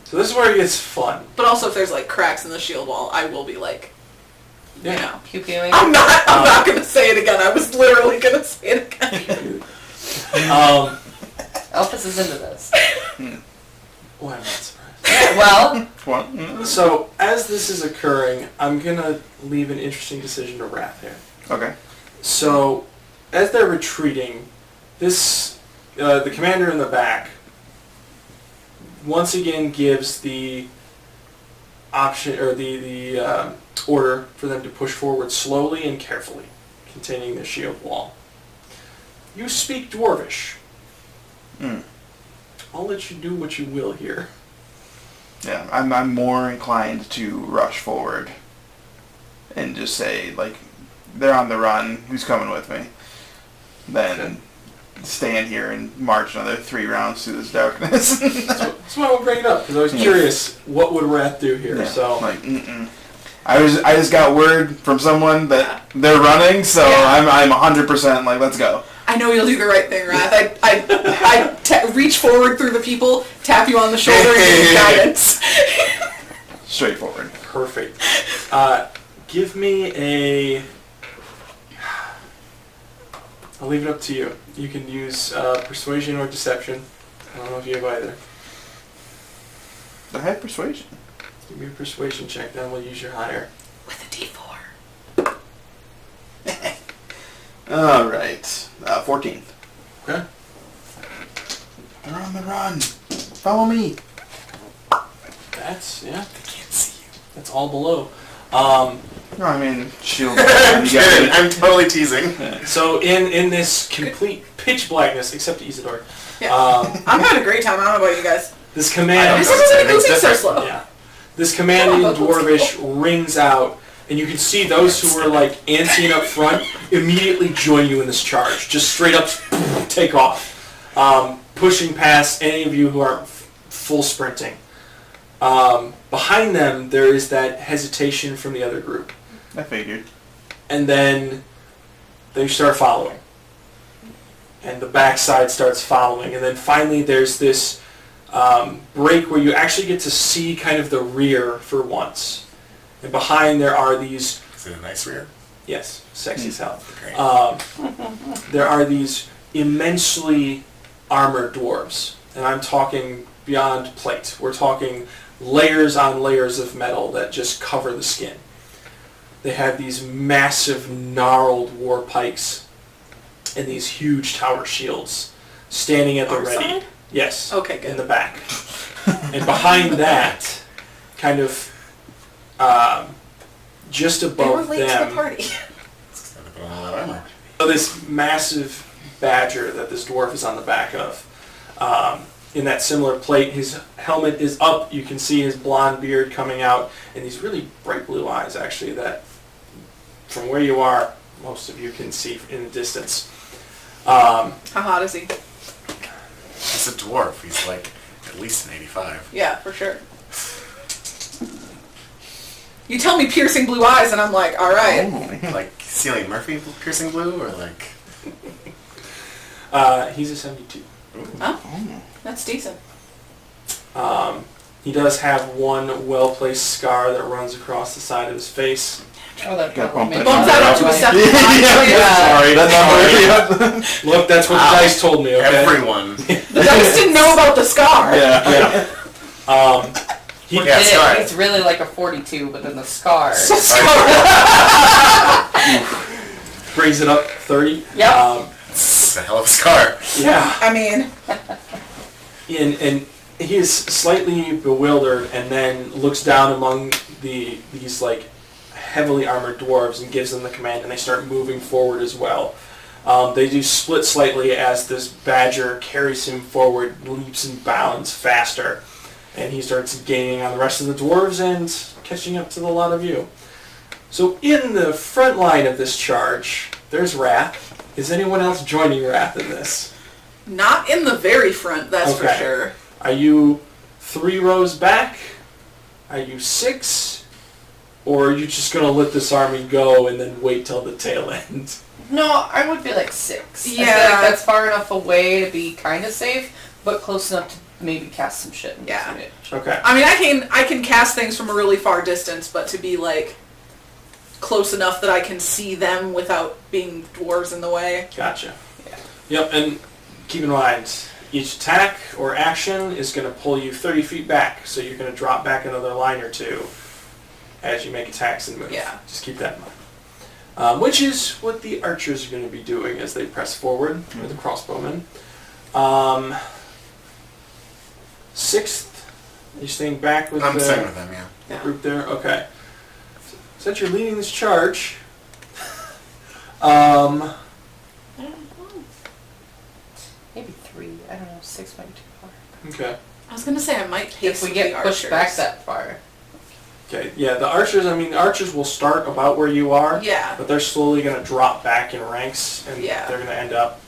so this is where it gets fun. But also, if there's, like, cracks in the shield wall, I will be like, you Yeah. know. Pew pewing. I'm not going to say it again. I was literally going to say it again. Elphys is into this. Well, I'm not surprised. Well, What? So, as this is occurring, I'm going to leave an interesting decision to Wrath here. Okay. So, as they're retreating, this the commander in the back once again gives the option or the order for them to push forward slowly and carefully, containing the shield wall. You speak Dwarvish. I'll let you do what you will here. Yeah, I'm more inclined to rush forward and just say, like, they're on the run, who's coming with me? Then stand here and march another 3 rounds through this darkness. That's why I will bring it up, because I was curious, what would Wrath do here? Yeah, So, like, I just got word from someone that they're running, so Yeah. I'm 100% like, let's go. I know you'll do the right thing, Wrath. I reach forward through the people, tap you on the shoulder, and give you guidance. Straightforward. perfect. Give me a... I'll leave it up to you. You can use persuasion or deception. I don't know if you have either. I have persuasion. Give me a persuasion check, then we'll use your higher. With a D4. Alright. 14. Okay. They're on the run. Follow me. That's, yeah, I can't see you. that's all below. No, I mean, shield. I'm You kidding. got I'm totally teasing. So in this complete pitch blackness, except Isidore, Yeah. I'm having a great time. I don't know about you guys. this command... This know. is Everything's moving so different. slow. Yeah. This command in Dwarvish rings out, and you can see those who were like antsy up front immediately join you in this charge. Just straight up take off, pushing past any of you who are full sprinting. Behind them, there is that hesitation from the other group. I figured. And then they start following. And the backside starts following. And then finally there's this break where you actually get to see kind of the rear for once. And behind there are these... Is it a nice rear? Yes, sexy as hell. Great. There are these immensely armored dwarves. And I'm talking beyond plate. We're talking layers on layers of metal that just cover the skin. They have these massive gnarled war pikes and these huge tower shields standing at the Our ready. side? Yes. Okay, good. In the back. And behind that, kind of just They were above late to them, the party. Gotta put on all that armor. so this massive badger that this dwarf is on the back of. In that similar plate, his helmet is up. You can see his blonde beard coming out, and these really bright blue eyes, actually, that from where you are, most of you can see in the distance. How hot is he? He's a dwarf. He's like at least an 85. Yeah, for sure. You tell me piercing blue eyes, and I'm like, all right. Like Cillian Murphy piercing blue, or like... He's a 72. Oh, that's decent. He does have one well-placed scar that runs across the side of his face. Oh, that Got probably bumped made it. Bump that up to a Yeah. 75. Sorry, Look, that's what Wow. the dice told me, okay? Everyone. The dice didn't know about the scar. Yeah. He, Or Yeah, did scar. it? It's really like a 42, but then the scar. brings it up 30. Yep. It's a hell of a scar. Yeah. I mean, And he is slightly bewildered and then looks down among these like heavily armored dwarves and gives them the command, and they start moving forward as well. They do split slightly as this badger carries him forward, leaps and bounds faster, and he starts gaining on the rest of the dwarves and catching up to the lot of you. So in the front line of this charge, there's Wrath. Is anyone else joining Wrath in this? not in the very front, that's for Okay. sure. Are you 3 rows back? Are you 6? Or are you just going to let this army go and then wait till the tail end? No, I would be like 6. I feel Yeah. like that's far enough away to be kind of safe, but close enough to maybe cast some shit. Yeah. Okay. I mean, I can cast things from a really far distance, but to be like close enough that I can see them without being dwarves in the way. Gotcha. Yeah. Yep, and keep in mind, each attack or action is going to pull you 30 feet back, so you're going to drop back another line or 2 as you make attacks and move. Yeah. Just keep that in mind. Which is what the archers are going to be doing as they press forward, or the crossbowmen. 6th, are you staying back with I'm the staying with them, yeah. group there? Okay. Since you're leading this charge, Maybe 3. I don't know. 6 might be too far. okay. I was gonna say I might pace If we with get the pushed archers. back that far. Okay, yeah, the archers will start about where you are, Yeah. but they're slowly going to drop back in ranks, and Yeah. they're going to end up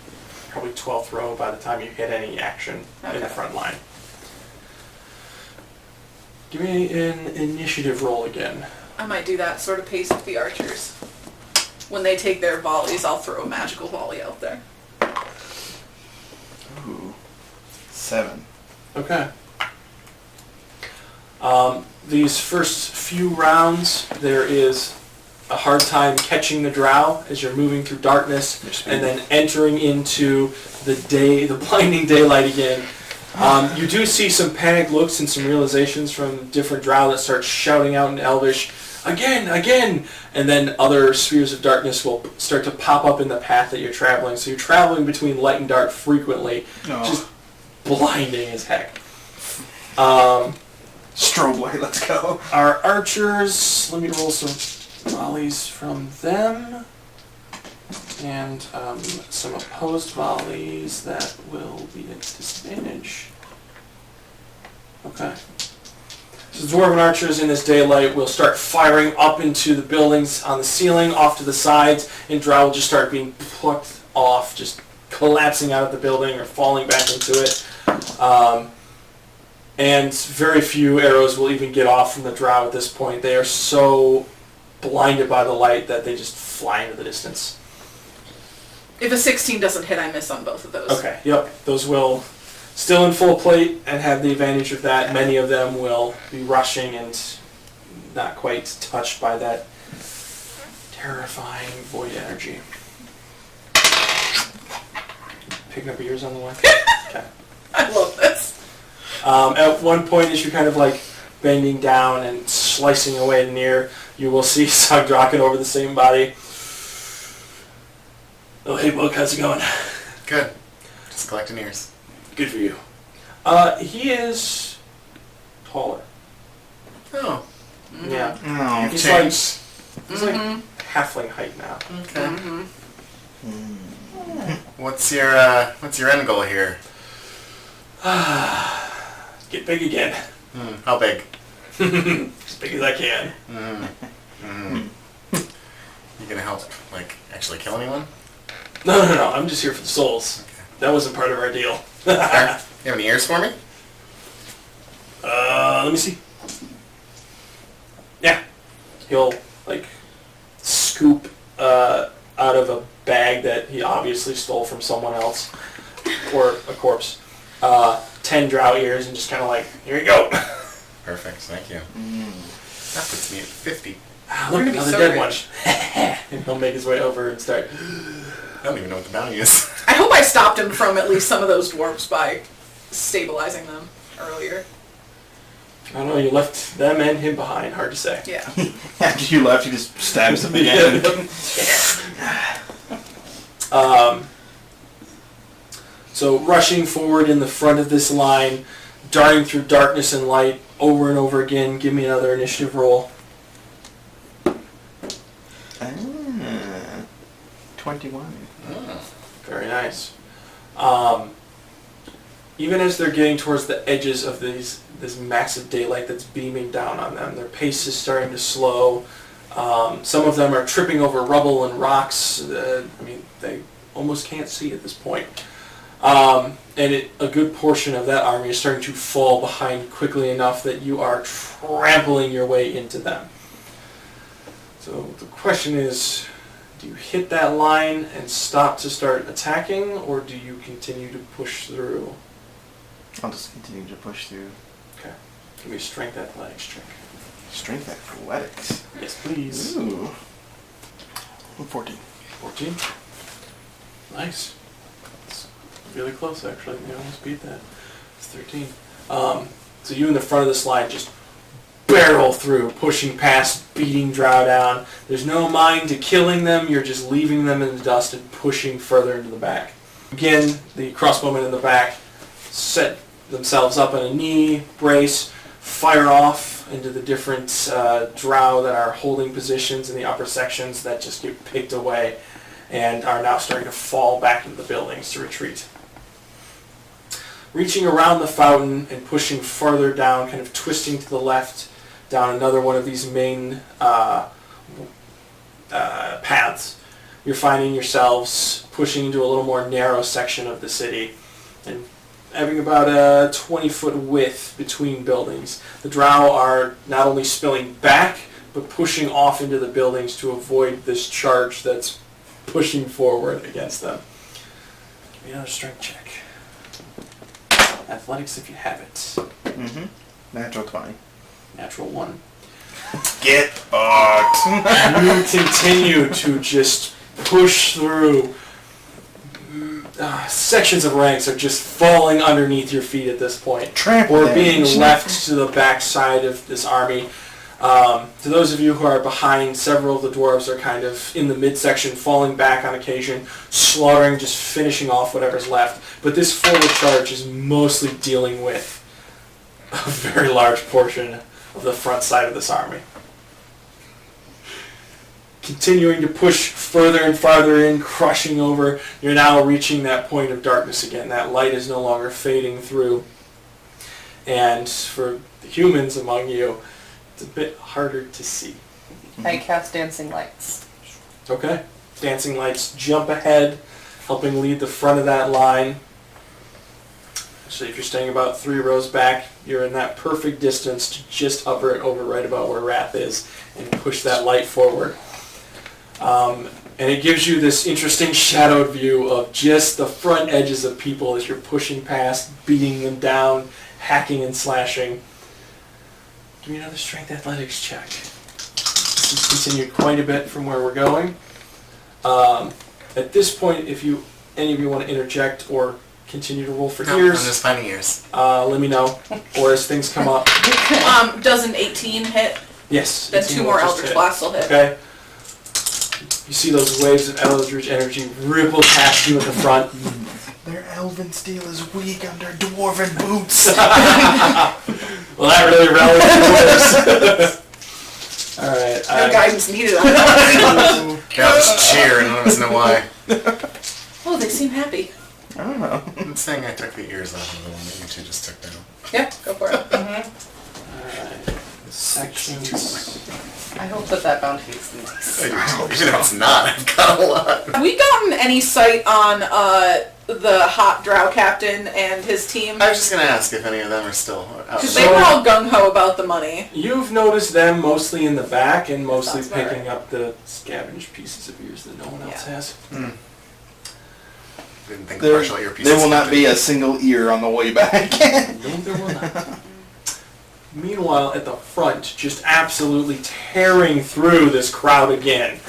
probably 12th row by the time you hit any action in the Okay. front line. Give me an initiative roll again. I might do that sort of pace with the archers. When they take their volleys, I'll throw a magical volley out there. Ooh. 7. Okay. These first few rounds, there is a hard time catching the drow as you're moving through darkness and then entering into the blinding daylight again. You do see some panicked looks and some realizations from different drow that start shouting out in Elvish, again, again, and then other spheres of darkness will start to pop up in the path that you're traveling. So you're traveling between light and dark frequently, Oh. just blinding as heck. Strobe light, let's go. Our archers, let me roll some volleys from them, and some opposed volleys that will be at disadvantage. Okay. So the dwarven archers in this daylight will start firing up into the buildings on the ceiling, off to the sides, and drow will just start being plucked off, just collapsing out of the building or falling back into it. And very few arrows will even get off from the drow at this point. They are so blinded by the light that they just fly into the distance. If a 16 doesn't hit, I miss on both of those. Okay, yep. Those will still in full plate and have the advantage of that. Many of them will be rushing and not quite touched by that terrifying void energy. Picking up ears on the way? Okay. I love this. At one point, as you're kind of like bending down and slicing away near, you will see Sugdraken over the same body. Oh, hey, Book, how's it going? Good. Just collecting ears. Good for you. He is taller. Oh. Yeah. Oh, You've He's changed. He's like halfling height now. Okay. Mm-hmm. What's your end goal here? Get big again. How big? As big as I can. You gonna help, like, actually kill anyone? No. I'm just here for the souls. That wasn't part of our deal. You have any ears for me? Let me see. Yeah. He'll, like, scoop out of a bag that he obviously stole from someone else, or a corpse, 10 drow ears, and just kind of like, here you go. Perfect, thank you. That puts me at 50. Look, gonna be another so dead rich. one. And he'll make his way over and start. I don't even know what the bounty is. I hope I stopped him from at least some of those dwarves by stabilizing them earlier. I don't know, you left them and him behind, hard to say. Yeah. After you left, he just stabs him again. So rushing forward in the front of this line, darting through darkness and light over and over again. Give me another initiative roll. 21. Very nice. Even as they're getting towards the edges of this massive daylight that's beaming down on them, their pace is starting to slow. Some of them are tripping over rubble and rocks. They almost can't see at this point. And a good portion of that army is starting to fall behind quickly enough that you are trampling your way into them. So the question is, do you hit that line and stop to start attacking, or do you continue to push through? I'll just continue to push through. Okay. Give me a strength athletics check. Strength athletics. Yes, please. Ooh. 14. 14. Nice. It's really close, actually. You almost beat that. It's 13. So you in the front of this line just barrel through, pushing past, beating drow down. There's no mind to killing them. You're just leaving them in the dust and pushing further into the back. Again, the crossbowmen in the back set themselves up on a knee, brace, fire off into the different drow that are holding positions in the upper sections that just get picked away and are now starting to fall back into the buildings to retreat. Reaching around the fountain and pushing further down, kind of twisting to the left down another one of these main paths, you're finding yourselves pushing into a little more narrow section of the city and having about a 20-foot width between buildings. The drow are not only spilling back, but pushing off into the buildings to avoid this charge that's pushing forward against them. Give me another strength check. Athletics if you have it. Mm-hmm. Natural 20. Natural 1. Get fucked. You continue to just push through. Sections of ranks are just falling underneath your feet at this point, Trample or being damage. left to the back side of this army. To those of you who are behind, several of the dwarves are kind of in the midsection, falling back on occasion, slaughtering, just finishing off whatever's left. But this forward charge is mostly dealing with a very large portion of the front side of this army. Continuing to push further and farther in, crushing over, you're now reaching that point of darkness again. That light is no longer fading through. And for the humans among you, it's a bit harder to see. I cast Dancing Lights. Okay. Dancing lights jump ahead, helping lead the front of that line. So if you're staying about 3 rows back, you're in that perfect distance to just hover it over right about where Wrath is and push that light forward. And it gives you this interesting shadowed view of just the front edges of people as you're pushing past, beating them down, hacking and slashing. Give me another strength athletics check. This has continued quite a bit from where we're going. At this point, if any of you want to interject or continue to roll for No, ears, I'm just finding ears. let me know. Or as things come up. Does an 18 hit? Yes. Then it's 2 more just Eldritch hit. Blasts will hit. Okay. You see those waves of Eldritch energy ripple past you at the front. Their elven steel is weak under dwarven boots. Well, that really rallied the dwarves. Alright. No guidance needed on that. Yeah, I'll just cheer and let us know why. Oh, they seem happy. I don't know. I'm saying I took the ears off of the one that you two just took down. Yeah, go for it. Alright. Sections. I hope that bounty is nice. Even if it's not, I've got a lot. Have we gotten any sight on the hot drow captain and his team? I was just going to ask if any of them are still out. Because they were all gung-ho about the money. You've noticed them mostly in the back and mostly That's about picking up the scavenged pieces of ears that no one else has. Didn't think There, partial earpieces. there will not be a single ear on the way back. No, there will not. Meanwhile, at the front, just absolutely tearing through this crowd again.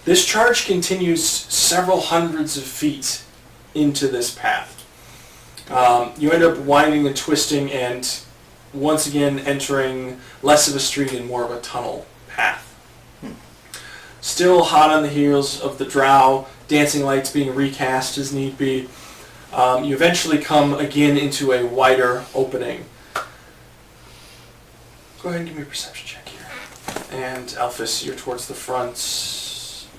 This charge continues several hundreds of feet into this path. You end up winding and twisting and once again entering less of a street and more of a tunnel path. Still hot on the heels of the drow, dancing lights being recast as need be. You eventually come again into a wider opening. Go ahead and give me a perception check here. And Alphys, you're towards the front.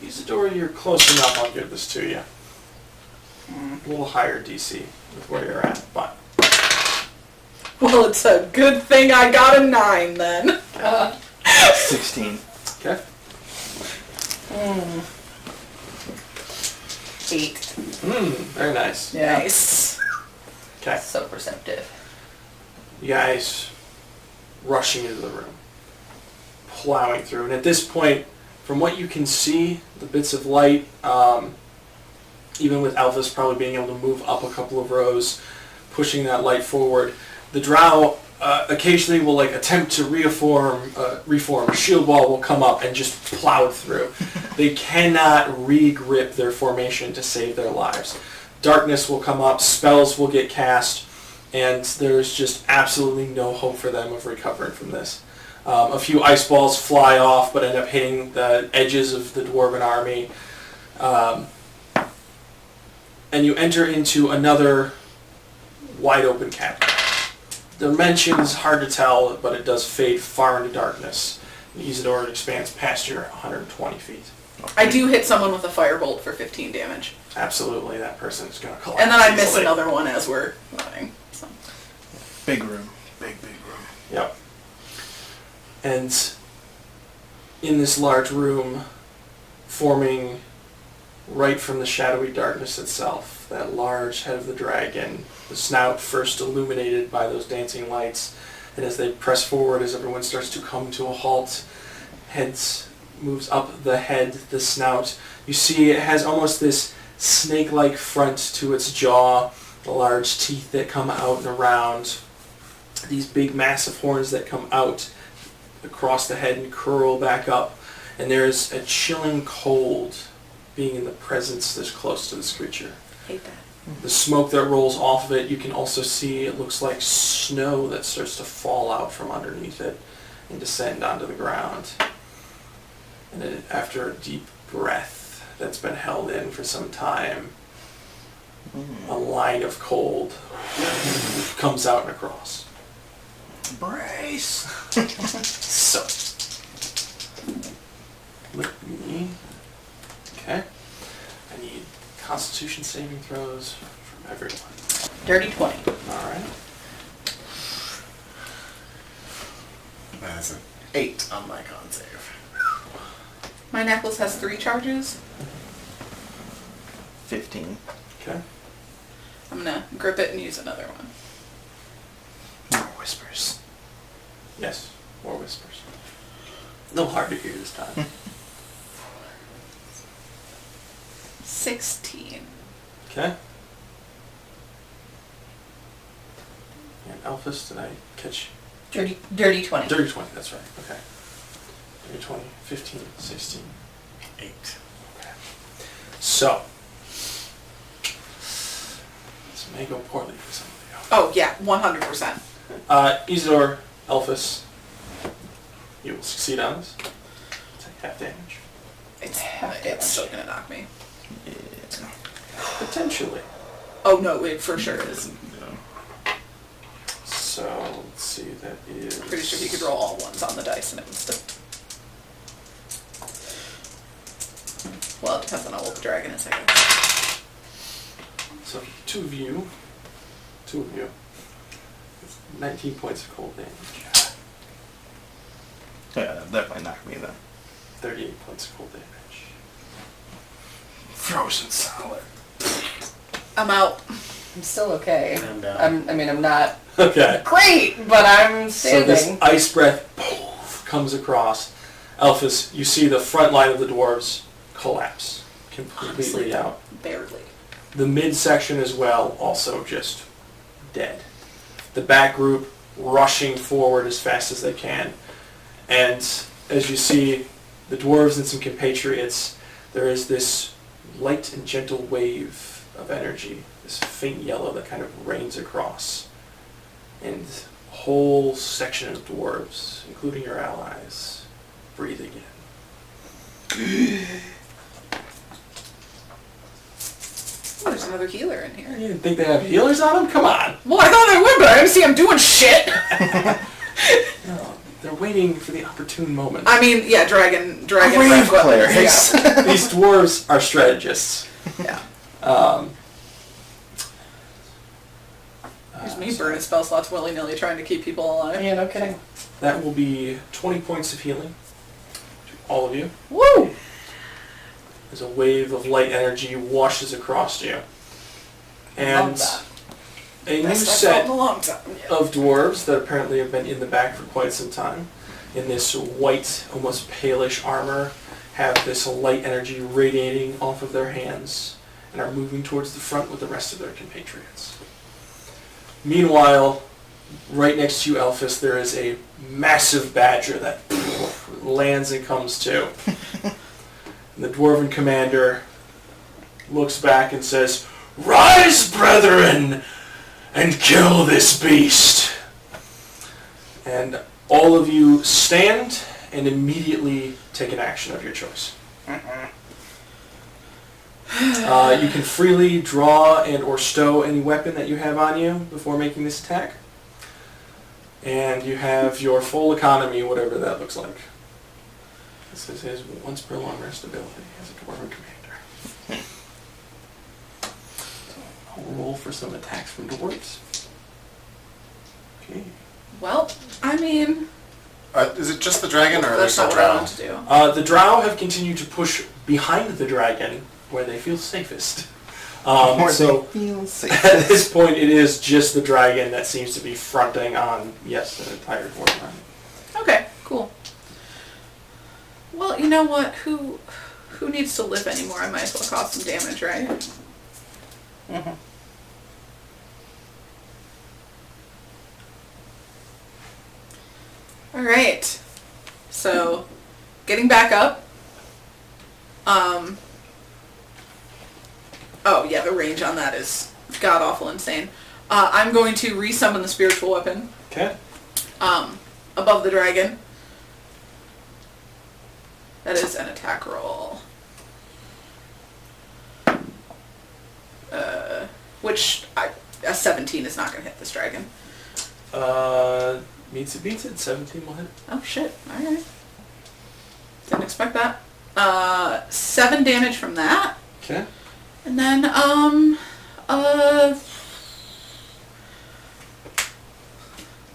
Isidore, you're close enough, I'll give this to you. A little higher DC with where you're at, but... Well, it's a good thing I got a 9 then. 16. Okay. 8. Very nice. Yeah. Nice. Okay. So perceptive. You guys rushing into the room, plowing through. And at this point, from what you can see, the bits of light, even with Alphys probably being able to move up a couple of rows, pushing that light forward, the drow occasionally will attempt to reform. A shield wall will come up and just plow through. They cannot re-grip their formation to save their lives. Darkness will come up, spells will get cast, and there's just absolutely no hope for them of recovering from this. A few ice balls fly off, but end up hitting the edges of the dwarven army. And you enter into another wide open cavern. Dimensions, hard to tell, but it does fade far into darkness. Isidore expands past your 120 feet. I do hit someone with a firebolt for 15 damage. Absolutely, that person is going to collapse. And then I miss easily. another one as we're running. So. Big room. Big room. Yep. And in this large room, forming right from the shadowy darkness itself, that large head of the dragon, the snout first illuminated by those dancing lights, and as they press forward, as everyone starts to come to a halt, heads moves up the head, the snout. You see it has almost this snake-like front to its jaw, the large teeth that come out and around, these big massive horns that come out across the head and curl back up, and there's a chilling cold being in the presence this close to this creature. Hate that. The smoke that rolls off of it, you can also see it looks like snow that starts to fall out from underneath it and descend onto the ground. And then after a deep breath that's been held in for some time, a line of cold comes out and across. Brace! So, let me... Okay. I need Constitution saving throws from everyone. Dirty 20. Alright. That's an 8 on my con save. My necklace has 3 charges. 15. Okay. I'm gonna grip it and use another one. More whispers. Yes, more whispers. A little hard to hear this time. 16. Okay. And Alphys, did I catch? Dirty 20. Dirty 20, that's right. Okay. Dirty 20, 15, 16, 8. Okay. So, this may go poorly for some of you. Oh, yeah, 100%. Isidore, Alphys, you will succeed on this. Take half damage. It's still gonna knock me. Yeah. Potentially. Oh, no, it for sure is. So, let's see, that is... Pretty sure he could roll all ones on the dice and it would still... Well, it depends on how old the dragon is, I guess. So, two of you, it's 19 points of cold damage. Yeah, that definitely knocked me then. 38 points of cold damage. Frozen solid. I'm out. I'm still okay. I'm down. I'm not Okay. great, but I'm So standing. this ice breath poof, comes across. Alphys, you see the front line of the dwarves collapse completely Honestly, out. barely. The midsection as well, also just dead. The back group rushing forward as fast as they can. And as you see the dwarves and some compatriots, there is this light and gentle wave of energy, this faint yellow that kind of rains across. And a whole section of dwarves, including your allies, breathe again. Oh, there's another healer in here. You didn't think they have healers on them? Come on! Well, I thought they would, but I didn't see them doing shit. No, they're waiting for the opportune moment. I mean, yeah, dragon Grave breath weapons, clerics. yeah. These dwarves are strategists. Yeah. There's me burning spell slots willy-nilly trying to keep people alive. Yeah, no kidding. That will be 20 points of healing to all of you. Woo! As a wave of light energy washes across you. And Love that. a new Best I've felt set in a long time. Yeah. of dwarves that apparently have been in the back for quite some time, in this white, almost palish armor, have this light energy radiating off of their hands and are moving towards the front with the rest of their compatriots. Meanwhile, right next to you, Alphys, there is a massive badger that lands and comes to. And the dwarven commander looks back and says, "Rise, brethren, and kill this beast." And all of you stand and immediately take an action of your choice. You can freely draw and or stow any weapon that you have on you before making this attack. And you have your full economy, whatever that looks like. This is his once per long rest ability as a dwarven commander. I'll roll for some attacks from dwarves. Okay. Well, I mean, Is it just the dragon, or are there that's still not what I drow? want to do. The drow have continued to push behind the dragon where they feel safest. So feel safe. at this point, it is just the dragon that seems to be fronting on, yes, the entire dwarf line. Okay, cool. Well, you know what? Who needs to live anymore? I might as well cause some damage, right? Mm-hmm. All right. So, getting back up. Oh yeah, the range on that is god awful insane. I'm going to resummon the spiritual weapon Okay. above the dragon. That is an attack roll. Which a 17 is not going to hit this dragon. Meets it, beats it. 17 will hit. Oh shit! All right. Didn't expect that. 7 damage from that, Okay. and then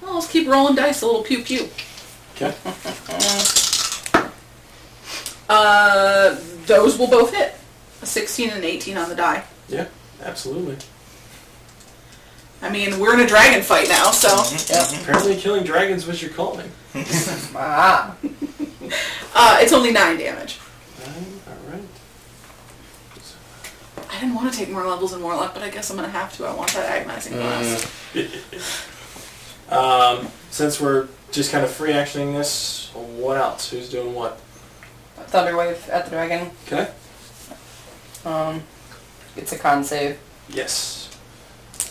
well, let's keep rolling dice. A little pew pew. Okay. Those will both hit. A 16 and an 18 on the die. Yeah, absolutely. I mean, we're in a dragon fight now, so... Yep. Apparently killing dragons was your calling. Ah. It's only 9 damage. Alright. I didn't want to take more levels in Warlock, but I guess I'm going to have to. I want that agonizing blast. Since we're just kind of free actioning this, what else? Who's doing what? Thunderwave at the dragon. Okay. It's a con save. Yes.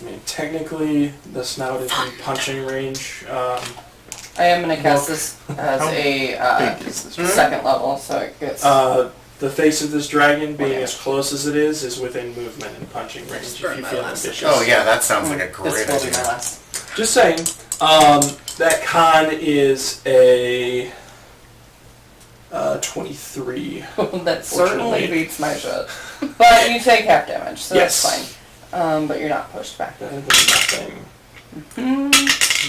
I mean, technically, the snout is in punching range. I am going to cast this as How a big is this? second level, so it gets... The face of this dragon, being Okay. as close as it is within movement and punching range. Just If burn you my feel last ambitious. Oh yeah, that sounds like a great this will be my idea. last. Just saying. That con is a 23. That certainly Fortunately. beats my shot. But you take half damage, so Yes. that's fine. But you're not pushed back. Better than nothing.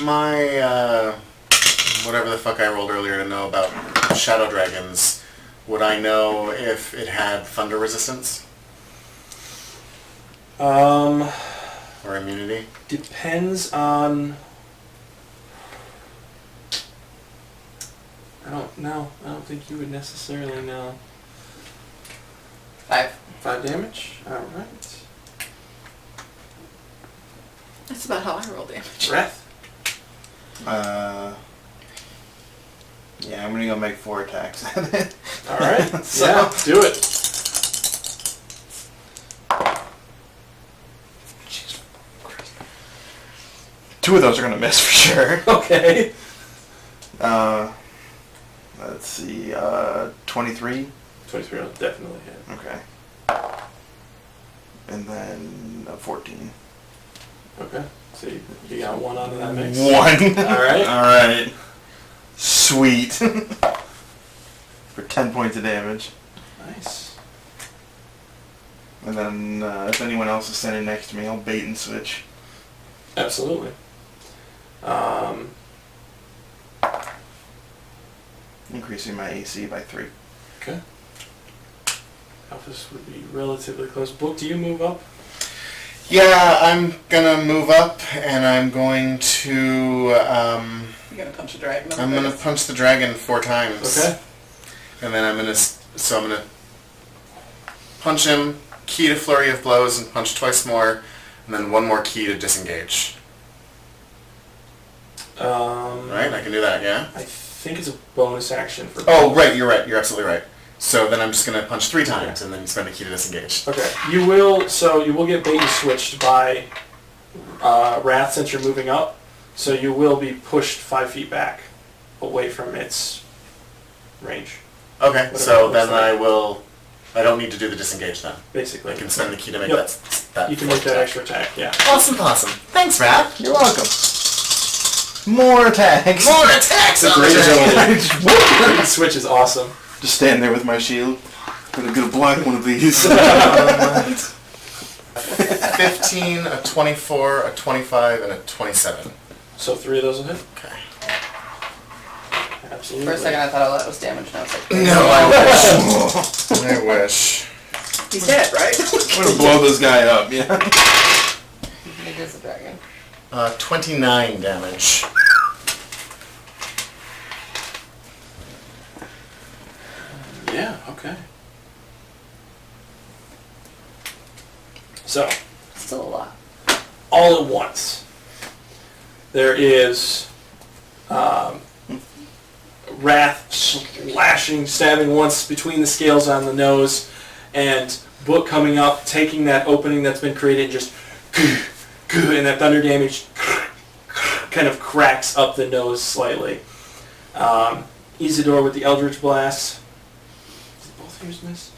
My whatever the fuck I rolled earlier to know about shadow dragons, would I know if it had thunder resistance Um, or immunity? depends on. I don't know. I don't think you would necessarily know. 5. 5 damage? Alright. That's about how I roll damage. Wrath? Yeah, I'm gonna go make 4 attacks. Alright. So- Yeah, do it. Jesus Christ. 2 of those are gonna miss for sure. Okay. Let's see, 23. 23 will definitely hit. Okay. And then 14. Okay. So you got 1 onto that mix. 1. Alright. Alright. Sweet. For 10 points of damage. Nice. And then if anyone else is standing next to me, I'll bait and switch. Absolutely. Increasing my AC by 3. Okay. Alphys would be relatively close. Book, do you move up? Yeah, I'm gonna move up and I'm going to You're going to punch a dragon. I'm gonna punch the dragon 4 times. Okay. And then I'm gonna punch him, key to flurry of blows, and punch twice more, and then 1 more key to disengage. Right? I can do that, yeah? I think it's a bonus action for. Oh, right, you're right. You're absolutely right. So then I'm just gonna punch 3 times and then spend a key to disengage. Okay. You will get bait and switched by Wrath since you're moving up. So you will be pushed 5 feet back away from its range, Okay, Whatever so it then looks I don't need to do the disengage then. basically. I can spend the key to make Yep. that You can make that attack. extra attack, yeah. Awesome possum. Thanks, Raph. You're welcome. More attacks. More attacks on the Great dragon. ability. Switch is awesome. Just stand there with my shield. Gonna go block one of these. 15, a 24, a 25, and a 27. So 3 of those will hit. Okay. Absolutely. For a second I thought all that was damage, and I was like... No, I wish. I wish. He's dead, right? I'm gonna blow this guy up, yeah. It is a dragon. 29 damage. Yeah, okay. So, Still a lot. all at once, there is Wrath slashing, stabbing once between the scales on the nose, and Book coming up, taking that opening that's been created, and just and that thunder damage kind of cracks up the nose slightly. Isidore with the Eldritch Blast. Did both of yours miss?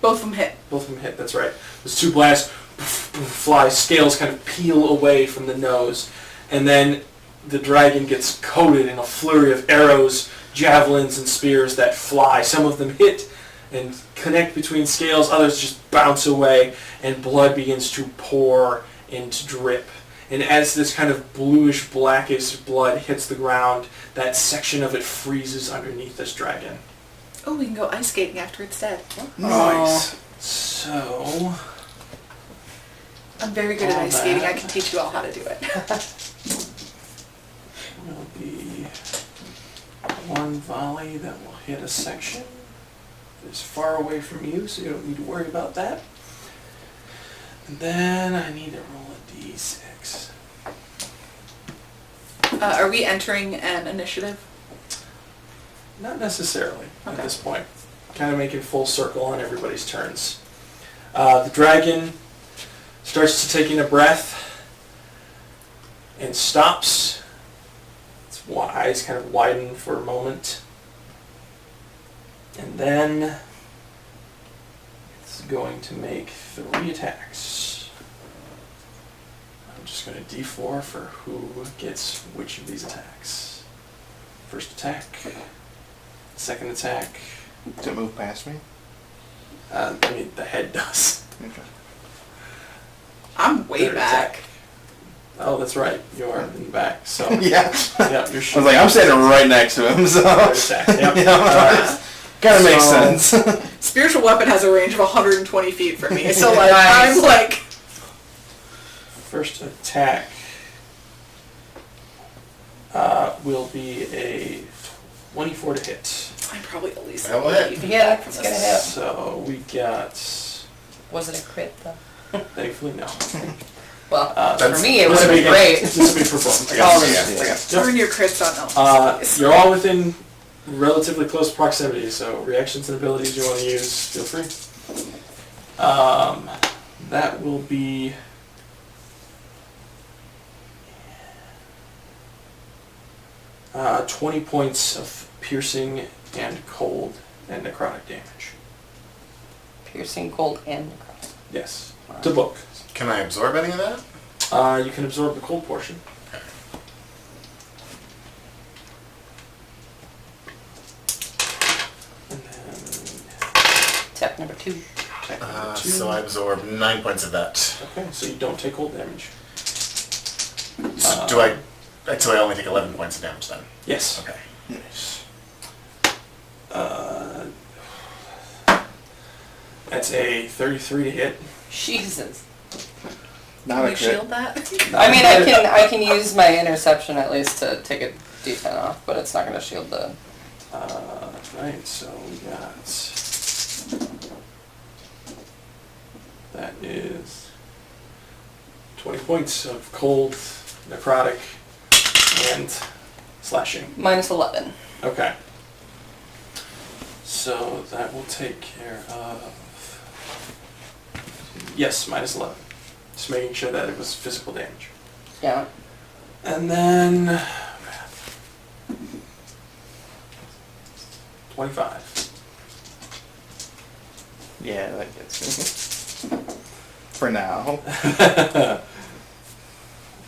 Both of them hit. Both of them hit, that's right. Those 2 blasts fly, scales kind of peel away from the nose, and then the dragon gets coated in a flurry of arrows, javelins, and spears that fly. Some of them hit and connect between scales, others just bounce away, and blood begins to pour and to drip. And as this kind of bluish, blackish blood hits the ground, that section of it freezes underneath this dragon. Oh, we can go ice skating after it's dead. Nice. So, I'm very good at All ice skating. I that. can teach you all how to do it. Will be one volley that will hit a section that is far away from you, so you don't need to worry about that. And then I need to roll a d6. Are we entering an initiative? Not necessarily at Okay. this point. Kind of making full circle on everybody's turns. The dragon starts to take in a breath and stops. Its eyes kind of widen for a moment. And then it's going to make 3 attacks. I'm just going to d4 for who gets which of these attacks. First attack. Second attack. Does it move past me? I mean, the head does. Okay. I'm way Third back. attack. Oh, that's right. You are in the back. So, Yeah. yeah, you're I was like, I'm standing right next to him, so. Third attack. Yep. Yeah. Kind of makes So- sense. Spiritual weapon has a range of 120 feet from me, so like Nice. I'm like First attack will be a 24 to hit. I'm probably at least That will hit. 80 feet Yeah, back from it's this. gonna hit. So we got, Was it a crit though? thankfully, no. Well, That's- for me it this would will have be- been great. This will be for both. Yeah. Turn your crits on elves. You're all within relatively close proximity, so reactions and abilities you want to use, feel free. That will be 20 points of piercing and cold and necrotic damage. Piercing, cold, and necrotic. Yes, to book. Can I absorb any of that? You can absorb the cold portion. And then Tap number 2. attack number 2. So I absorb 9 points of that. Okay, so you don't take cold damage. So do I? So I only take 11 points of damage then. Yes. Okay. Nice. That's a 33 to hit. Jesus. Not Can a you crit. shield that? I mean, I can use my interception at least to take a d10 off, but it's not going to shield the. Right, so we got... That is 20 points of cold, necrotic, and slashing. Minus 11. Okay. So that will take care of... Yes, minus 11. Just making sure that it was physical damage. Yeah. And then... 25. Yeah, that gets me. For now.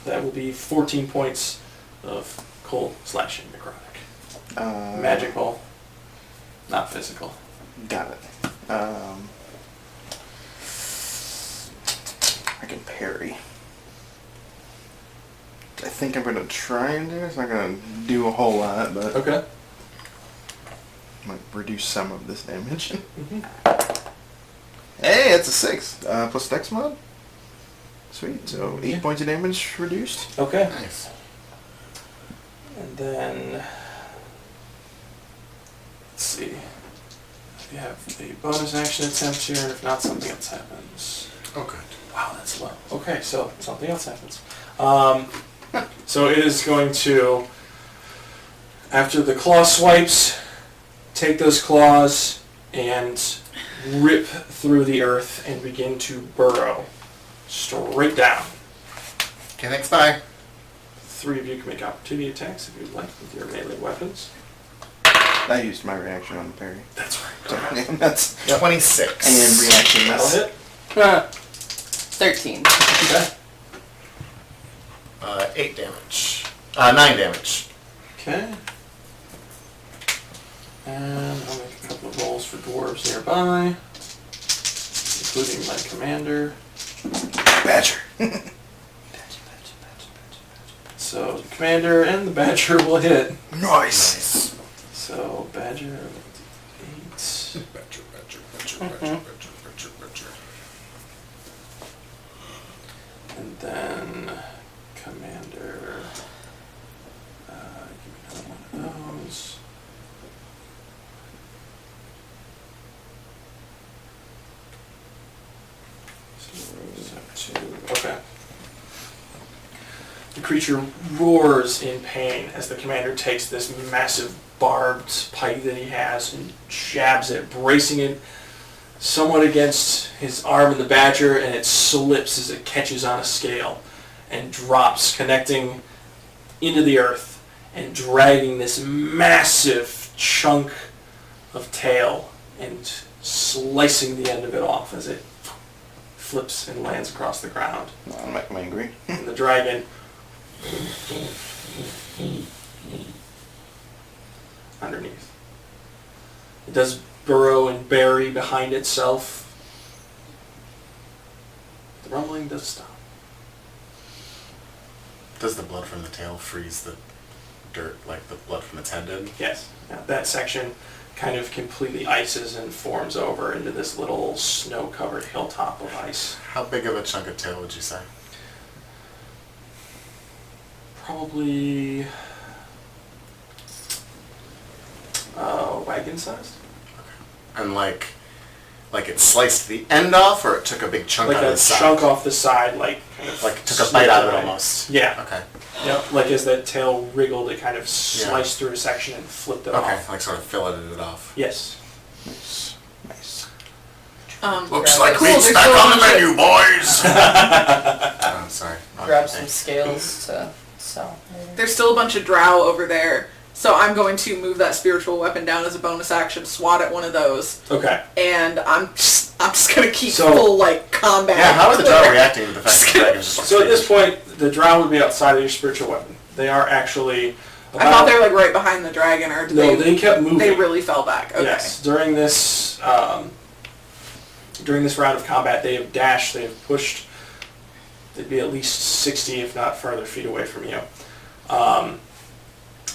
That will be 14 points of cold slashing necrotic. Uh, Magical, not physical. Got it. I can parry. I think I'm gonna try and do it. It's not gonna do a whole lot, but Okay. might reduce some of this damage. Mm-hmm. Hey, it's a 6 plus Dex mod. Sweet. So 8 Yeah. points of damage reduced. Okay. Nice. And then, let's see. We have a bonus action attempt here, and if not, something else happens. Oh, good. Wow, that's low. Okay, so something else happens. So it is going to, after the claw swipes, take those claws and rip through the earth and begin to burrow straight down. Okay, thanks, bye. 3 of you can make opportunity attacks if you'd like with your melee weapons. I used my reaction on the parry. That's right. So, Go ahead. that's 26. and reaction. That'll Miss. hit. 13. Okay. 8 damage. 9 damage. Okay. And I'll make a couple of rolls for dwarves nearby, including my commander. Badger. So the commander and the badger will hit. Nice. Nice. So badger 8. And then Commander. Give me another one of those. Okay. The creature roars in pain as the commander takes this massive barbed pike that he has and jabs it, bracing it somewhat against his arm in the badger, and it slips as it catches on a scale and drops, connecting into the earth and dragging this massive chunk of tail and slicing the end of it off as it flips and lands across the ground. That'll make me angry. And the dragon underneath. It does burrow and bury behind itself. The rumbling does stop. Does the blood from the tail freeze the dirt like the blood from its head did? Yes. Now, that section kind of completely ices and forms over into this little snow-covered hilltop of ice. How big of a chunk of tail would you say? Probably wagon-sized. And like it sliced the end off, or it took a big chunk Like out of a the side? chunk off the side, like kind of Like took a bite out of it away. almost. Yeah. Okay. Yep. Like as that tail wriggled, it kind of sliced through a section and flipped it Okay. off. Like sort of filleted it off. Yes. Nice. Nice. Looks like cool, meat's there's back still on the a bunch menu, boys. Oh, I'm sorry. Grab some scales to sell. There's still a bunch of drow over there, so I'm going to move that spiritual weapon down as a bonus action, swat at one of those, Okay. and I'm just gonna keep So- full like combat. Yeah. How are the drow reacting to the fact that the dragon's just? So at this point, the drow would be outside of your spiritual weapon. They are actually. I thought they were like right behind the dragon, or did No, they kept moving. They really fell back. Okay. Yes. During this round of combat, they have dashed. They have pushed. They'd be at least 60, if not further, feet away from you.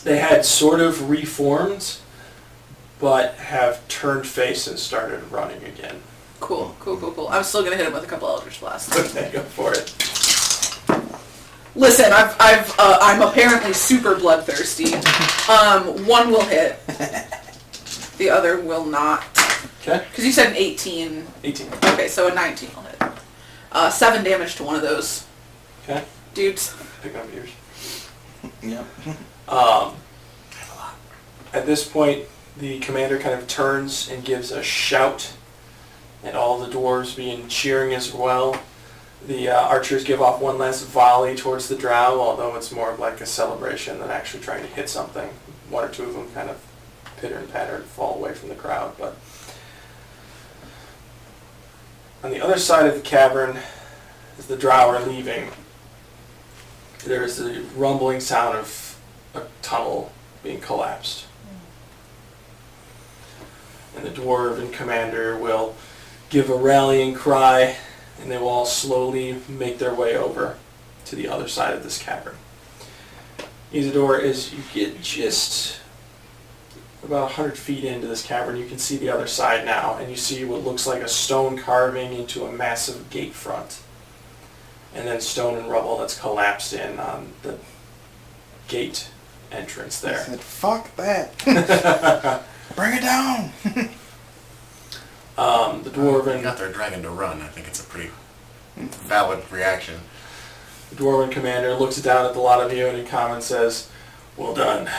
They had sort of reformed, but have turned face and started running again. Cool. I'm still gonna hit him with a couple Eldritch Blasts. Okay, go for it. Listen, I'm apparently super bloodthirsty. One will hit. The other will not. Okay. Because you said an 18. 18. Okay, so a 19 will hit. 7 damage to one of those Okay. dudes. Pick up yours. Yep. At this point, the commander kind of turns and gives a shout, and all the dwarves begin cheering as well. The archers give off one last volley towards the drow, although it's more of like a celebration than actually trying to hit something. One or two of them kind of pitter and patter and fall away from the crowd. But on the other side of the cavern, as the drow are leaving, there is the rumbling sound of a tunnel being collapsed. And the dwarven commander will give a rallying cry, and they will all slowly make their way over to the other side of this cavern. Isidore, as you get just about 100 feet into this cavern, you can see the other side now, and you see what looks like a stone carving into a massive gate front. And then stone and rubble that's collapsed in on the gate entrance I there. said, fuck that. Bring it down. The dwarven... got their dragon to run. I think it's a pretty valid reaction. The dwarven commander looks down at the lot of you and in comment says, "Well done.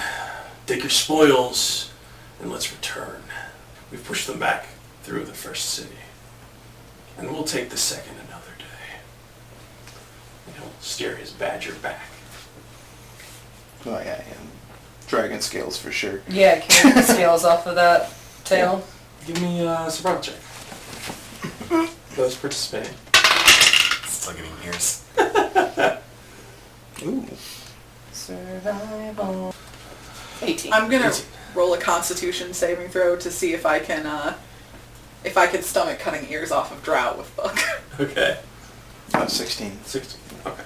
Take your spoils and let's return. We've pushed them back through the first city. And we'll take the second another day." And he'll steer his badger back. Oh yeah, dragon scales for sure. Yeah, can you get the scales off of that tail? Give me a survival check. Those participating. Still getting ears. Ooh. Survival. 18. I'm gonna 18. roll a Constitution saving throw to see if I can stomach cutting ears off of drow with Buck. Okay. 16. 16. Okay.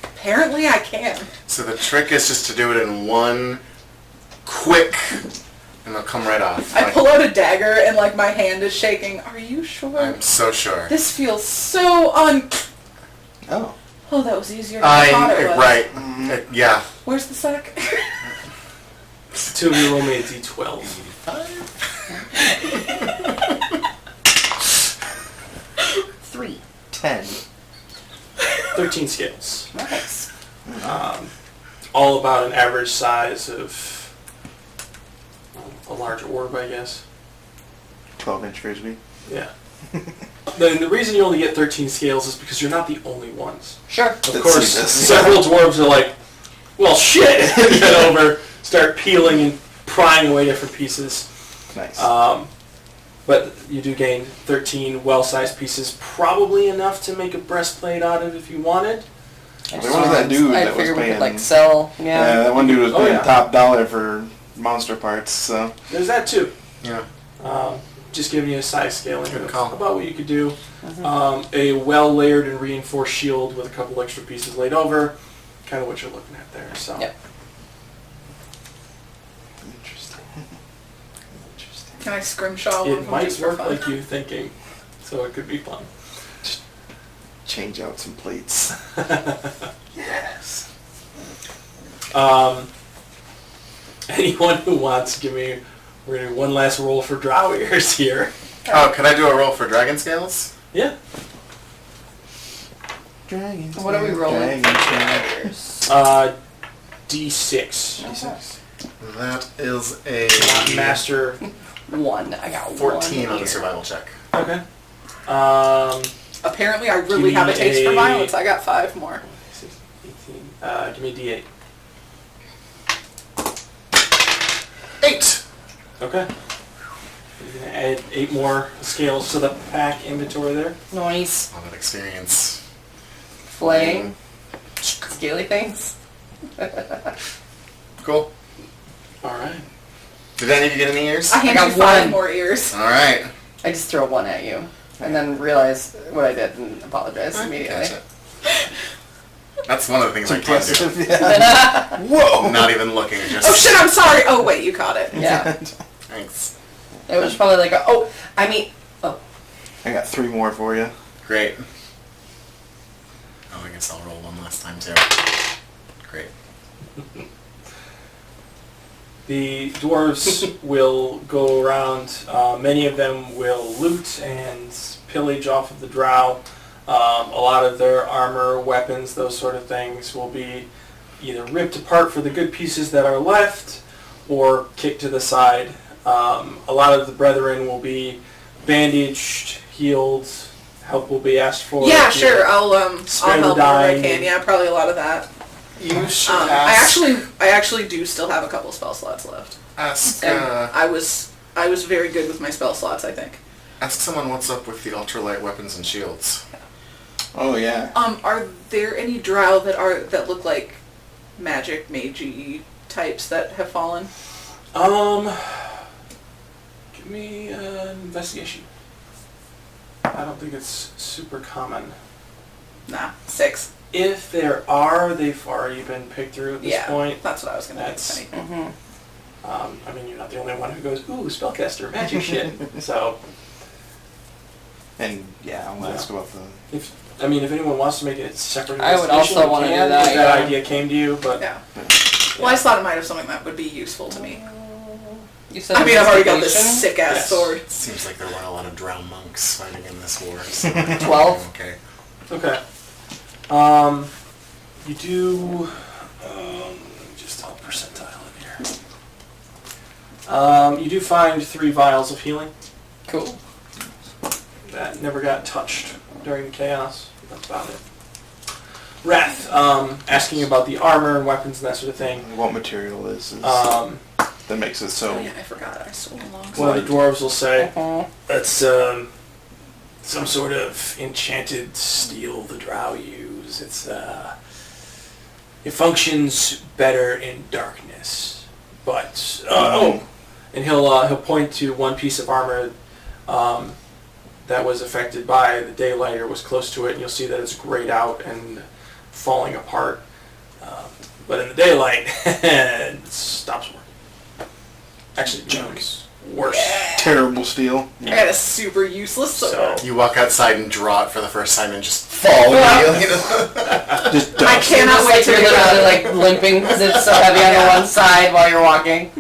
Apparently I can. So the trick is just to do it in one quick, and they'll come right off. I pull out a dagger and like my hand is shaking. Are you sure? I'm so sure. This feels so Oh. Oh, that was easier than I thought it was. Right. Yeah. Where's the sack? Two of you roll me a d12. 3. 10. 13 scales. Nice. All about an average size of a large orb, I guess. 12-inch frisbee. Yeah. The reason you only get 13 scales is because you're not the only ones. Sure. Of Let's course, see this. several dwarves are like, well, shit, and get over, start peeling and prying away different pieces. Nice. But you do gain 13 well-sized pieces, probably enough to make a breastplate out of if you wanted. There was that dude I that was figured we paying... could like sell. yeah, that one dude was Oh, paying yeah. top dollar for monster parts, so... There's that too. Yeah. Just giving you a size scaling Good of call. about what you could do. A well-layered and reinforced shield with a couple extra pieces laid over. Kind of what you're looking at there. So. Yep. Interesting. Interesting. Can I scrimshaw one of It them might just for work fun? like you thinking, so it could be fun. Change out some plates. Yes. Anyone who wants, we're gonna do one last roll for drow ears here. Oh, can I do a roll for dragon scales? Yeah. Dragon What are we rolling? Dragon D6. D6. That is a Master. 1. I got 14 1 on the here. survival check. Okay. Apparently, I Give really me have a taste for a- violence. I got 5 more. 18. Give me a D8. 8! Okay. You're gonna add 8 more scales to the pack inventory there. Nice. All that experience. Flame. Scaly things. Cool. Alright. Did any of you get any ears? I hand got you 5 1. more ears. Alright. I just throw 1 at you. And then realize what I did and apologize immediately. Gotcha. That's one of the things I can't do. Impressive, yeah. Whoa! Not even looking, just... Oh shit, I'm sorry. Oh wait, you caught it. Yeah. Thanks. It was probably like, oh, I got 3 more for you. Great. Oh, I guess I'll roll one last time too. Great. The dwarves will go around. Many of them will loot and pillage off of the drow. A lot of their armor, weapons, those sort of things will be either ripped apart for the good pieces that are left or kicked to the side. A lot of the brethren will be bandaged, healed. Help will be asked for. Yeah, sure. I'll Spare the help wherever I dying. can. Yeah, probably a lot of that. You should I actually do still have a couple spell slots left. ask, And I was very good with my spell slots, I think. ask someone what's up with the ultralight weapons and shields. Oh, yeah. Are there any drow that look like magic, mage-y types that have fallen? Give me an investigation. I don't think it's super common. Nah, 6. If there are, they've already been picked through at this Yeah, point. that's what I was gonna That's- say. I mean, you're not the only one who goes, ooh, spellcaster, magic shit. So, And, yeah, I'll ask about the... if anyone wants to make it separate I would investigation, also you wanna do can, that, if that yeah. idea came to you, but Yeah. Well, I just thought it might have something that would be useful to me. You said I mean, I've already got this investigation? sick-ass Yes. sword. Seems like there weren't a lot of drow monks fighting in this war. So 12. Okay. okay. You do, just tell percentile in here. You do find 3 vials of healing Cool. that never got touched during the chaos. That's about it. Wrath, asking about the armor and weapons and that sort of thing. What material this is that makes it so... Oh yeah, I forgot. I stole a long One of the dwarves will say, Uh-huh. that's some sort of enchanted steel the drow use. It functions better in darkness. But and he'll point to one piece of armor that was affected by the daylight or was close to it, and you'll see that it's grayed out and falling apart. But in the daylight, it stops working. Actually, it works. worse. Terrible steel. I got a super useless sword. So You walk outside and draw it for the first time and just fall immediately. Just I dust. cannot wait to You're do literally that. like limping because it's so heavy on the one side while you're walking.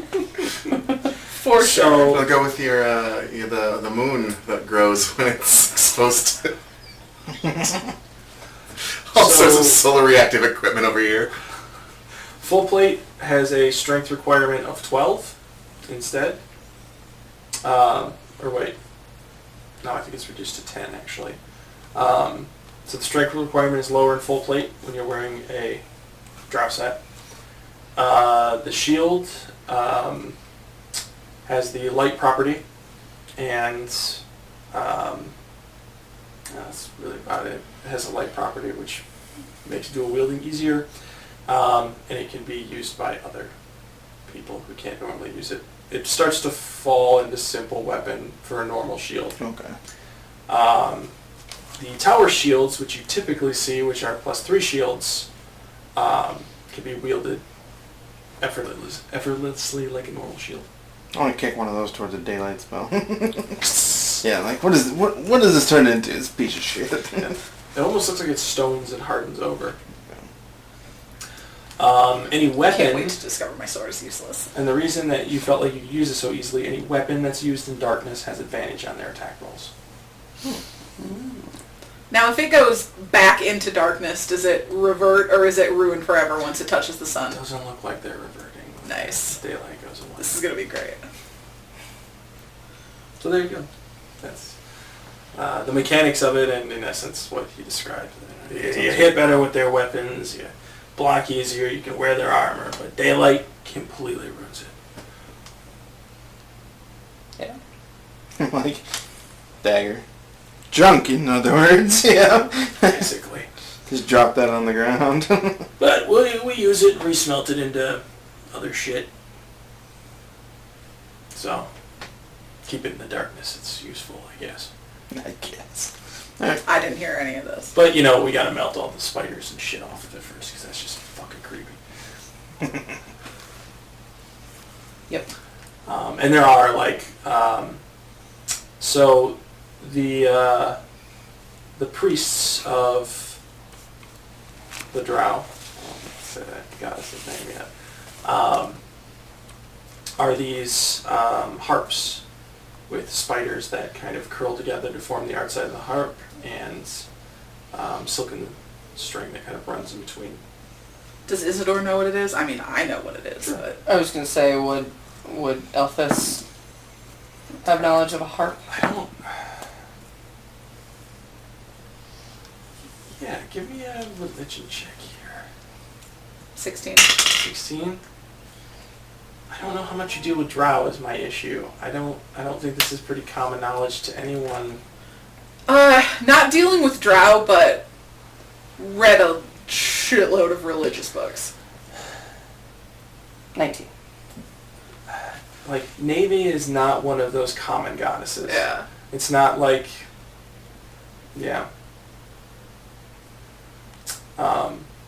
For sure. We'll go with your the moon that grows when it's exposed to all sorts of solar reactive equipment over here. full plate has a strength requirement of 12 instead. Or wait. No, I think it's reduced to 10 actually. So the strength requirement is lower in full plate when you're wearing a drow set. The shield has the light property, and that's really about it. It has a light property which makes dual wielding easier, and it can be used by other people who can't normally use it. It starts to fall into simple weapon for a normal shield. Okay. The tower shields, which you typically see, which are +3 shields, can be wielded effortlessly like a normal shield. I want to kick one of those towards a daylight spell. Yeah, like what does this turn into? This piece of shit. It almost looks like it stones and hardens over. Any Can't weapon, wait to discover my sword is useless. and the reason that you felt like you could use it so easily, any weapon that's used in darkness has advantage on their attack rolls. Now, if it goes back into darkness, does it revert or is it ruined forever once it touches the sun? It doesn't look like they're reverting. Nice. Daylight goes away. This is going to be great. So there you go. That's the mechanics of it, and in essence, what he described. You hit better with their weapons, you block easier, you can wear their armor, but daylight completely ruins it. Yeah. Like dagger. Junk, in other words. Yeah. Basically. Just drop that on the ground. But we use it, resmelt it into other shit. So, keep it in the darkness, it's useful, I guess. I guess. I didn't hear any of this. But, you know, we gotta melt all the spiders and shit off of it first, because that's just fucking creepy. Yep. And there are, like, so the priests of the drow, say that goddess's name yet, are these harps with spiders that kind of curl together to form the outside of the harp, and silken string that kind of runs in between. Does Isidore know what it is? I mean, I know what it is, but... I was gonna say, would Elphys have knowledge of a harp? I don't... Yeah, give me a religion check here. 16. 16? I don't know how much you deal with drow is my issue. I don't think this is pretty common knowledge to anyone. Not dealing with drow, but read a shitload of religious books. 19. Like, Neve is not one of those common goddesses. Yeah. It's not like... Yeah.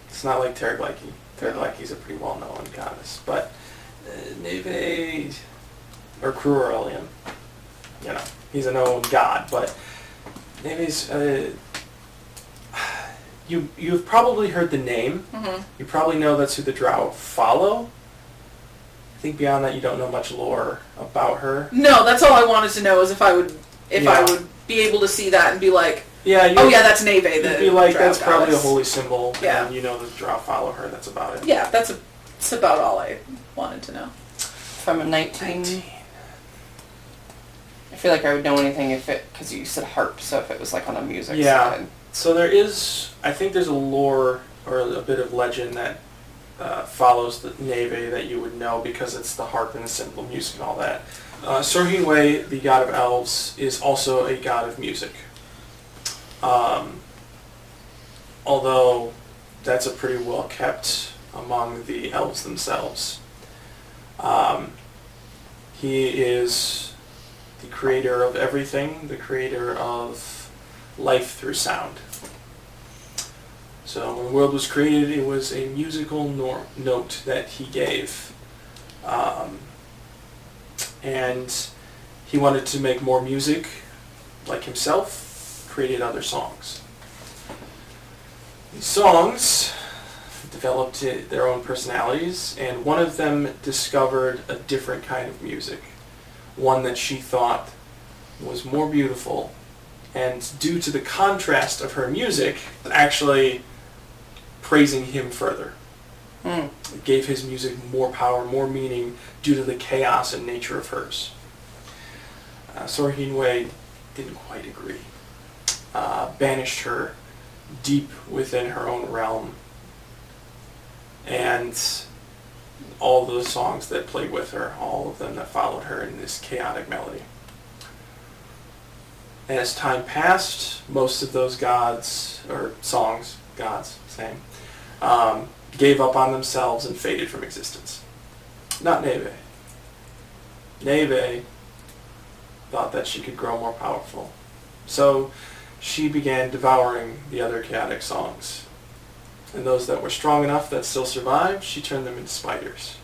It's not like Terglaiki. Terglaiki's a pretty well-known goddess. But Neve... Or Cruorelian. You know, he's a known god, but Neve's... You've probably heard the name. Mm-hmm. You probably know that's who the drow follow. I think beyond that, you don't know much lore about her. No, that's all I wanted to know is if I would Yeah. be able to see that and be like, Yeah, oh yeah, that's Neve, the you'd be like, drow that's probably a goddess. holy symbol. Yeah. And you know the drow follow her. That's about it. Yeah, that's about all I wanted to know. From a 19. I feel like I would know anything if it, because you said harp, so if it was like on a music Yeah. side. So there is, I think there's a lore or a bit of legend that follows the Neve that you would know because it's the harp and the simple music and all that. Sorhin Wei, the god of elves, is also a god of music. Although that's a pretty well kept among the elves themselves. He is the creator of everything, the creator of life through sound. So when the world was created, it was a musical note that he gave. And he wanted to make more music like himself, created other songs. These songs developed their own personalities, and one of them discovered a different kind of music, one that she thought was more beautiful, and due to the contrast of her music, actually praising him further. It gave his music more power, more meaning, due to the chaos and nature of hers. Sor Hin-Wei didn't quite agree. Banished her deep within her own realm, and all those songs that played with her, all of them that followed her in this chaotic melody. As time passed, most of those gods, or songs, gods, same, gave up on themselves and faded from existence. Not Neve. Neve thought that she could grow more powerful. So she began devouring the other chaotic songs. And those that were strong enough that still survived, she turned them into spiders.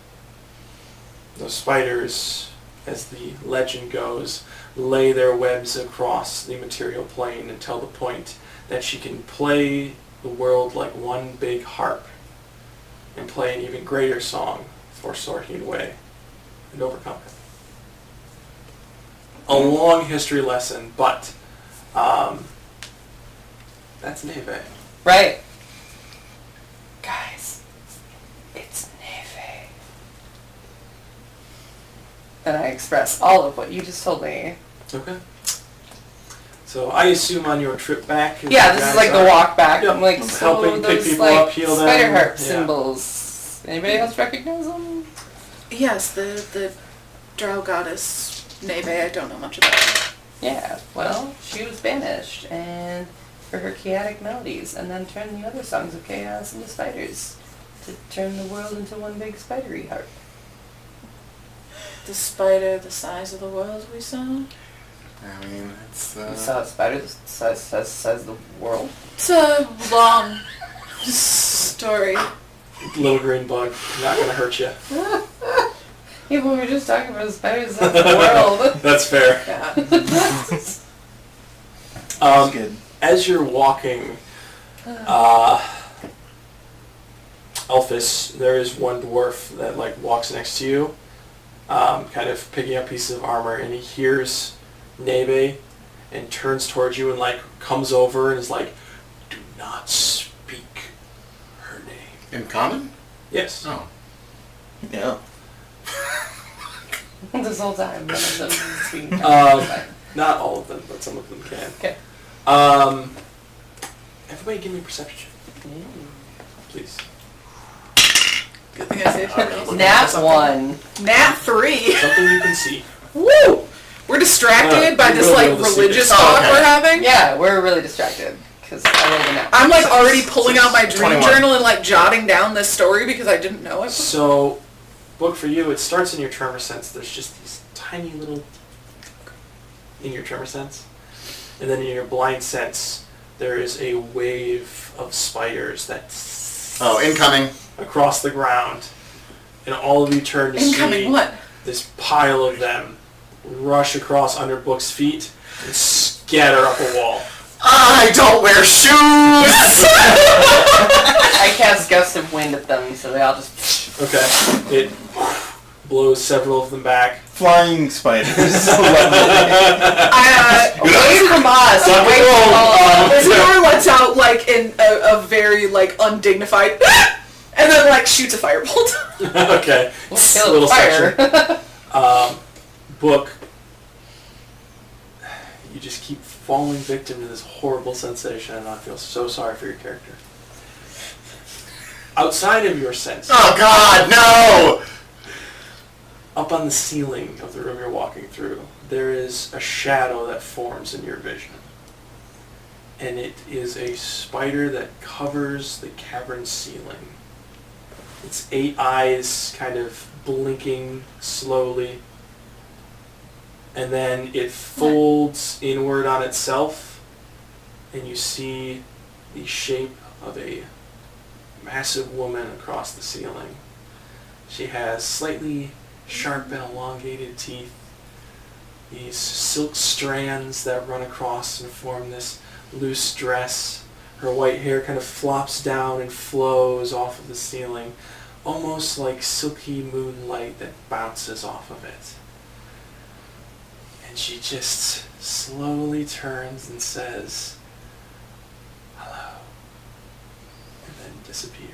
Those spiders, as the legend goes, lay their webs across the material plane until the point that she can play the world like one big harp and play an even greater song for Sor Hin-Wei and overcome it. A long history lesson, but that's Neve. Right. Guys, it's Neve. And I express all of what you just told me. Okay. So I assume on your trip back... Yeah, this is like the walk back. Yep. I'm like, I'm so helping pick those people like up, heal them. spider harp Yeah. symbols. Anybody else recognize them? Yes, the drow goddess Neve, I don't know much about her. Yeah, well, she was banished, and for her chaotic melodies, and then turned the other songs of chaos into spiders, to turn the world into one big spidery harp. The spider the size of the world we saw. I mean, it's... You saw a spider the size of the world? It's a long story. Little green bug, not going to hurt you. Yeah, but we were just talking about the spiders of the world. That's fair. Yeah. That's good. As you're walking, Elphys, there is one dwarf that like walks next to you, kind of picking up pieces of armor, and he hears Neve and turns towards you and like comes over and is like, "Do not speak her name." In common? Yes. Oh. Yeah. This whole time, none of them is being Not all of them, but some of them can. Okay. Everybody give me a perception, please. Good thing I saved her. Nat 1. Nat 3. Something you can see. Woo! We're distracted by you this will like be able to see religious this. talk Okay. we're having. Yeah, we're really distracted, because I rolled a nat. I'm like already pulling out my dream 21. journal and like jotting down this story because I didn't know it. So, book for you, it starts in your tremor sense. There's just these tiny little in your tremor sense. And then in your blind sense, there is a wave of spiders that Oh, incoming. across the ground. And all of you turn to Incoming see what? this pile of them rush across under Book's feet and scatter up a wall. I don't wear shoes! I cast Gust of Wind at them, so they all just... Okay. It blows several of them back. Flying spiders. Away from us! Rock and Away roll. from us! Isidore lets out like in a very like undignified and then like shoots a firebolt. Okay. We'll kill Little fire. section. Book, you just keep falling victim to this horrible sensation, and I feel so sorry for your character. Outside of your sense, Oh God, no! up on the ceiling of the room you're walking through, there is a shadow that forms in your vision. And it is a spider that covers the cavern ceiling. Its 8 eyes kind of blinking slowly. And then it folds inward on itself, and you see the shape of a massive woman across the ceiling. She has slightly sharp and elongated teeth, these silk strands that run across and form this loose dress. Her white hair kind of flops down and flows off of the ceiling, almost like silky moonlight that bounces off of it. And she just slowly turns and says, "Hello," and then disappears.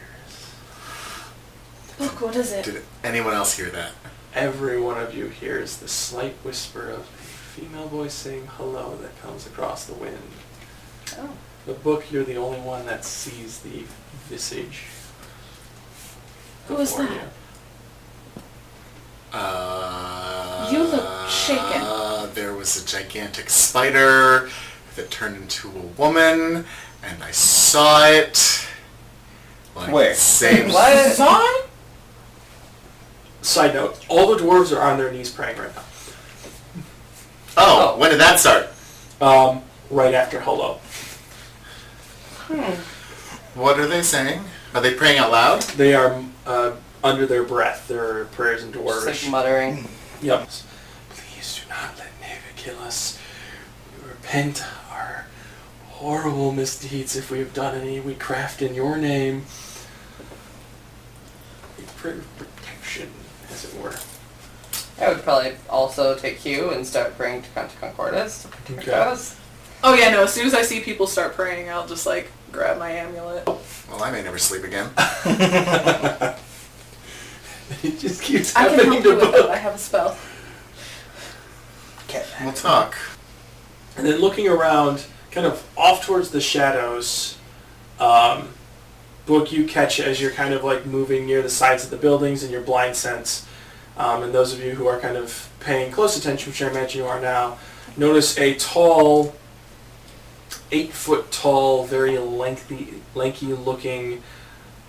Look, what is it? Did anyone else hear that? Every one of you hears the slight whisper of a female voice saying hello that comes across the wind. Oh. The book, you're the only one that sees the visage. Who is before that? you. You look shaken. There was a gigantic spider that turned into a woman, and I saw it. Like, Where? Same. What? Song? Side note, all the dwarves are on their knees praying right now. Oh, when did that start? Right after hello. What are they saying? Are they praying out loud? They are under their breath. Their prayers in Just dwarvish. like muttering. Yep. Please do not let Neva kill us. We repent our horrible misdeeds if we have done any. We craft in your name a prayer of protection, as it were. I would probably also take Q and start praying to Conta Concordas to protect Okay. us. Oh yeah, no, as soon as I see people start praying, I'll just like grab my amulet. Well, I may never sleep again. It just keeps I can happening help to you with both. it, I have a spell. We'll talk. And then looking around, kind of off towards the shadows, Book, you catch as you're kind of like moving near the sides of the buildings in your blind sense. And those of you who are kind of paying close attention, which I imagine you are now, notice a tall, 8-foot tall, very lanky looking,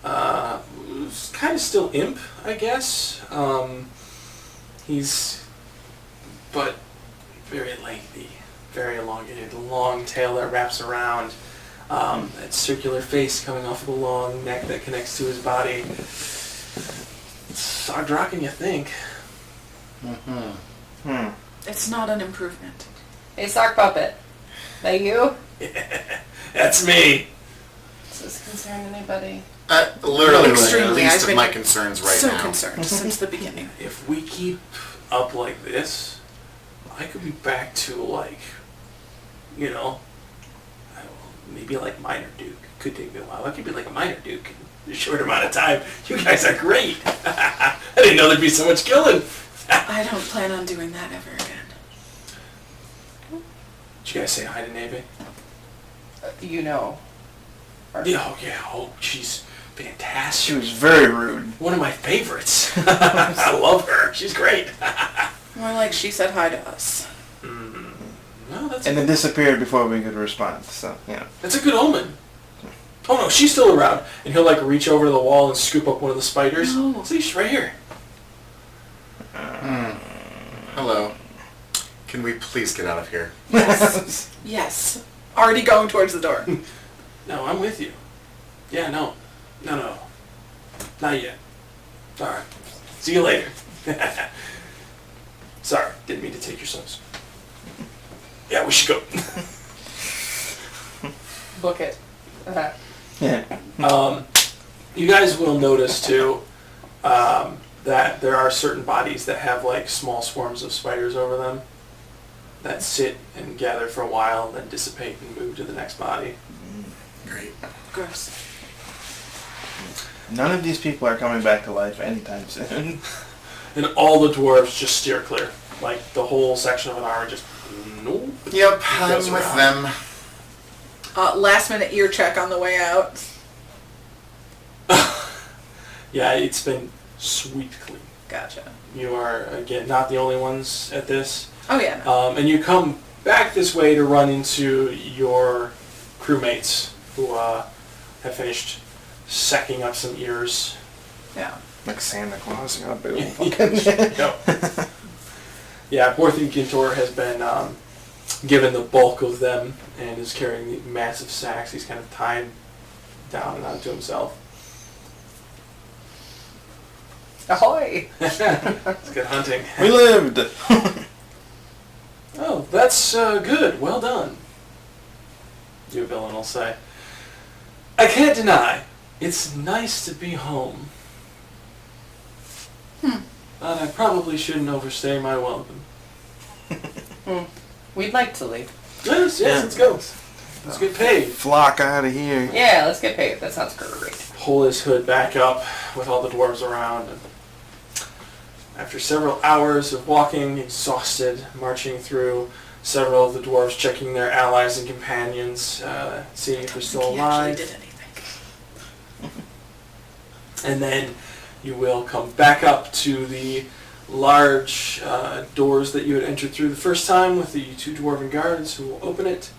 kind of still imp, I guess. He's, but very lengthy, very elongated, long tail that wraps around, that circular face coming off of a long neck that connects to his body. It's Sardraken, you think. It's not an improvement. Hey, sock puppet. That you? That's me. Does this concern anybody? Literally the Extremely. least I've of been my concerns right so now. concerned since the beginning. If we keep up like this, I could be back to like, you know, I don't know, maybe like minor Duke. Could take me a while. I could be like a minor Duke in a short amount of time. You guys are great. I didn't know there'd be so much killing. I don't plan on doing that ever again. Did you guys say hi to Neve? You know. Yeah, oh yeah. Oh, she's fantastic. She was very rude. One of my favorites. I love her. She's great. More like she said hi to us. No, that's And then disappeared before we could respond, so, yeah. That's a good omen. Oh no, she's still around. And he'll like reach over to the wall and scoop up one of the spiders. No. See, she's right here. Hello. Can we please get out of here? Yes. Yes. Already going towards the door. No, I'm with you. Yeah, no. No. Not yet. Alright. See you later. Sorry, didn't mean to take your sons. Yeah, we should go. Book it. Yeah. You guys will notice too that there are certain bodies that have like small swarms of spiders over them that sit and gather for a while, then dissipate and move to the next body. Great. Gross. None of these people are coming back to life anytime soon. And all the dwarves just steer clear. Like the whole section of an army just nope. Yep, Goes I'm with around. them. Last minute ear check on the way out. Yeah, it's been sweet clean. Gotcha. You are again not the only ones at this. Oh yeah. No. And you come back this way to run into your crewmates who have finished sacking up some ears. Yeah. Like Santa Claus, you know, No. Yeah, Borthin Gintor has been given the bulk of them and is carrying the massive sacks. He's kind of tied down and onto himself. Ahoy! It's good hunting. We lived! That's good. Well done. Your villain will say. I can't deny, it's nice to be home. But I probably shouldn't overstay my welcome. We'd like to leave. Yes, let's go. Let's get paid. Flock out of here. Yeah, let's get paid. That sounds great. Pull his hood back up with all the dwarves around. And after several hours of walking, exhausted, marching through, several of the dwarves checking their allies and companions, seeing if they're still He alive. actually did anything. And then you will come back up to the large doors that you had entered through the first time with the 2 dwarven guards who will open it.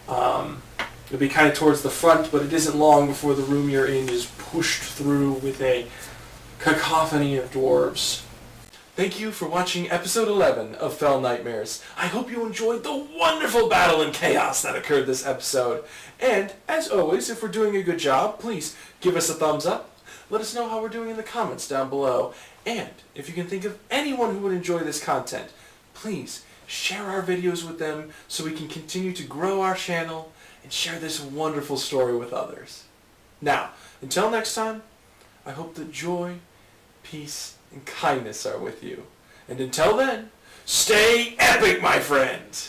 It'll be kind of towards the front, but it isn't long before the room you're in is pushed through with a cacophony of dwarves. Thank you for watching episode 11 of Fell Nightmares. I hope you enjoyed the wonderful battle and chaos that occurred this episode. And, as always, if we're doing a good job, please give us a thumbs up. Let us know how we're doing in the comments down below. And, if you can think of anyone who would enjoy this content, please share our videos with them so we can continue to grow our channel and share this wonderful story with others. Now, until next time, I hope that joy, peace, and kindness are with you. And until then, stay epic, my friend!